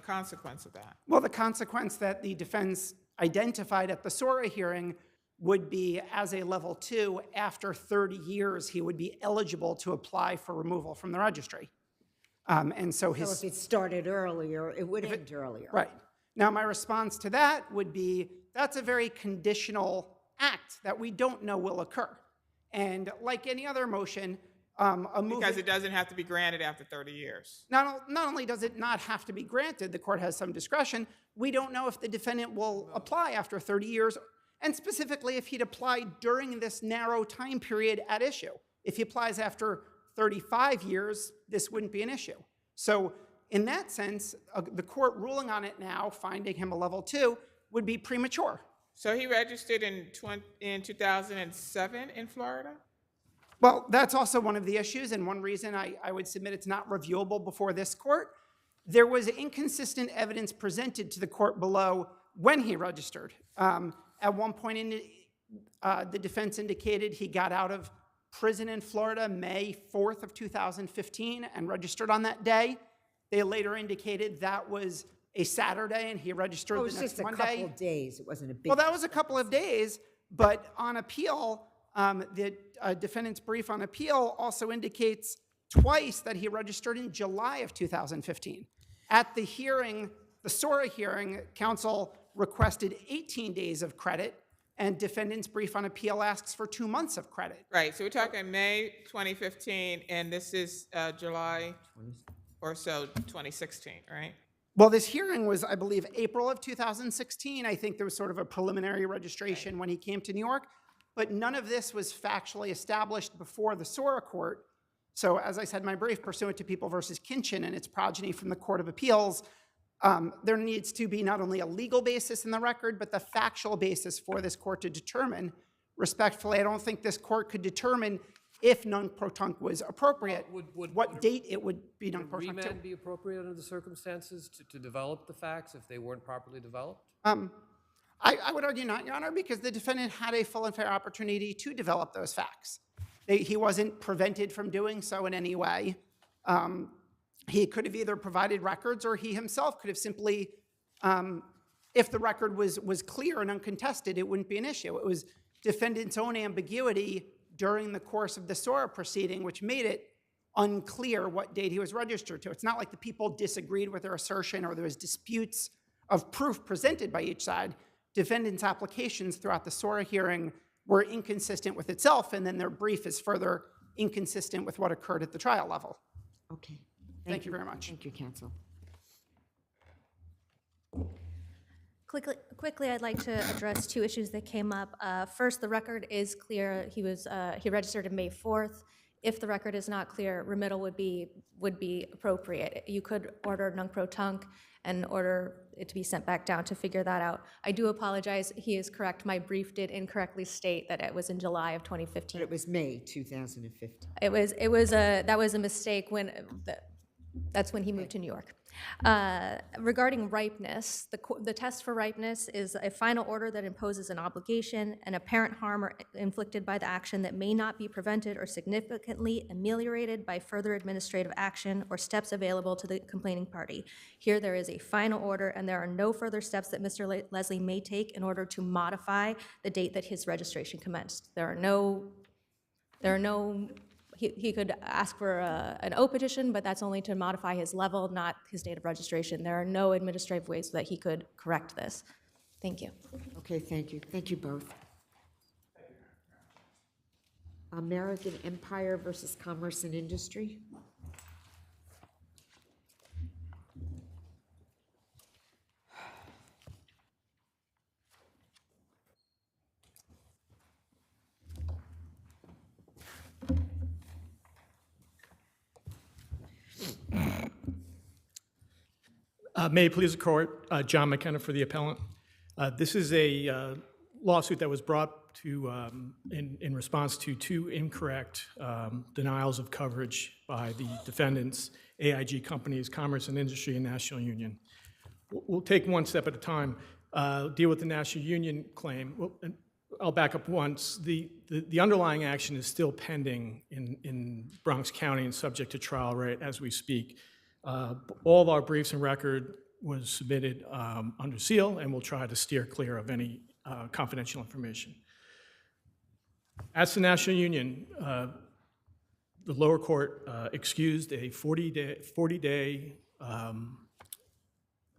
consequence of that? Well, the consequence that the defense identified at the SORA hearing would be, as a level 2, after 30 years, he would be eligible to apply for removal from the registry. And so So if it started earlier, it would end earlier. Right. Now, my response to that would be, that's a very conditional act that we don't know will occur. And like any other motion, Because it doesn't have to be granted after 30 years. Not only does it not have to be granted, the court has some discretion, we don't know if the defendant will apply after 30 years, and specifically if he'd applied during this narrow time period at issue. If he applies after 35 years, this wouldn't be an issue. So in that sense, the court ruling on it now, finding him a level 2, would be premature. So he registered in 2007 in Florida? Well, that's also one of the issues, and one reason I would submit it's not reviewable before this court. There was inconsistent evidence presented to the court below when he registered. At one point, the defense indicated he got out of prison in Florida May 4th of 2015 and registered on that day. They later indicated that was a Saturday and he registered the next Monday. It was just a couple of days. It wasn't a big... Well, that was a couple of days, but on appeal, the defendant's brief on appeal also indicates twice that he registered in July of 2015. At the hearing, the SORA hearing, counsel requested 18 days of credit, and defendant's brief on appeal asks for 2 months of credit. Right, so we're talking May 2015, and this is July or so 2016, right? Well, this hearing was, I believe, April of 2016. I think there was sort of a preliminary registration when he came to New York, but none of this was factually established before the SORA court. So as I said in my brief, pursuant to People v. Kinchin and its progeny from the Court of Appeals, there needs to be not only a legal basis in the record, but the factual basis for this court to determine. Respectfully, I don't think this court could determine if non-protunct was appropriate, what date it would be non-protunct to. Would remand be appropriate under the circumstances to develop the facts if they weren't properly developed? I would argue not, Your Honor, because the defendant had a full and fair opportunity to develop those facts. He wasn't prevented from doing so in any way. He could have either provided records or he himself could have simply, if the record was clear and uncontested, it wouldn't be an issue. It was defendant's own ambiguity during the course of the SORA proceeding which made it unclear what date he was registered to. It's not like the people disagreed with their assertion or there was disputes of proof presented by each side. Defendant's applications throughout the SORA hearing were inconsistent with itself, and then their brief is further inconsistent with what occurred at the trial level. Okay. Thank you very much. Thank you, counsel. Quickly, I'd like to address 2 issues that came up. First, the record is clear. He registered on May 4th. If the record is not clear, remittal would be appropriate. You could order non-protunct and order it to be sent back down to figure that out. I do apologize. He is correct. My brief did incorrectly state that it was in July of 2015. But it was May 2015. That was a mistake when That's when he moved to New York. Regarding ripeness, the test for ripeness is a final order that imposes an obligation, an apparent harm inflicted by the action that may not be prevented or significantly ameliorated by further administrative action or steps available to the complaining party. Here there is a final order, and there are no further steps that Mr. Leslie may take in order to modify the date that his registration commenced. He could ask for an O petition, but that's only to modify his level, not his date of registration. There are no administrative ways that he could correct this. Thank you. Okay, thank you. Thank you both. American Empire versus Commerce and Industry. May it please the court, John McKenna for the appellant. This is a lawsuit that was brought to in response to two incorrect denials of coverage by the defendants, AIG companies, Commerce and Industry, and National Union. We'll take one step at a time. Deal with the National Union claim. Well, I'll back up once. The underlying action is still pending in Bronx County and subject to trial right as we speak. All of our briefs and record was submitted under seal, and we'll try to steer clear of any confidential information. As to National Union, the lower court excused a 40-day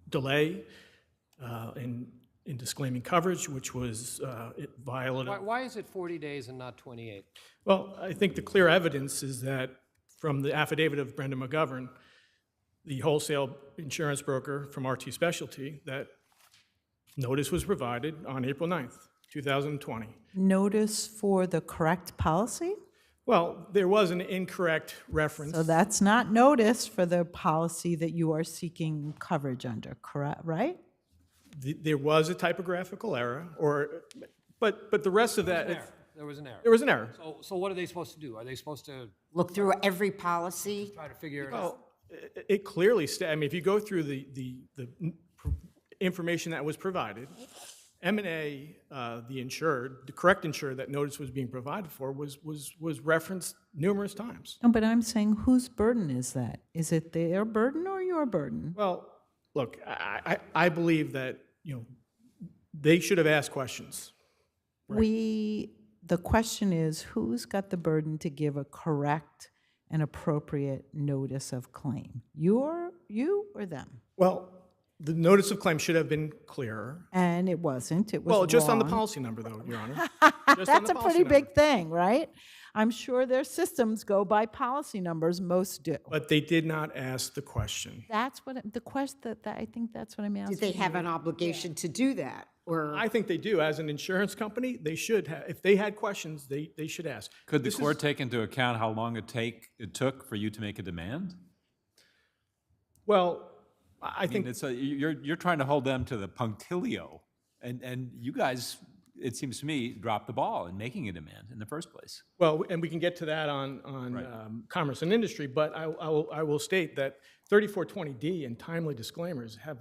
delay in disclaiming coverage, which was violated. Why is it 40 days and not 28? Well, I think the clear evidence is that from the affidavit of Brenda McGovern, the wholesale insurance broker from RT Specialty, that notice was provided on April 9th, 2020. Notice for the correct policy? Well, there was an incorrect reference. So that's not notice for the policy that you are seeking coverage under, correct, right? There was a typographical error, but the rest of that, There was an error. there was an error. So what are they supposed to do? Are they supposed to Look through every policy. try to figure it out? Well, it clearly, I mean, if you go through the information that was provided, M&A, the insured, the correct insured that notice was being provided for was referenced numerous times. No, but I'm saying whose burden is that? Is it their burden or your burden? Well, look, I believe that, they should have asked questions. The question is, who's got the burden to give a correct and appropriate notice of claim? You or them? Well, the notice of claim should have been clearer. And it wasn't. It was Well, just on the wrong. policy number, though, Your Honor. Just on That's the a policy pretty number. big thing, right? I'm sure their systems go by policy numbers. Most do. But they did not ask the question. That's what the question. That I think that's what I'm asking. Did they have you. an obligation to do that? Or I think they do. As an insurance company, they should have. If they had questions, they should ask. Could the court take into account how long it took for you to make a demand? Well, I I think mean, you're trying to hold them to the punctilio, and you guys, it seems to me, dropped the ball in making a demand in the first place. Well, and we can get to that on Commerce and Industry, but I will state that 3420D and timely disclaimers have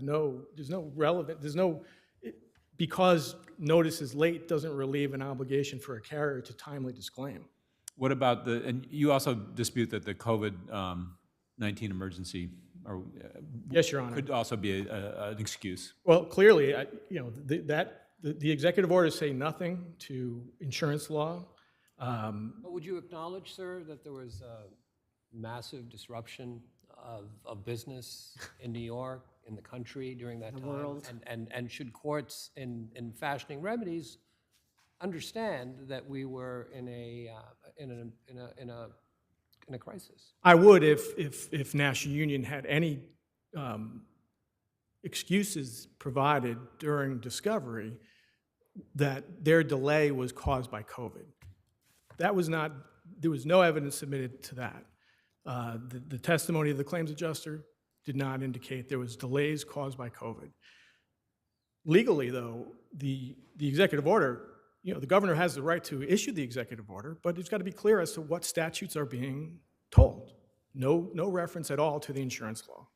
because notice is late doesn't relieve an obligation for a carrier to timely disclaim. What about and you also dispute that the COVID-19 emergency Yes, Your Honor. could also be an excuse? Well, clearly, the executive orders say nothing to insurance law. But would you acknowledge, sir, that there was a massive disruption of business in New York, in the country during that time? World. And should courts, in fashioning remedies, understand that we were in a crisis? I would if National Union had any excuses provided during discovery that their delay was caused by COVID. There was no evidence submitted to that. The testimony of the claims adjuster did not indicate there was delays caused by COVID. Legally, though, the executive order, the governor has the right to issue the executive order, but it's got to be clear as to what statutes are being told. No reference at all to the insurance law.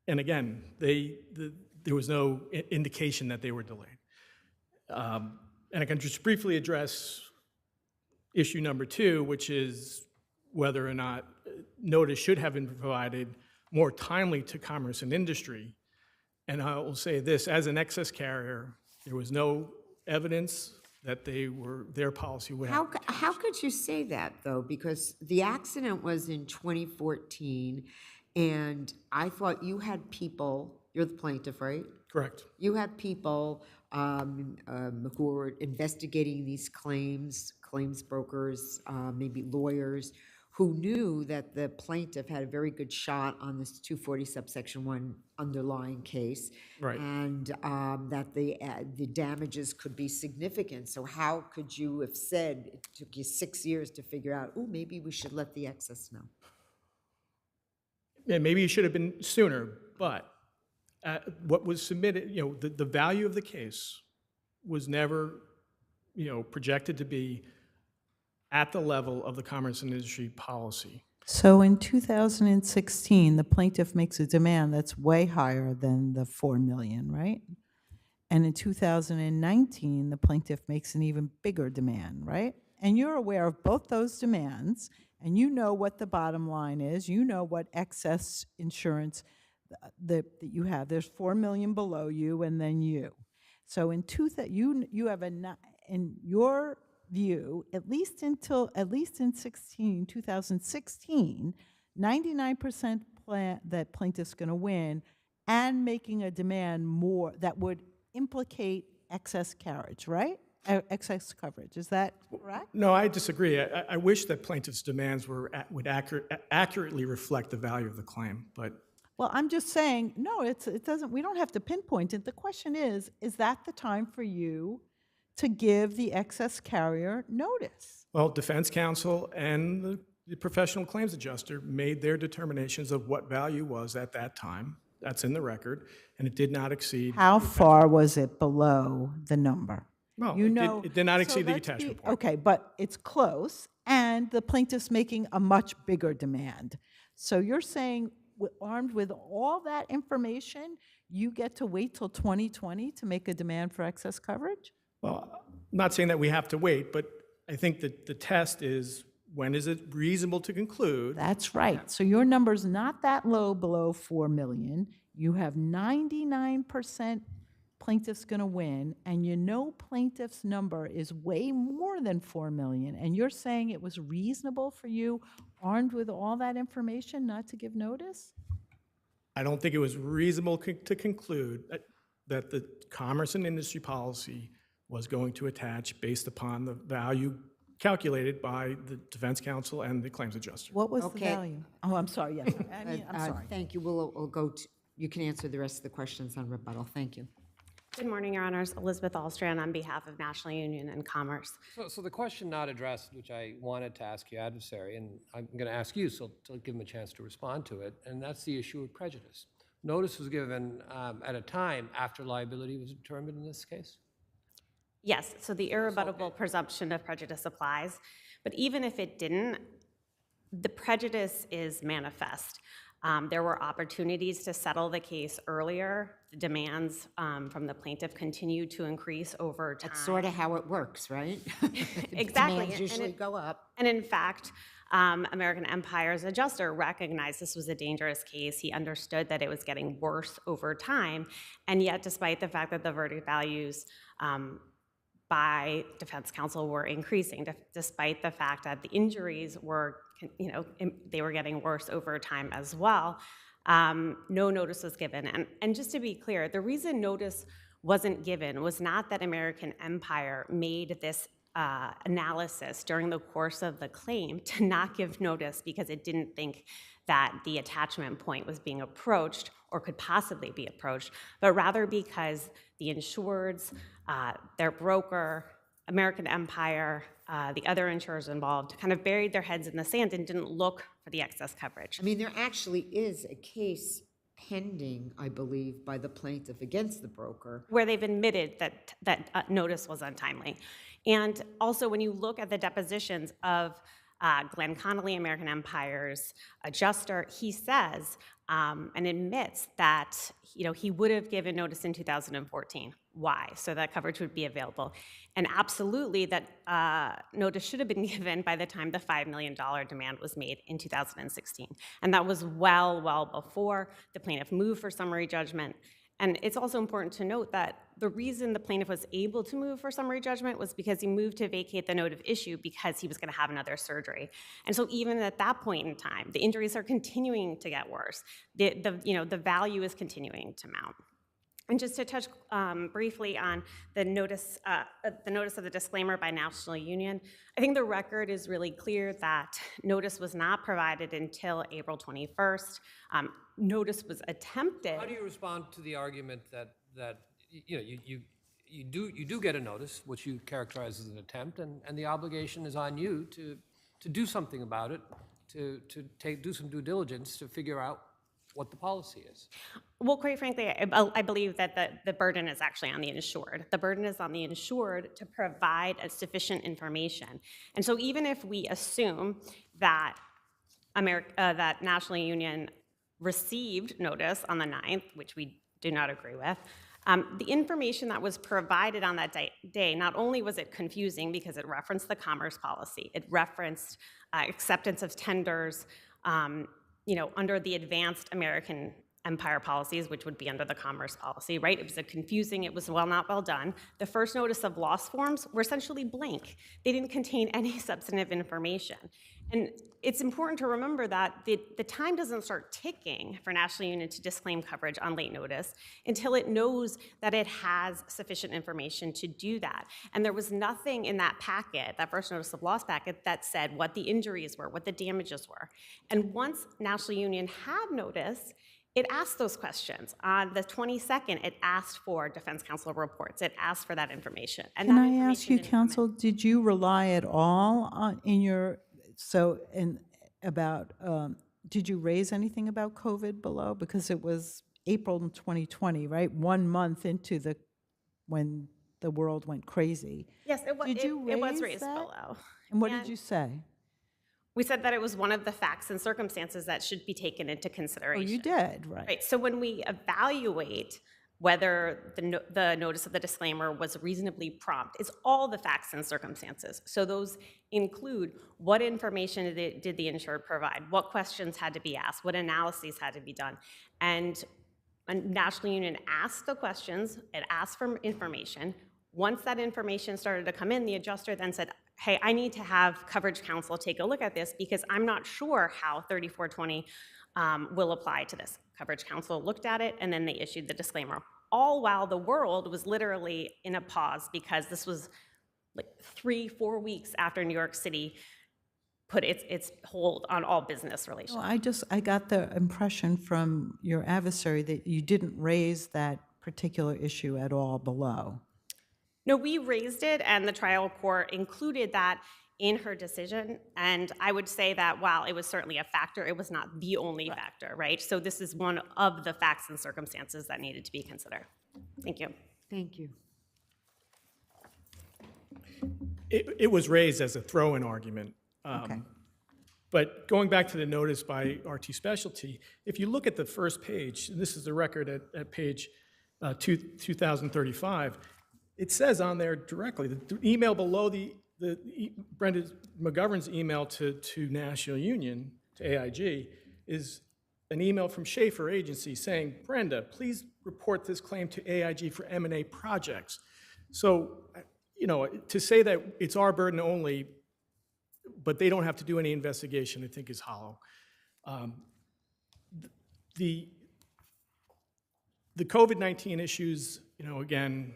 And again, there was no indication that they were delayed. And I can just briefly address issue number 2, which is whether or not notice should have been provided more timely to commerce and industry. And I will say this, as an excess carrier, there was no evidence that their policy would have. How could you say that, though? Because the accident was in 2014, and I thought you had people, you're the plaintiff, right? Correct. You had people who were investigating these claims brokers, maybe lawyers, who knew that the plaintiff had a very good shot on this 240 subsection 1 underlying case, Right. and that the damages could be significant. So how could you have said it took you 6 years to figure out, oh, maybe we should let the excess know? Yeah, maybe it should have been sooner, but what was submitted, the value of the case was never, projected to be at the level of the commerce and industry policy. So in 2016, the plaintiff makes a demand that's way higher than the $4 million, right? And in 2019, the plaintiff makes an even bigger demand, right? And you're aware of both those demands, and you know what the bottom line is. You know what excess insurance that you have. There's $4 million below you, and then you. So in you have in your view, at least in 2016, 99% that plaintiff's going to win, and making a demand more that would implicate excess carriage, right? Excess coverage. Is that correct? No, I disagree. I wish that plaintiff's demands would accurately reflect the value of the claim, but. Well, I'm just saying, no, it doesn't. We don't have to pinpoint it. The question is that the time for you to give the excess carrier notice? Well, defense counsel and the professional claims adjuster made their determinations of what value was at that time. That's in the record, and it did not exceed. How far was it below the number? Well, it did not exceed the attachment point. Okay, but it's close, and the plaintiff's making a much bigger demand. So you're saying, armed with all that information, you get to wait till 2020 to make a demand for excess coverage? Well, I'm not saying that we have to wait, but I think that the test is, when is it reasonable to conclude? That's right. So your number's not that low below 4 million. You have 99% plaintiff's going to win, and you know plaintiff's number is way more than 4 million, and you're saying it was reasonable for you, armed with all that information, not to give notice? I don't think it was reasonable to conclude that the commerce and industry policy was going to attach based upon the value calculated by the defense counsel and the claims adjuster. What was the value? Oh, I'm sorry, yes. I'm sorry. Thank you. We'll go to, you can answer the rest of the questions on rebuttal. Thank you. Good morning, Your Honors. Elizabeth Alstrand on behalf of National Union and Commerce. So the question not addressed, which I wanted to ask your adversary, and I'm going to ask you, so to give him a chance to respond to it, and that's the issue of prejudice. Notice was given at a time after liability was determined in this case? Yes, so the irrebuttable presumption of prejudice applies, but even if it didn't, the prejudice is manifest. There were opportunities to settle the case earlier. The demands from the plaintiff continued to increase over time. That's sort of how it works, right? Exactly. Demands usually go up. And in fact, American Empire's adjuster recognized this was a dangerous case. He understood that it was getting worse over time, and yet despite the fact that the verdict values by defense counsel were increasing, despite the fact that the injuries were, they were getting worse over time as well, no notice was given. And just to be clear, the reason notice wasn't given was not that American Empire made this analysis during the course of the claim to not give notice because it didn't think that the attachment point was being approached or could possibly be approached, but rather because the insureds, their broker, American Empire, the other insurers involved kind of buried their heads in the sand and didn't look for the excess coverage. I mean, there actually is a case pending, I believe, by the plaintiff against the broker, where they've admitted that notice was untimely. And also, when you look at the depositions of Glenn Connolly, American Empire's adjuster, he says and admits that he would have given notice in 2014. Why? So that coverage would be available. And absolutely that notice should have been given by the time the $5 million demand was made in 2016. And that was well before the plaintiff moved for summary judgment. And it's also important to note that the reason the plaintiff was able to move for summary judgment was because he moved to vacate the note of issue because he was going to have another surgery. And so even at that point in time, the injuries are continuing to get worse. The value is continuing to mount. And just to touch briefly on the notice of the disclaimer by National Union, I think the record is really clear that notice was not provided until April 21st. Notice was attempted. How do you respond to the argument that you do get a notice, which you characterize as an attempt, and the obligation is on you to do something about it, to do some due diligence to figure out what the policy is? Well, quite frankly, I believe that the burden is actually on the insured. The burden is on the insured to provide sufficient information. And so even if we assume that that National Union received notice on the 9th, which we do not agree with, the information that was provided on that day, not only was it confusing because it referenced the commerce policy, it referenced acceptance of tenders, under the advanced American Empire policies, which would be under the commerce policy, right? It was confusing, it was not well done. The first notice of loss forms were essentially blank. They didn't contain any substantive information. And it's important to remember that the time doesn't start ticking for National Union to disclaim coverage on late notice until it knows that it has sufficient information to do that. And there was nothing in that packet, that first notice of loss packet, that said what the injuries were, what the damages were. And once National Union had notice, it asked those questions. On the 22nd, it asked for defense counsel reports. It asked for that information. And Can that I ask you, information didn't come in. counsel, did you rely at all did you raise anything about COVID below? Because it was April 2020, right? 1 month into when the world went crazy. Yes, it was, Did you it was raise raised that? below. And what did you say? We said that it was one of the facts and circumstances that should be taken into Oh, consideration. you did, right. Right, so when we evaluate whether the notice of the disclaimer was reasonably prompt, it's all the facts and circumstances. So those include what information did the insured provide, what questions had to be asked, what analyses had to be done. And National Union asked the questions, it asked for information. Once that information started to come in, the adjuster then said, hey, I need to have coverage counsel take a look at this because I'm not sure how 3420 will apply to this. Coverage counsel looked at it and then they issued the disclaimer, all while the world was literally in a pause because this was like 3-4 weeks after New York City put its hold on all business relations. Well, I got the impression from your adversary that you didn't raise that particular issue at all below. No, we raised it, and the trial court included that in her decision. And I would say that while it was certainly a factor, it was not the only factor, right? So this is one of the facts and circumstances that needed to be considered. Thank you. Thank you. It was raised as a throw-in argument. Okay. But going back to the notice by RT Specialty, if you look at the first page, and this is the record at page 2035, it says on there directly, the email below Brenda McGovern's email to National Union, to AIG, is an email from Schaefer Agency saying, Brenda, please report this claim to AIG for M&A projects. So, to say that it's our burden only, but they don't have to do any investigation, I think is hollow. The COVID-19 issues, again,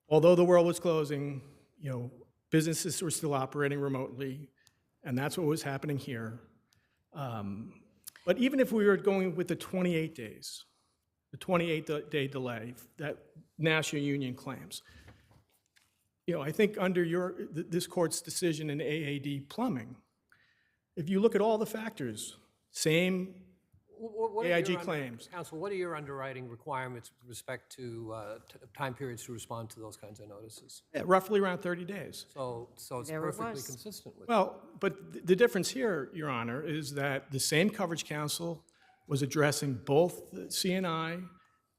although the world was closing, businesses were still operating remotely, and that's what was happening here. But even if we were going with the 28 days, the 28-day delay that National Union claims, I think under this court's decision in AAD Plumbing, if you look at all the factors, same What are AIG your claims. Counsel, what are your underwriting requirements with respect to time periods to respond to those kinds of notices? Roughly around 30 days. So it's There it perfectly was. consistent with. Well, but the difference here, Your Honor, is that the same coverage counsel was addressing both the CNI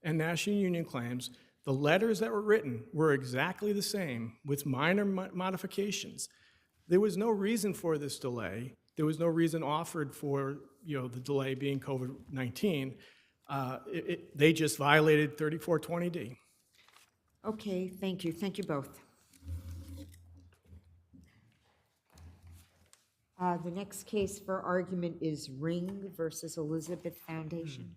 and National Union claims. The letters that were written were exactly the same with minor modifications. There was no reason for this delay. There was no reason offered for the delay being COVID-19. They just violated 3420D. Okay, thank you. Thank you both. The next case for argument is Ring versus Elizabeth Foundation.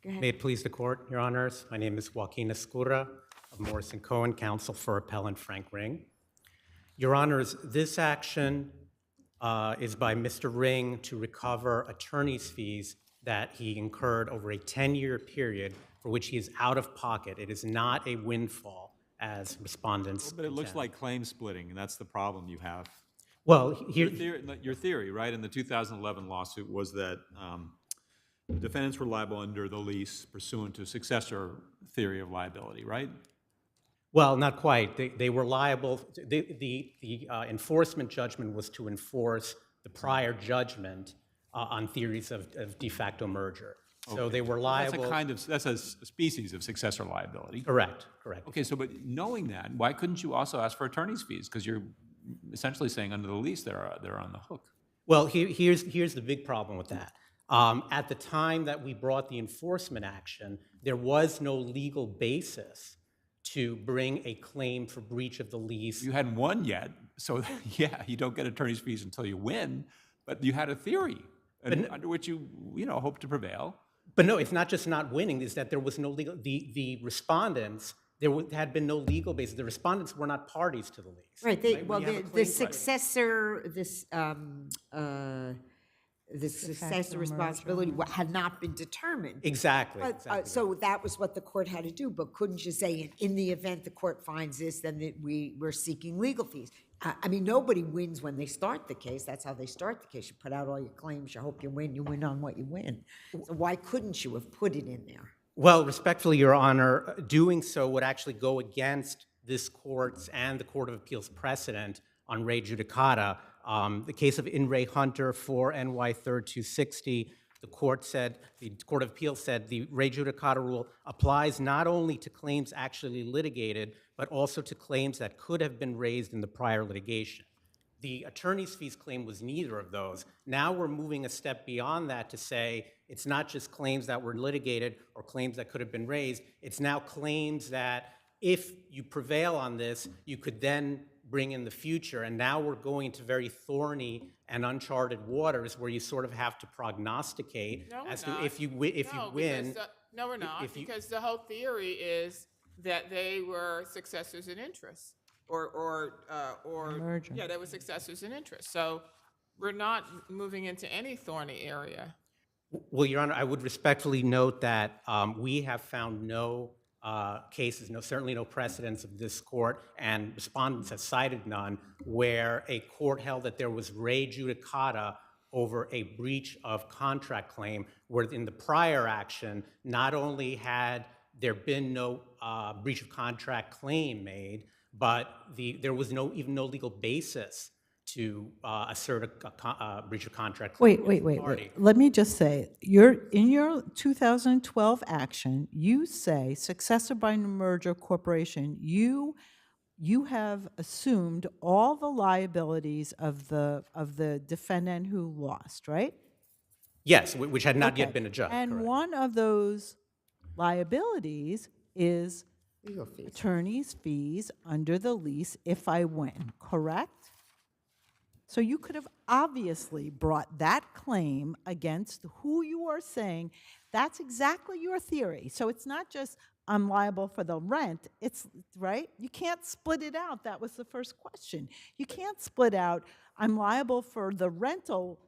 Go ahead. May it please the court, Your Honors. My name is Joaquin Escurra of Morrison Cohen, counsel for appellant Frank Ring. Your Honors, this action is by Mr. Ring to recover attorney's fees that he incurred over a 10-year period for which he is out of pocket. It is not a windfall, as respondents But it looks contend. like claim splitting, and that's the problem you have. Well, here, Your theory, right, in the 2011 lawsuit was that defendants were liable under the lease pursuant to successor theory of liability, right? well, not quite. They were liable. The enforcement judgment was to enforce the prior judgment on theories of de facto merger. So Okay. they were liable. That's a species of successor liability. Correct, correct. Okay, so but knowing that, why couldn't you also ask for attorney's fees? Because you're essentially saying under the lease they're on the hook. Well, here's the big problem with that. At the time that we brought the enforcement action, there was no legal basis to bring a claim for breach of the lease. You hadn't won yet, so yeah, you don't get attorney's fees until you win, but you had a theory under which you hope to prevail. But no, it's not just not winning, it's that there was no legal, the respondents, had been no legal basis. The respondents were not parties to the lease. Right, When you have a the claim- successor, the successor responsibility had not been determined. Exactly, But, exactly. so that was what the court had to do, but couldn't you say, in the event the court finds this, then we're seeking legal fees? I mean, nobody wins when they start the case. That's how they start the case. You put out all your claims, you hope you win on what you win. So why couldn't you have put it in there? Well, respectfully, Your Honor, doing so would actually go against this court's and the Court of Appeals precedent on re judicata. The case of In re Hunter 4 NY 3rd 260, the Court of Appeals said the re judicata rule applies not only to claims actually litigated, but also to claims that could have been raised in the prior litigation. The attorney's fees claim was neither of those. Now we're moving a step beyond that to say it's not just claims that were litigated or claims that could have been raised. It's now claims that if you prevail on this, you could then bring in the future. And now we're going to very thorny and uncharted waters where you sort of have to prognosticate as to if you win. No, we're not, because the whole theory is that they were successors in interest, or Merger. yeah, they were successors in interest. So we're not moving into any thorny area. Well, Your Honor, I would respectfully note that we have found no cases, certainly no precedents of this court, and respondents have cited none, where a court held that there was re judicata over a breach of contract claim, where in the prior action, not only had there been no breach of contract claim made, but there was even no legal basis to assert a breach of contract claim. Wait. Let me just say, in your 2012 action, you say successor by merger corporation, you have assumed all the liabilities of the defendant who lost, right? Yes, which had not yet Okay. been adjudged. And correct. one of those liabilities is Legal fees. attorney's fees under the lease if I win, correct? So you could have obviously brought that claim against who you are saying, that's exactly your theory. So it's not just I'm liable for the rent, it's, right? You can't split it out. That was the first question. You can't split out, I'm liable for the rental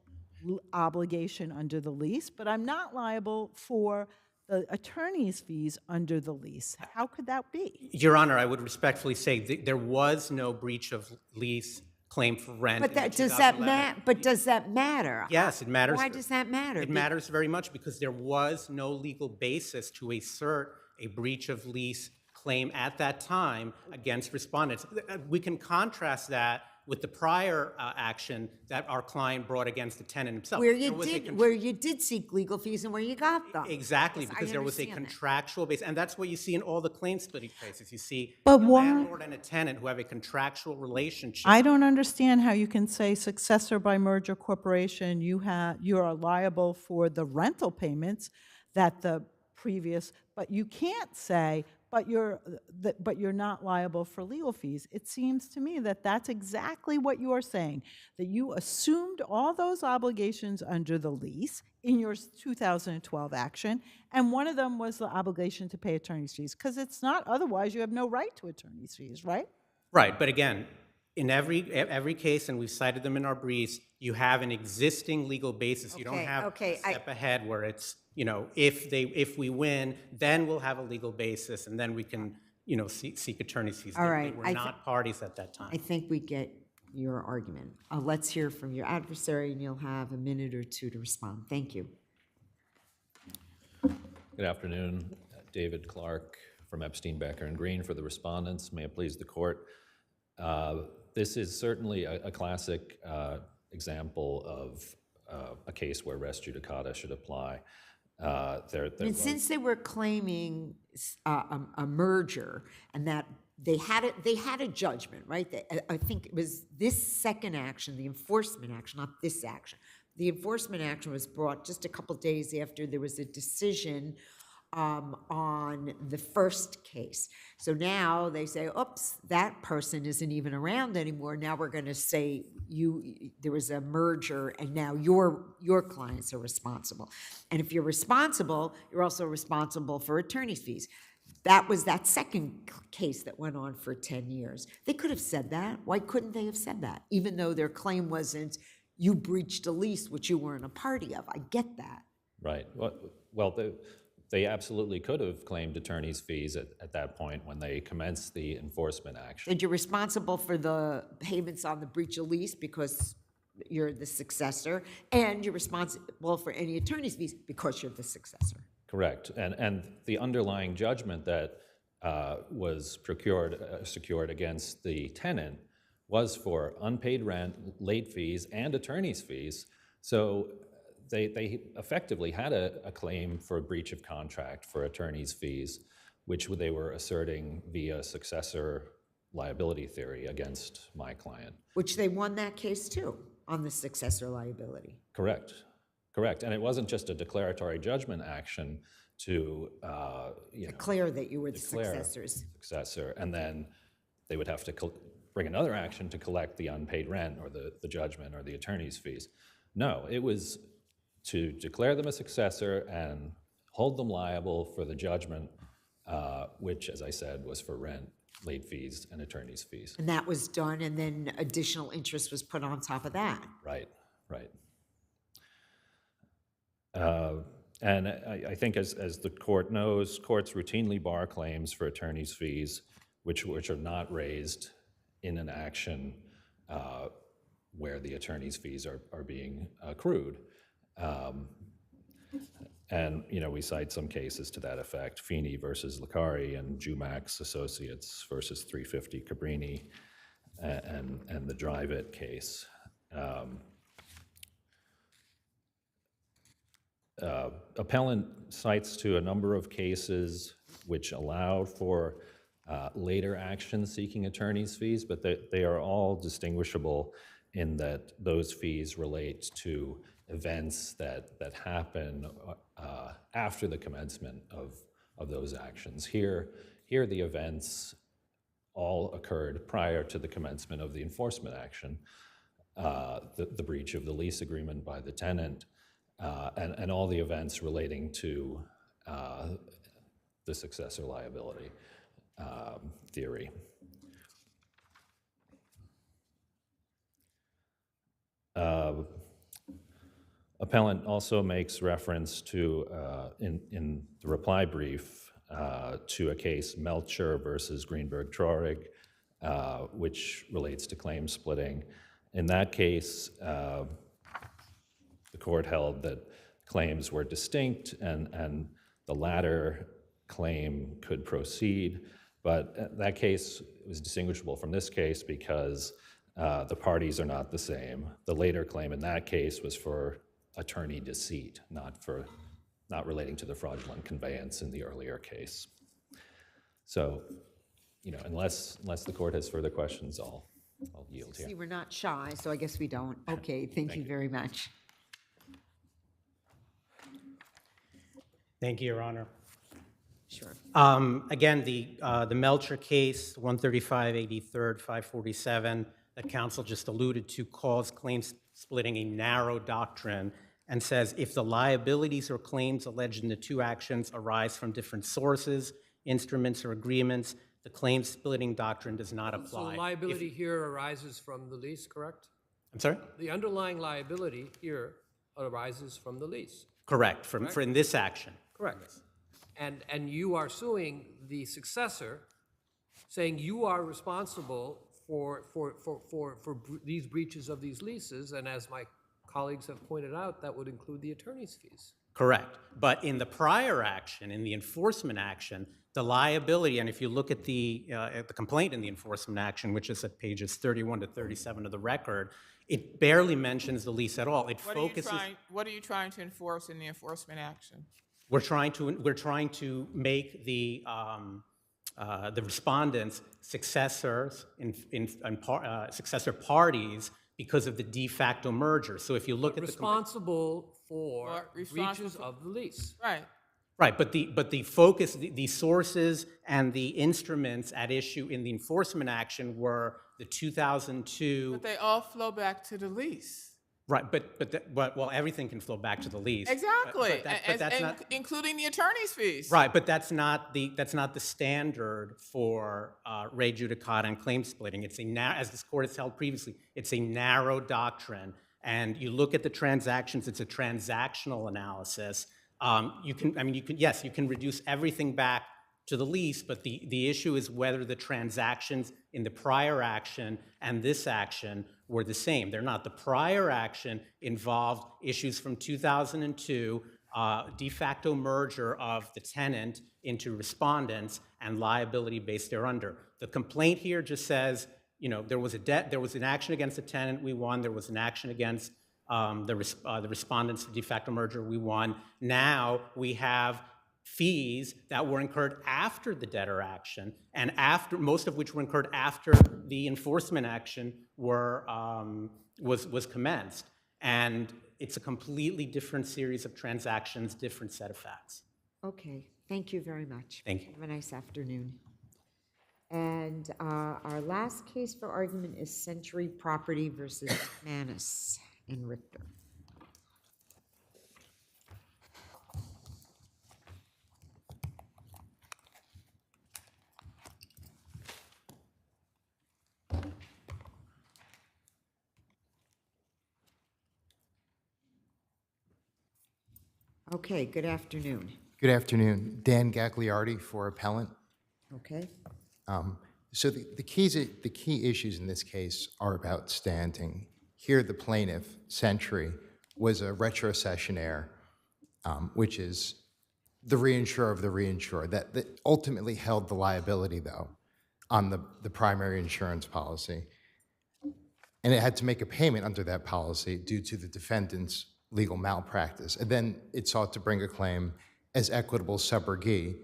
obligation under the lease, but I'm not liable for the attorney's fees under the lease. How could that be? Your Honor, I would respectfully say there was no breach of lease claim for rent. But in the that, does that 2011. but does that matter? Yes, it matters. Why does that matter? It matters very much because there was no legal basis to assert a breach of lease claim at that time against respondents. We can contrast that with the prior action that our client brought against the tenant himself. Where There was a you did seek legal fees and where you got them. Exactly, Yes, I because there was a understand that. contractual base, and that's what you see in all the claim splitting cases. You see But a why- landlord and a tenant who have a contractual relationship. I don't understand how you can say successor by merger corporation, you are liable for the rental payments that the previous, but you can't say, but you're not liable for legal fees. It seems to me that that's exactly what you are saying, that you assumed all those obligations under the lease in your 2012 action, and one of them was the obligation to pay attorney's fees, because it's not, otherwise you have no right to attorney's fees, right? Right, but again, in every case, and we've cited them in our briefs, you have an existing legal basis. You don't have a step ahead where it's, if we win, then we'll have a legal basis, and then we can, seek attorney's fees. All right, We're not parties at that time. I think we get your argument. Let's hear from your adversary, and you'll have a minute or two to respond. Thank you. Good afternoon. David Clark from Epstein, Becker, and Green for the respondents. May it please the court. This is certainly a classic example of a case where res judicata should apply. Since they were claiming a merger and that they had a judgment, right? I think it was this second action, the enforcement action, not this action. The enforcement action was brought just a couple days after there was a decision on the first case. So now they say, oops, that person isn't even around anymore. Now we're going to say there was a merger and now your clients are responsible. And if you're responsible, you're also responsible for attorney's fees. That was that second case that went on for 10 years. They could have said that. Why couldn't they have said that? Even though their claim wasn't, you breached a lease, which you weren't a party of. I get that. Right. Well, they absolutely could have claimed attorney's fees at that point when they commenced the enforcement action. And you're responsible for the payments on the breach of lease because you're the successor, and you're responsible for any attorney's fees because you're the successor. Correct. And the underlying judgment that was secured against the tenant was for unpaid rent, late fees, and attorney's fees. So they effectively had a claim for a breach of contract for attorney's fees, which they were asserting via successor liability theory against my client. Which they won that case too, on the successor liability. Correct. Correct. And it wasn't just a declaratory judgment action to declare that you were the successor, and then they would have to bring another action to collect the unpaid rent or the judgment or the attorney's fees. No, it was to declare them a successor and hold them liable for the judgment, which, as I said, was for rent, late fees, and attorney's fees. And that was done, and then additional interest was put on top of that. Right, right. And I think as the court knows, courts routinely bar claims for attorney's fees which are not raised in an action where the attorney's fees are being accrued. And we cite some cases to that effect: Feeney versus Licari and Jumax Associates versus 350 Cabrini, and the Drive It case. Appellant cites to a number of cases which allow for later action seeking attorney's fees, but they are all distinguishable in that those fees relate to events that happen after the commencement of those actions. Here the events all occurred prior to the commencement of the enforcement action, the breach of the lease agreement by the tenant, and all the events relating to the successor liability theory. Appellant also makes reference to, in the reply brief, to a case, Melcher versus Greenberg-Traurig, which relates to claim splitting. In that case, the court held that claims were distinct and the latter claim could proceed, but that case was distinguishable from this case because the parties are not the same. The later claim in that case was for attorney deceit, not relating to the fraudulent conveyance in the earlier case. So, unless the court has further questions, I'll yield here. See, we're not shy, so I guess we don't. Okay, thank you very much. Thank you, Your Honor. Sure. Again, the Melcher case, 13583rd 547, that counsel just alluded to, calls claim splitting a narrow doctrine and says if the liabilities or claims alleged in the two actions arise from different sources, instruments, or agreements, the claim splitting doctrine does not apply. So liability here arises from the lease, correct? I'm sorry? The underlying liability here arises from the lease. Correct, for in this action. Correct. And you are suing the successor, saying you are responsible for these breaches of these leases, and as my colleagues have pointed out, that would include the attorney's fees. Correct. But in the prior action, in the enforcement action, the liability, and if you look at the complaint in the enforcement action, which is at pages 31 to 37 of the record, it barely mentions the lease at all. It focuses. What are you trying to enforce in the enforcement action? We're trying to make the respondents successors successor parties because of the de facto merger. So if you look at responsible for breaches of the lease. Right. Right, but the focus, the sources and the instruments at issue in the enforcement action were the 2002. But they all flow back to the lease. Right, but well, everything can flow back to the lease. Exactly, But that's not, including the attorney's fees. right, but that's not the standard for re judicata and claim splitting. It's as this court has held previously, it's a narrow doctrine, and you look at the transactions. It's a transactional analysis. You can reduce everything back to the lease, but the issue is whether the transactions in the prior action and this action were the same. They're not. The prior action involved issues from 2002, de facto merger of the tenant into respondents and liability based thereunder. The complaint here just says, there was an action against the tenant, we won. There was an action against the respondents to de facto merger, we won. Now we have fees that were incurred after the debtor action, and most of which were incurred after the enforcement action was commenced. And it's a completely different series of transactions, different set of facts. Okay, thank you very much. Thank you. Have a nice afternoon. And our last case for argument is Century Property versus Manus and Richter. Okay, good afternoon. Good afternoon. Dan Gagliardi for Appellant. Okay. So the key issues in this case are about standing. Here, the plaintiff, Century, was a retrocessionaire, which is the reinsurer of the reinsurer, that ultimately held the liability, though, on the primary insurance policy. And it had to make a payment under that policy due to the defendant's legal malpractice. And then it sought to bring a claim as equitable subrogee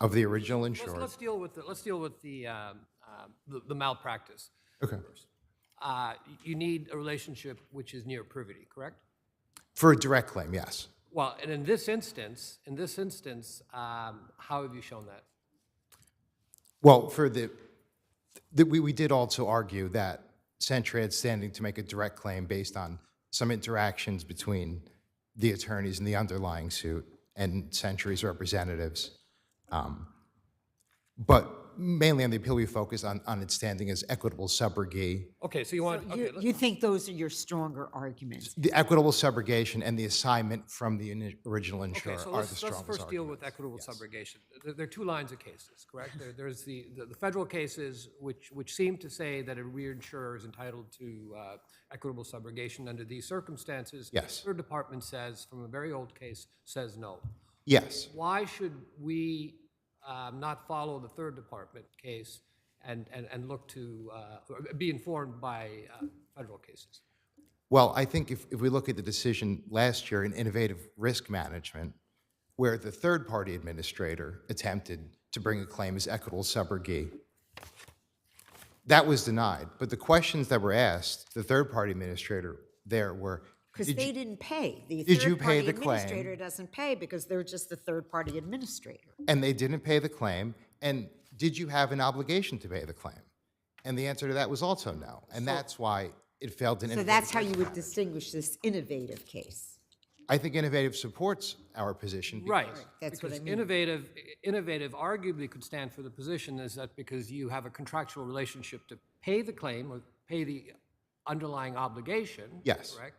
of the original insured. Let's deal with the malpractice. Okay. First. You need a relationship which is near privity, correct? For a direct claim, yes. Well, and in this instance, how have you shown that? Well, we did also argue that Century had standing to make a direct claim based on some interactions between the attorneys in the underlying suit and Century's representatives But mainly on the appeal, we focus on its standing as equitable subrogate. Okay, so you want, So okay, you think those are your stronger arguments? The equitable subrogation and the assignment from the original insurer okay, so are the let's strongest first deal with arguments. equitable subrogation. There are two lines of cases, correct? There's the federal cases which seem to say that a reinsurer is entitled to equitable subrogation under these circumstances. Yes. The third department says, from a very old case, says no. Yes. Why should we not follow the third department case and look to, be informed by federal cases? Well, I think if we look at the decision last year in innovative risk management, where the third-party administrator attempted to bring a claim as equitable subrogate, that was denied. But the questions that were asked, the third-party administrator there were, Because they didn't pay. The did you pay third-party the claim? administrator doesn't pay because they're just the third-party administrator. And they didn't pay the claim, and did you have an obligation to pay the claim? And the answer to that was also no, and that's why it failed in So innovative that's how risk you would management. distinguish this innovative case. I think innovative supports our position. Right. That's what I Because mean. innovative arguably could stand for the position is that because you have a contractual relationship to pay the claim or pay the underlying obligation. Yes. Correct?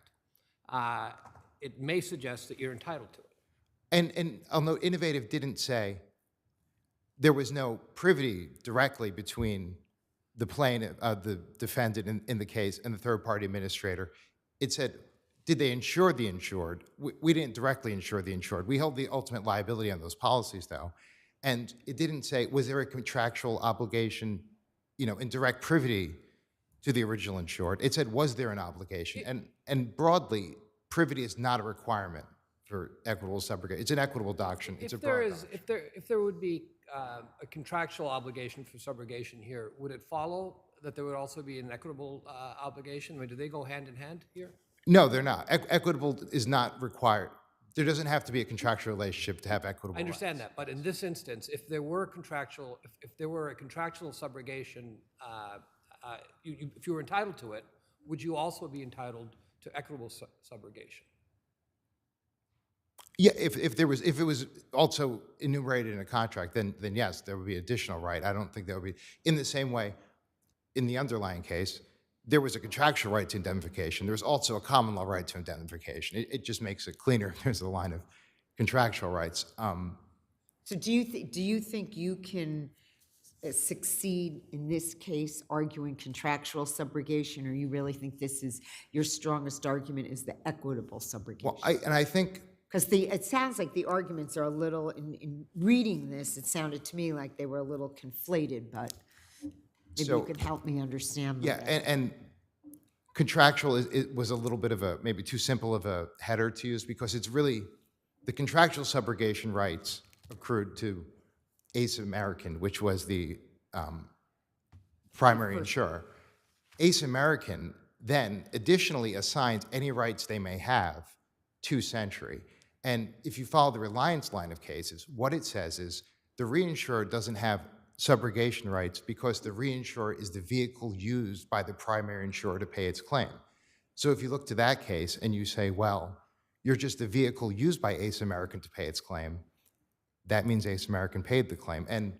It may suggest that you're entitled to it. And although innovative didn't say there was no privity directly between the plaintiff, the defendant in the case and the third-party administrator, it said, did they insure the insured? We didn't directly insure the insured. We held the ultimate liability on those policies, though. And it didn't say, was there a contractual obligation, in direct privity to the original insured? It said, was there an obligation? And broadly, privity is not a requirement for equitable subrogation. It's an equitable doctrine. It's a broad doctrine. If there would be a contractual obligation for subrogation here, would it follow that there would also be an equitable obligation? I mean, do they go hand in hand here? No, they're not. Equitable is not required. There doesn't have to be a contractual relationship to have equitable I understand rights. that, but in this instance, if there were a contractual subrogation, if you were entitled to it, would you also be entitled to equitable subrogation? Yeah, if it was also enumerated in a contract, then yes, there would be additional right. I don't think there would be, in the same way, in the underlying case, there was a contractual right to indemnification. There's also a common law right to indemnification. It just makes it cleaner if there's a line of contractual rights. So do you think you can succeed in this case arguing contractual subrogation, or you really think this is your strongest argument is the equitable subrogation? Well, I think because it sounds like the arguments are a little, in reading this, it sounded to me like they were a little conflated, but maybe you could help me understand. Yeah, and contractual it was a little bit of a, maybe too simple of a header to use, because it's really, the contractual subrogation rights accrued to Ace American, which was the primary insurer. Ace American then additionally assigned any rights they may have to Century. And if you follow the Reliance line of cases, what it says is the reinsurer doesn't have subrogation rights because the reinsurer is the vehicle used by the primary insurer to pay its claim. So if you look to that case and you say, well, you're just the vehicle used by Ace American to pay its claim, that means Ace American paid the claim. And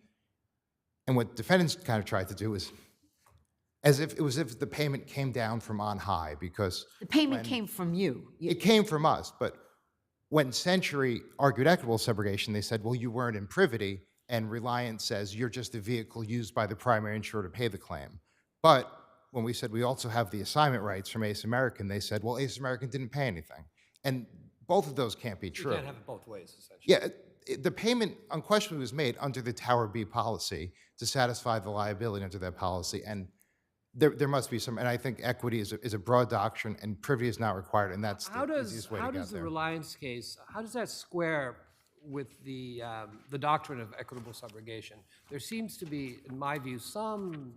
what defendants kind of tried to do is, as if the payment came down from on high, because The payment came from you. it came from us, but when Century argued equitable subrogation, they said, well, you weren't in privity, and Reliance says you're just the vehicle used by the primary insurer to pay the claim. But when we said we also have the assignment rights from Ace American, they said, well, Ace American didn't pay anything. And both of those can't be true. You can't have it both ways, essentially. Yeah, the payment unquestionably was made under the Tower B policy to satisfy the liability under that policy, and there must be some, and I think equity is a broad doctrine, and privity is not required, and that's the easiest way to How get does the there. Reliance case, how does that square with the doctrine of equitable subrogation? There seems to be, in my view, some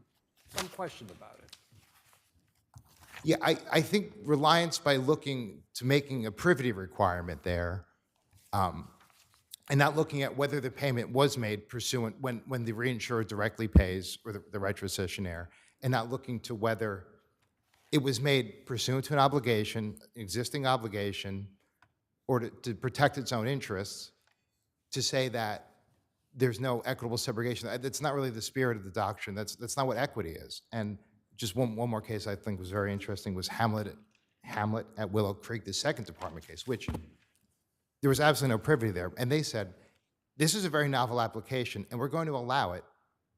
question about it. Yeah, I think Reliance, by looking to making a privity requirement there, and not looking at whether the payment was made pursuant, when the reinsurer directly pays, or the retrocessionaire, and not looking to whether it was made pursuant to an obligation, an existing obligation, or to protect its own interests, to say that there's no equitable subrogation. That's not really the spirit of the doctrine. That's not what equity is. And just one more case I think was very interesting was Hamlet at Willow Creek, the second department case, which there was absolutely no privity there. And they said, this is a very novel application, and we're going to allow it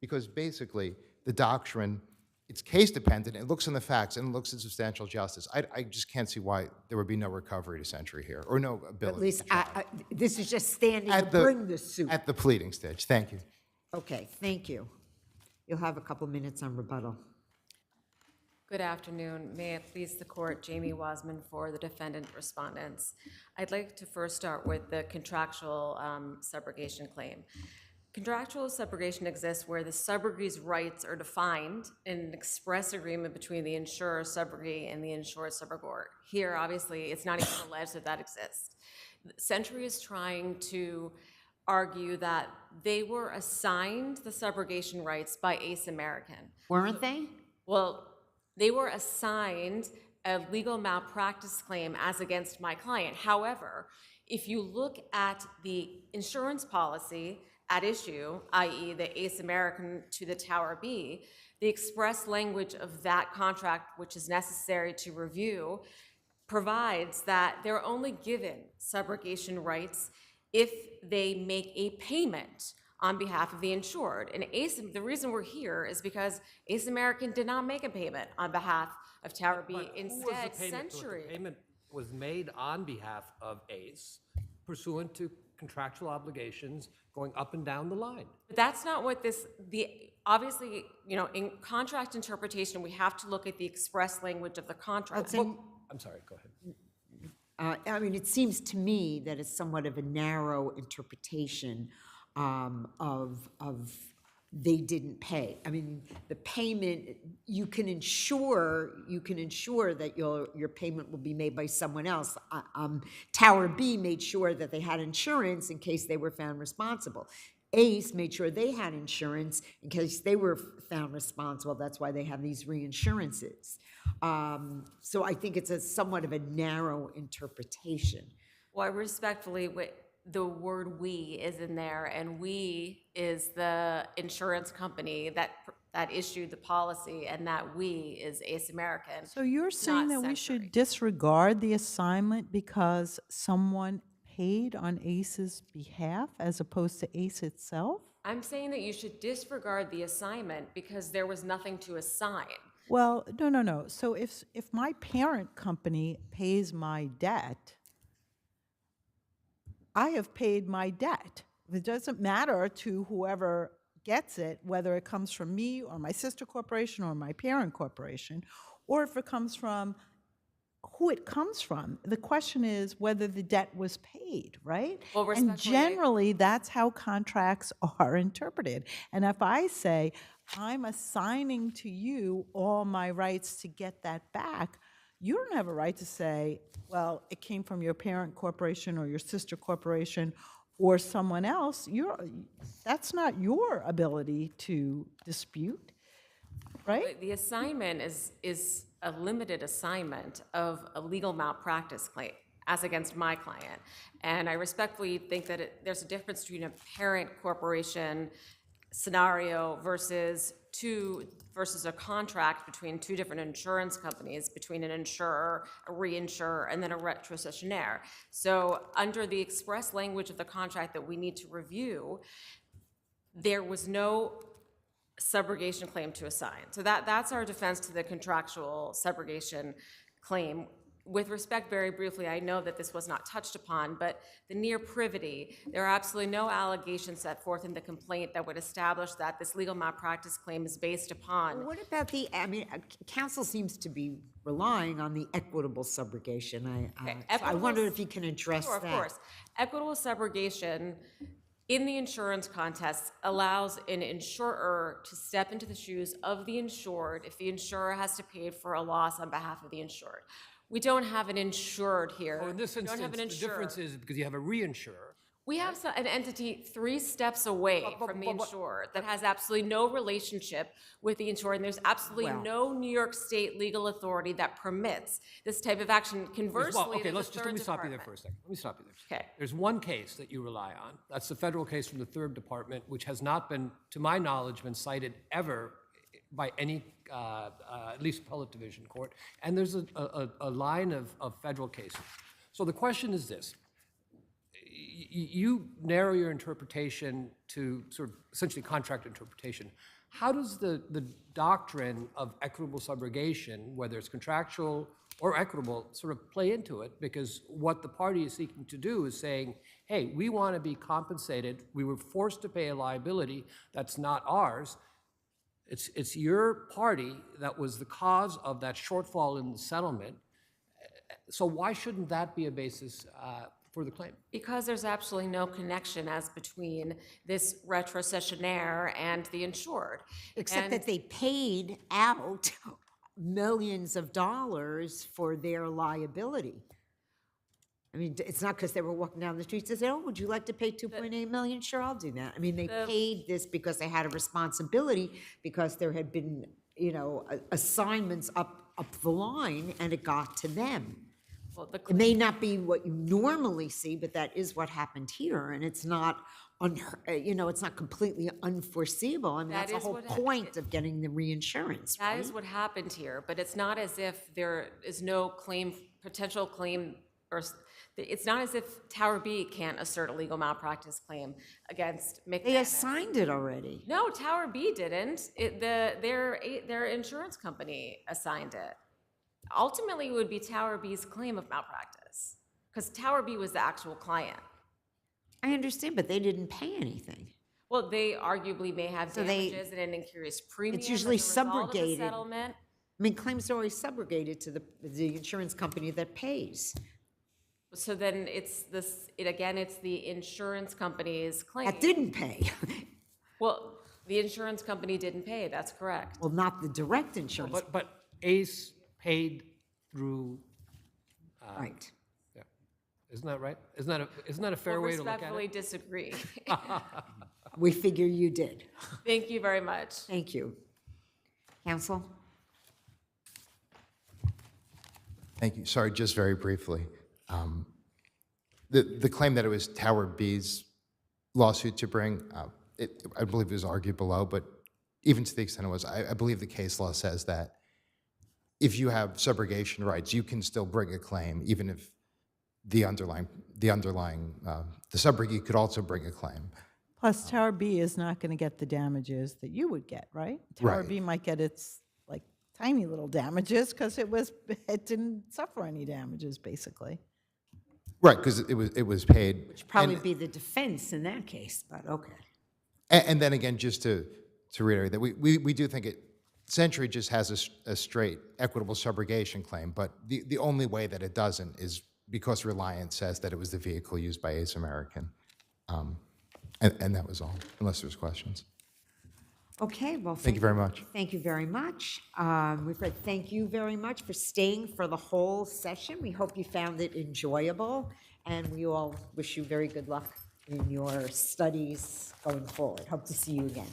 because basically the doctrine, it's case dependent, it looks in the facts, and it looks at substantial justice. I just can't see why there would be no recovery to Century here, or no ability. At least this is just standing At to bring the suit. At the pleading stage. Thank you. Okay, thank you. You'll have a couple minutes on rebuttal. Good afternoon. May it please the court, Jamie Wasman for the defendant respondents. I'd like to first start with the contractual subrogation claim. Contractual subrogation exists where the subrogate's rights are defined in an express agreement between the insurer subrogate and the insured subrogor. Here, obviously, it's not even alleged that that exists. Century is trying to argue that they were assigned the subrogation rights by Ace American. Weren't they? Well, they were assigned a legal malpractice claim as against my client. However, if you look at the insurance policy at issue, i.e. the Ace American to the Tower B, the express language of that contract, which is necessary to review, provides that they're only given subrogation rights if they make a payment on behalf of the insured. And the reason we're here is because Ace American did not make a payment on behalf of Tower B. But Instead, who was the payment to? Century. The payment was made on behalf of Ace pursuant to contractual obligations going up and down the line. But that's not what obviously, in contract interpretation, we have to look at the express language of the contract. I'm sorry, go ahead. I mean, it seems to me that it's somewhat of a narrow interpretation of they didn't pay. I mean, the payment, you can ensure that your payment will be made by someone else. Tower B made sure that they had insurance in case they were found responsible. Ace made sure they had insurance in case they were found responsible. That's why they have these reinsurances. So I think it's somewhat of a narrow interpretation. Well, respectfully, the word "we" is in there, and "we" is the insurance company that issued the policy, and that "we" is Ace American. So you're saying that we should disregard the assignment because someone paid on Ace's behalf as opposed to Ace itself? I'm saying that you should disregard the assignment because there was nothing to assign. Well, no. So if my parent company pays my debt, I have paid my debt. It doesn't matter to whoever gets it, whether it comes from me or my sister corporation or my parent corporation, or if it comes from who it comes from. The question is whether the debt was paid, right? Well, and generally, that's how contracts are interpreted. And if I say, I'm assigning to you all my rights to get that back, you don't have a right to say, well, it came from your parent corporation or your sister corporation or someone else. That's not your ability to dispute, right? The assignment is a limited assignment of a legal malpractice claim as against my client. And I respectfully think that there's a difference between a parent corporation scenario versus a contract between two different insurance companies, between an insurer, a reinsurer, and then a retrocessionaire. So under the express language of the contract that we need to review, there was no subrogation claim to assign. So that's our defense to the contractual subrogation claim. With respect, very briefly, I know that this was not touched upon, but the near privity, there are absolutely no allegations set forth in the complaint that would establish that this legal malpractice claim is based upon. What about counsel seems to be relying on the equitable subrogation. I wonder if you can address that. Of course. Equitable subrogation in the insurance context allows an insurer to step into the shoes of the insured if the insurer has to pay for a loss on behalf of the insured. We don't have an insured here. Well, in this instance, the difference is because you have a reinsurer, We have an entity 3 steps away from the insured that has absolutely no relationship with the insured, and there's absolutely Well- no New York State legal authority that permits this type of action. Conversely, Well, okay, there's a let me third stop you there department. for a second. Let me stop you there. Okay. There's one case that you rely on. That's the federal case from the 3rd Department, which has not been, to my knowledge, been cited ever by any, at least appellate division court. And there's a line of federal cases. So the question is this. You narrow your interpretation to sort of essentially contract interpretation. How does the doctrine of equitable subrogation, whether it's contractual or equitable, sort of play into it? Because what the party is seeking to do is saying, hey, we want to be compensated. We were forced to pay a liability that's not ours. It's your party that was the cause of that shortfall in the settlement. So why shouldn't that be a basis for the claim? Because there's absolutely no connection as between this retrocessionaire and the insured. Except And that they paid out millions of dollars for their liability. I mean, it's not because they were walking down the streets and said, oh, would you like to pay 2.8 million? Sure, I'll do that. I mean, they paid this because they had a responsibility, because there had been, you know, assignments up the line, and it got to them. Well, the It may not be what you normally see, but that is what happened here, and it's not, you know, it's not completely unforeseeable. I mean, That that's the is whole what point of getting the reinsurance, That right? is what happened here, but it's not as if there is no claim, potential claim, or it's not as if Tower B can't assert a legal malpractice claim against McManus. They assigned it already. No, Tower B didn't. Their insurance company assigned it. Ultimately, it would be Tower B's claim of malpractice, because Tower B was the actual client. I understand, but they didn't pay anything. Well, they arguably may have So they- damages and an incurious premium It's usually as a result of the subrogated. settlement. I mean, claims are always subrogated to the insurance company that pays. So then it's it's the insurance company's claim. That didn't pay. Well, the insurance company didn't pay, that's correct. Well, not the direct insurance. But ACE paid through. Right. Yeah. Isn't that right? Isn't that a fair way to look at Respectfully it? disagree. We figure you did. Thank you very much. Thank you. Counsel? Thank you. Sorry, just very briefly. The claim that it was Tower B's lawsuit to bring, I believe it was argued below, but even to the extent it was, I believe the case law says that if you have subrogation rights, you can still bring a claim, even if the subrogee could also bring a claim. Plus, Tower B is not going to get the damages that you would get, right? Tower Right. B might get its like tiny little damages because it didn't suffer any damages, basically. Right, because it was paid. Which probably be the defense in that case, but okay. And then again, just to reiterate that we do think Century just has a straight equitable subrogation claim, but the only way that it doesn't is because Reliance says that it was the vehicle used by Ace American. And that was all, unless there's questions. Okay, well, Thank you very much. Thank you very much. Wilfred, thank you very much for staying for the whole session. We hope you found it enjoyable, and we all wish you very good luck in your studies going forward. Hope to see you again.